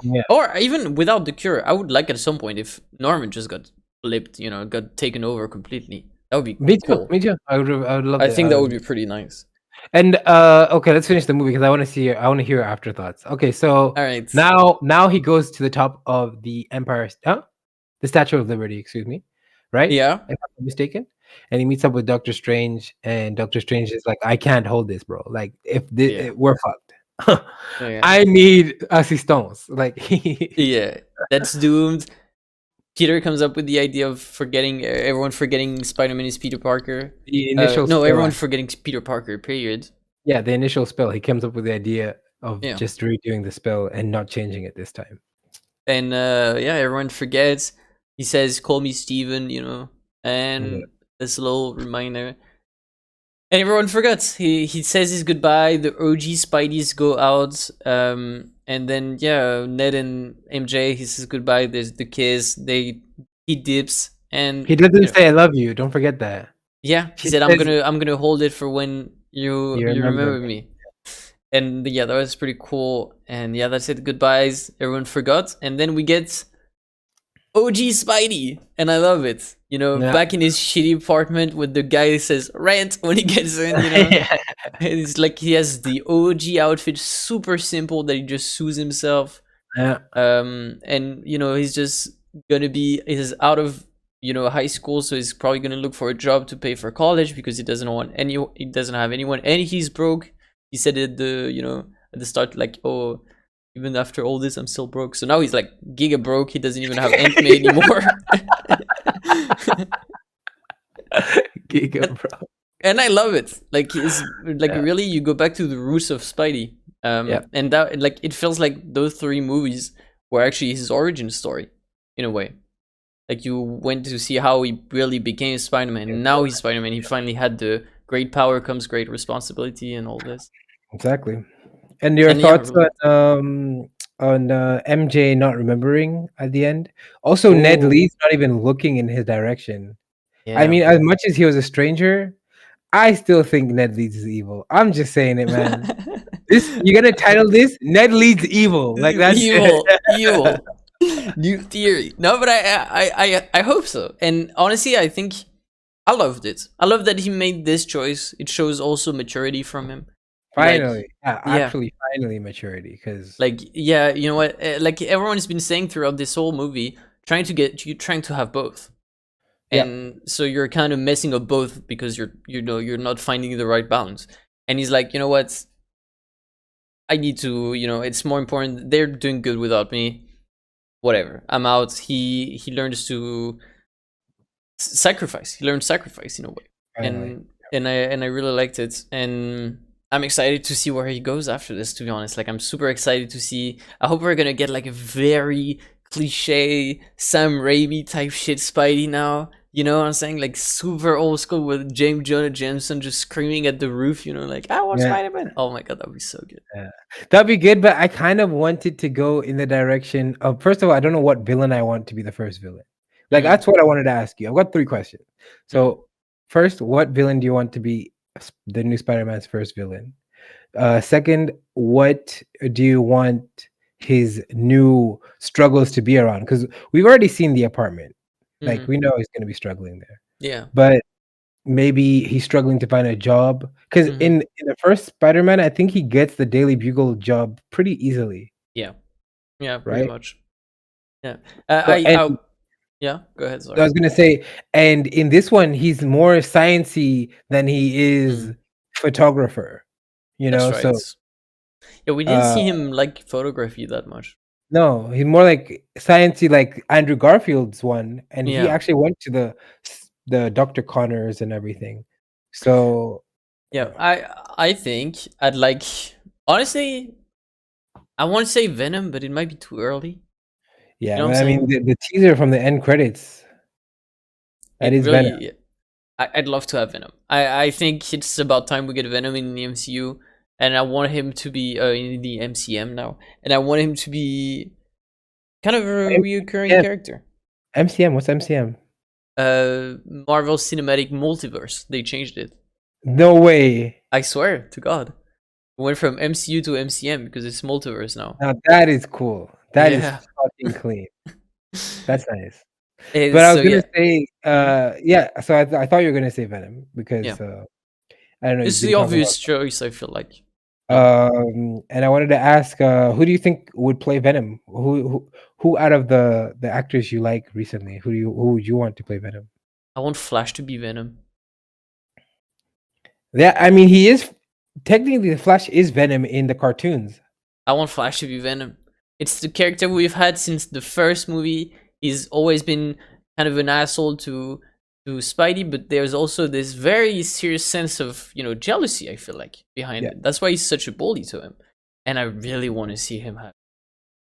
even without the cure, I would like at some point if Norman just got flipped, got taken over completely. That would be cool. Me too. I would love. I think that would be pretty nice. And okay, let's finish the movie because I want to hear your afterthoughts. Okay, so all right, now he goes to the top of the the Statue of Liberty, excuse me, right? Yeah, if I'm not mistaken. And he meets up with Doctor Strange, and Doctor Strange is like, "I can't hold this, bro. Like, if we're fucked. I need assistance." Like, yeah, that's doomed. Peter comes up with the idea of everyone forgetting Spider-Man is Peter Parker. The initial everyone forgetting Peter Parker. Period. Yeah, the initial spell. He comes up with the idea of just redoing the spell and not changing it this time. And everyone forgets. He says, "Call me Steven," and this little reminder. And everyone forgets. He says his goodbye. The OG Spideys go out. And then Ned and MJ, he says goodbye. There's the kiss. He dips, and he doesn't say "I love you." Don't forget that. Yeah, he said, "I'm gonna hold it for when you remember me." And that was pretty cool. And that's it. Goodbyes. Everyone forgot, and then we get OG Spidey, and I love it. Back in his shitty apartment with the guy that says rent when he gets in. It's like he has the OG outfit, super simple, that he just sues himself. Yeah. And he's just gonna be out of high school, so he's probably gonna look for a job to pay for college because he doesn't have anyone, and he's broke. He said at the at the start, like, oh, even after all this, I'm still broke. So now he's like giga broke. He doesn't even have Aunt May anymore. Giga broke. And I love it. Like really, you go back to the roots of Spidey. And that it feels like those 3 movies were actually his origin story, in a way. Like you went to see how he really became Spider-Man, and now he's Spider-Man. He finally had the great power comes great responsibility and all this. Exactly. And your thoughts on MJ not remembering at the end? Also, Ned Lee's not even looking in his direction. Yeah. I mean, as much as he was a stranger, I still think Ned Leeds is evil. I'm just saying it, man. You're gonna title this "Ned Leeds Evil"? Like that's evil. New theory. No, but I hope so. And honestly, I think I loved it. I love that he made this choice. It shows also maturity from him. Finally, finally maturity. Because you know what? Like everyone's been saying throughout this whole movie, trying to have both. And so you're kind of messing up both because you're not finding the right balance. And he's like, you know what? I need to, it's more important. They're doing good without me. Whatever. I'm out. He learns to sacrifice. He learned sacrifice in a way. And I really liked it. And I'm excited to see where he goes after this, to be honest. Like I'm super excited to see. I hope we're gonna get like a very cliche Sam Raimi type shit Spidey now. You know what I'm saying? Like super old school with James Jonah Jameson just screaming at the roof, like, I want Yeah. Spider-Man. Oh my god, that'd be so good. Yeah. That'd be good, but I kind of wanted to go in the direction of, first of all, I don't know what villain I want to be the first villain. Like, Mm, that's what I wanted to ask you. I've got 3 questions. mm, So, first, what villain do you want to be the new Spider-Man's first villain? Second, what do you want his new struggles to be around? Because we've already seen the apartment. Like, mm, we know he's gonna be struggling there. yeah. But maybe he's struggling to find a job. Because Hmm. in the first Spider-Man, I think he gets the Daily Bugle job pretty easily, Yeah. Yeah, pretty right? much. Yeah. So, and Yeah, go ahead, I sorry. was gonna say, and in this one, he's more sciencey than he is Mm, photographer, that's so, right. Yeah, we didn't uh see him like photography that much. no, he's more like sciencey like Andrew Garfield's one, and he Yeah. actually went to the Dr. Connors and everything. So, Yeah, I think I'd like, honestly, I want to say Venom, but it might be too early. You yeah, know what I'm but I mean, saying? the teaser from the end credits, that It is Venom. really, I'd love to have Venom. I think it's about time we get Venom in the MCU, and I want him to be in the MCM now, and I want him to be kind of a reoccurring MCM. character. MCM, what's MCM? Marvel Cinematic Multiverse. They changed it. No way. I swear to God. We went from MCU to MCM because it's multiverse now. Now that is cool. That is Yeah. fucking clean. That's nice. And But I was so gonna yeah. say, Mhm. yeah, so I thought you were gonna say Venom Yeah. because, I don't know, you've It's been the talking obvious about choice, I feel like. No. and I wanted to ask, who do you think would play Venom? Who out of the actors you like recently, who would you want to play Venom? I want Flash to be Venom. Yeah, I mean, he is technically the Flash is Venom in the cartoons. I want Flash to be Venom. It's the character we've had since the first movie. He's always been kind of an asshole to Spidey, but there's also this very serious sense of, jealousy, I feel like, behind Yeah. it. That's why he's such a bully to him. And I really want to see him have.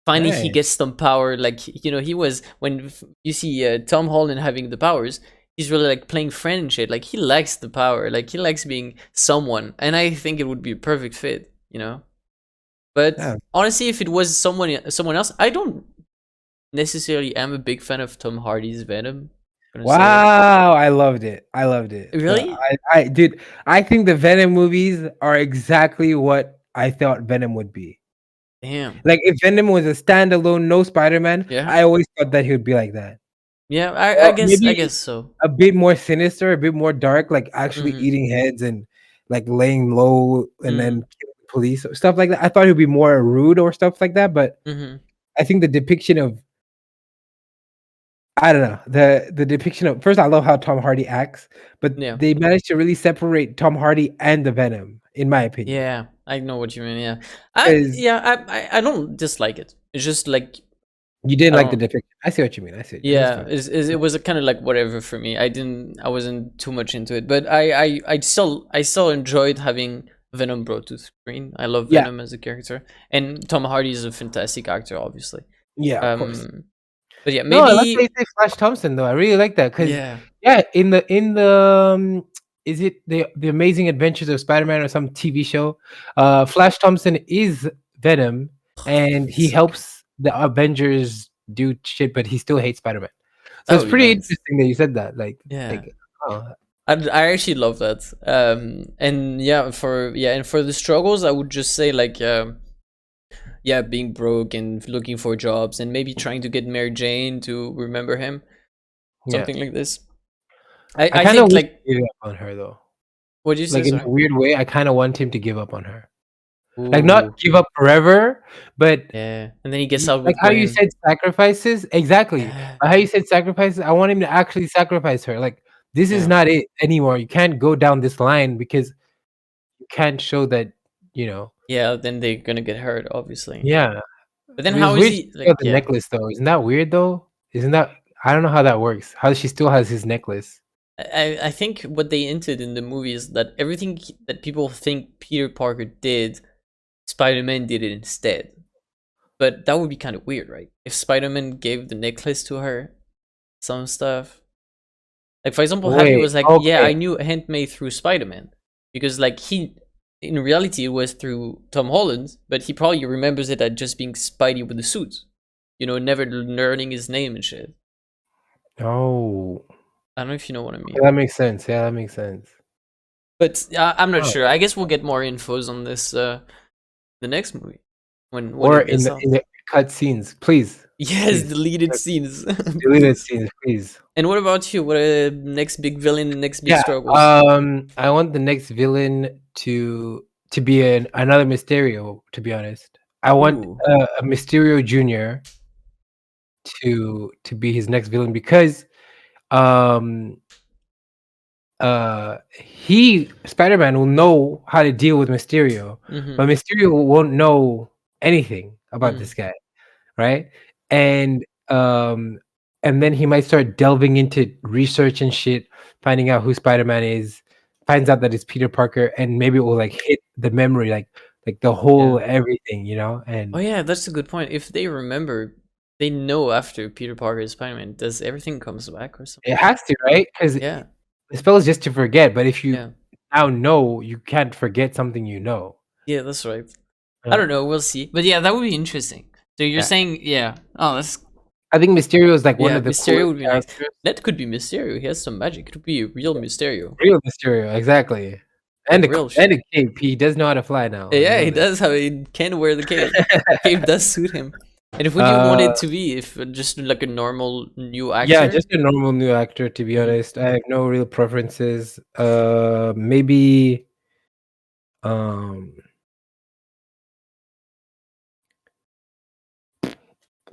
Finally, he Nice. gets some power. Like, he was, when you see Tom Holland having the powers, he's really like playing friend and shit. Like, he likes the power. Like, he likes being someone. And I think it would be a perfect fit. But Yeah. honestly, if it was someone else, I don't necessarily am a big fan of Tom Hardy's Venom. I'm gonna say that. Wow, I loved it. I loved it. Really? Dude, I think the Venom movies are exactly what I thought Venom would be. Damn. Like, if Venom was a standalone, no Spider-Man, Yeah. I always thought that he would be like that. Yeah. I Or guess. I maybe guess so. a bit more sinister, a bit more dark, like actually Mm-hmm. eating heads and like laying low and then Mm-hmm. killing police or stuff like that. I thought he'd be more rude or stuff like that, but Mm-hmm. I think the depiction of I don't know. The depiction of first, I love how Tom Hardy acts, but Yeah. they managed to really separate Tom Hardy and the Venom, in my opinion. Yeah. I know what you mean. Yeah. I Because yeah. I don't dislike it. It's just like, you didn't I like the don't. depiction. I see what you mean. I see. That's Yeah. fine. It was kind of like whatever for me. I wasn't too much into it, but I still enjoyed having Venom brought to screen. I love Yeah, Venom as a character, and Tom Hardy is a fantastic actor, obviously. yeah, of course. Um, but yeah, No, I like how you maybe. say Flash Thompson though. I really like that because Yeah. yeah, is it the Amazing Adventures of Spider-Man or some TV show? Flash Thompson is Venom, and he So good. helps the Avengers do shit, but he still hates Spider-Man. So That it's would be pretty nice. interesting that you said that. Yeah. Oh, I actually love that. And yeah, and for the struggles, I would just say like, yeah, being broke and looking for jobs and maybe trying to get Mary Jane to remember him, yeah. something like this. I I I kind of think wish like, he gave up on her though. what did you say? Like in Sorry. a weird way, I kind of want him to give up on her. Like not Ooh, give up forever, but yeah. And then he gets out like with how you Gwen. said sacrifices, exactly. Yeah, How you said sacrifices, I want him to actually sacrifice her. Like this is yeah, not it anymore. You can't go down this line because you can't show that, you know. yeah. Then they're gonna get hurt, obviously. Yeah. But then It was how is weird she he still like? had the Yeah, necklace though. Isn't that weird though? Isn't that I don't know how that works. How she still has his necklace. I think what they hinted in the movie is that everything that people think Peter Parker did, Spider-Man did it instead. But that would be kind of weird, right? If Spider-Man gave the necklace to her, some stuff. Like, for example, Happy Wait, was like, yeah, okay. I knew Aunt May through Spider-Man. Because, like, in reality, it was through Tom Holland, but he probably remembers it as just being Spidey with the suit. You know, never learning his name and shit. Oh. I don't know if you know what I mean. That makes sense. Yeah, that makes sense. But I'm not sure. I guess we'll get more infos on this the next movie. When Or it gets out. in the cut scenes, please. Yes, please. deleted scenes. Deleted scenes, please. And what about you? What are the next big villain, next big struggles? I want the next villain to be another Mysterio, to be honest. I want a Mysterio Jr. to be his next villain because Spider-Man will know how to deal with Mysterio, but Mysterio won't know anything about this guy, right? And then he might start delving into research and shit, finding out who Spider-Man is, finds out that it's Peter Parker, and maybe it will like hit the memory, like the whole everything, you know? And oh yeah, that's a good point. If they remember, they know after Peter Parker is Spider-Man, does everything comes back or something? It has to, right? Because the spell is just to forget, but if you now know, you can't forget something you know. Yeah, that's right. I don't know, we'll see. But yeah, that would be interesting. So you're saying, oh, that's... I think Mysterio is like one of the Mysterio would be nice. That could be Mysterio. He has some magic. It could be a real Mysterio. Real Mysterio, exactly. And a cape. He does know how to fly now. Yeah, he does. He can wear the cape. The cape does suit him. And if would you want it to be? If just like a normal new actor? Yeah, just a normal new actor, to be honest. I have no real preferences. Maybe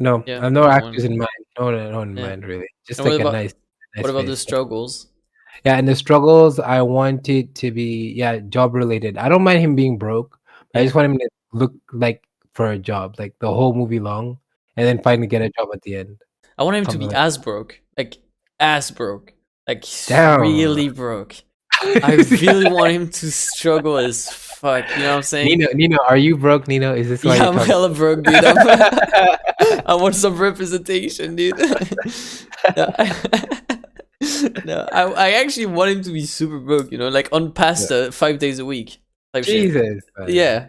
no, I have no actors in mind. No in mind really. Just like a nice what about the struggles? Yeah, and the struggles, I want it to be job related. I don't mind him being broke. I just want him to look like for a job, like the whole movie long, and then finally get a job at the end. I want him to be as broke, like really broke. I really want him to struggle as fuck. You know what I'm saying? Nino, are you broke, Nino? Is this why I'm hella broke, dude. I want some representation, dude. No, I actually want him to be super broke, you know, like on pasta 5 days a week. Like Jesus. Yeah.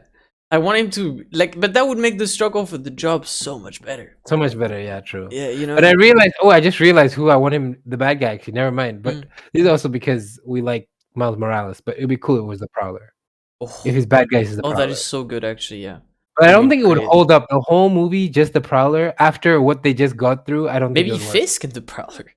I want him to but that would make the struggle for the job so much better. So much better, yeah, true. Yeah, you know. But I just realized who I want him, the bad guy, actually. Never mind. But this is also because we like Miles Morales, but it'd be cool if it was the Prowler. If his bad guy is the Prowler. Oh, that is so good, actually, yeah. But I don't think it would hold up the whole movie, just the Prowler. After what they just got through, I don't think it would work. Maybe Fisk and the Prowler.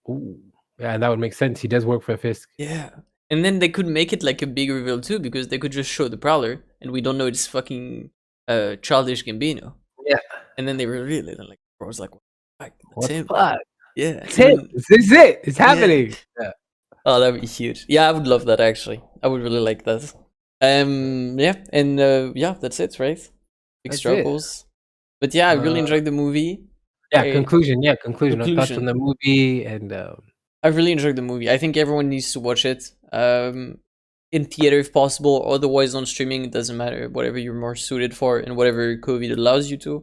Ooh. Yeah, that would make sense. He does work for Fisk. Yeah. And then they could make it like a big reveal too, because they could just show the Prowler and we don't know it's fucking Childish Gambino. Yeah. And then they reveal it and like I was like, what the fuck? Yeah. It's him. This is it. It's happening. Yeah. Oh, that'd be huge. Yeah, I would love that actually. I would really like that. Yeah, and that's it, right? Big struggles. But yeah, I really enjoyed the movie. Yeah, conclusion. I'll touch on the movie and I really enjoyed the movie. I think everyone needs to watch it. In theater if possible, otherwise on streaming, it doesn't matter. Whatever you're more suited for and whatever COVID allows you to.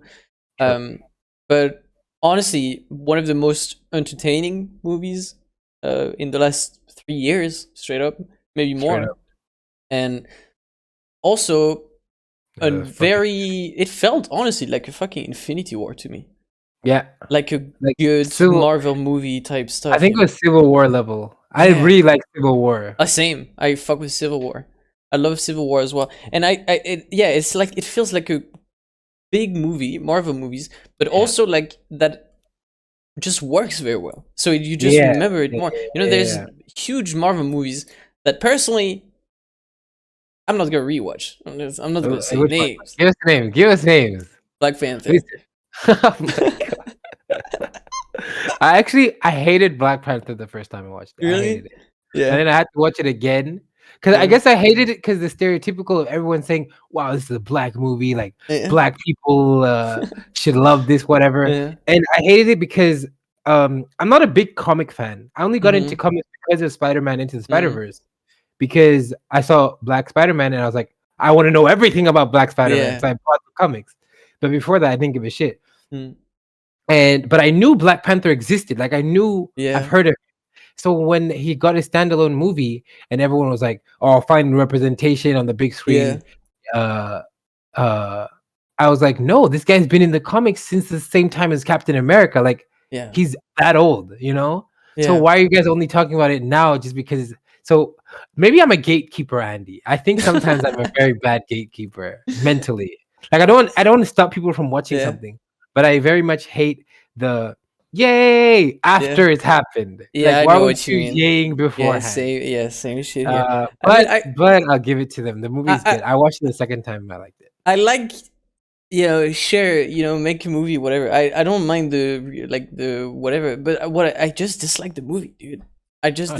But honestly, one of the most entertaining movies in the last 3 years, straight up, maybe more. And also it felt honestly like a fucking Infinity War to me. Yeah, like a good Marvel movie type stuff. I think it was Civil War level. I really like Civil War. Same. I fuck with Civil War. I love Civil War as well. And it's like it feels like a big movie, Marvel movies, but also like that just works very well. So you just remember it more. You know, there's huge Marvel movies that personally I'm not gonna rewatch. I'm not gonna say names. Give us names. Black Panther. Oh my God. I hated Black Panther the first time I watched it. Really? I hated it. Yeah. And then I had to watch it again. Because I guess I hated it because the stereotypical of everyone saying, wow, this is a black movie, like black people should love this, whatever. And I hated it because I'm not a big comic fan. I only got into comics because of Spider-Man Into the Spider-Verse. Because I saw Black Spider-Man and I was like, I want to know everything about Black Spider-Man. So I bought the comics. But before that, I didn't give a shit. But I knew Black Panther existed. Like I knew, I've heard of it. So when he got a standalone movie, and everyone was like, "Oh, fine representation on the big screen," I was like, "No, this guy's been in the comics since the same time as Captain America. Like, he's that old, you know." So why are you guys only talking about it now? Just because? So maybe I'm a gatekeeper, Andy. I think sometimes I'm a very bad gatekeeper mentally. Like I don't want to stop people from watching something, but I very much hate the yay after it's happened. Yeah, like I why know would what you you mean. yaying beforehand? Same shit here. But I'll give it to them. The movie's good. I watched it the second time. I liked it. I like, share, make a movie, whatever. I don't mind the whatever, but I just dislike the movie, dude. I just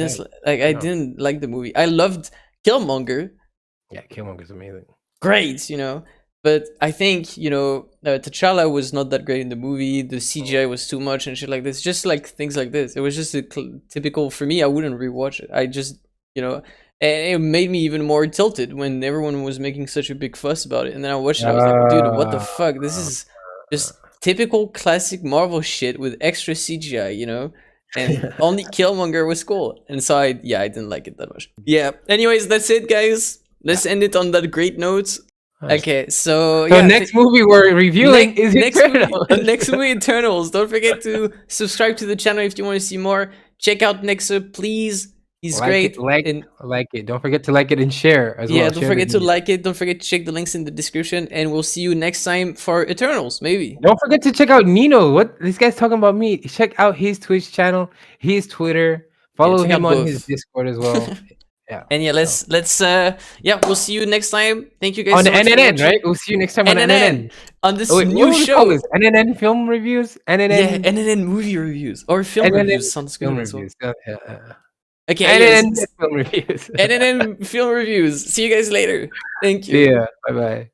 I didn't like the movie. I loved Killmonger. Yeah, Killmonger's amazing. Great, but I think T'Challa was not that great in the movie. The CGI was too much and shit like this. Just like things like this. It was just a typical for me. I wouldn't rewatch it. I just and it made me even more tilted when everyone was making such a big fuss about it. And then I watched it. I was like, dude, what the fuck? This is just typical classic Marvel shit with extra CGI, and only Killmonger was cool. And so I didn't like it that much. Yeah. Anyways, that's it, guys. Let's end it on that great note. Okay, so next movie we're reviewing is Eternals. Next movie, Eternals. Don't forget to subscribe to the channel if you want to see more. Check out Nexuh, please. He's great. Like it. Don't forget to like it and share as well. Yeah, don't forget to like it. Don't forget to check the links in the description, and we'll see you next time for Eternals, maybe. Don't forget to check out Nino. What this guy's talking about me. Check out his Twitch channel, his Twitter. Follow him on his Discord as well. Yeah. And let's we'll see you next time. Thank you guys on so much NNN, right? We'll see you next time on NNN. On this new show. NNN film reviews? NNN. Yeah, NNN movie reviews. Or film reviews sounds good. Film reviews. Okay, NNN film reviews. NNN film reviews. See you guys later. Thank you. Yeah, bye-bye.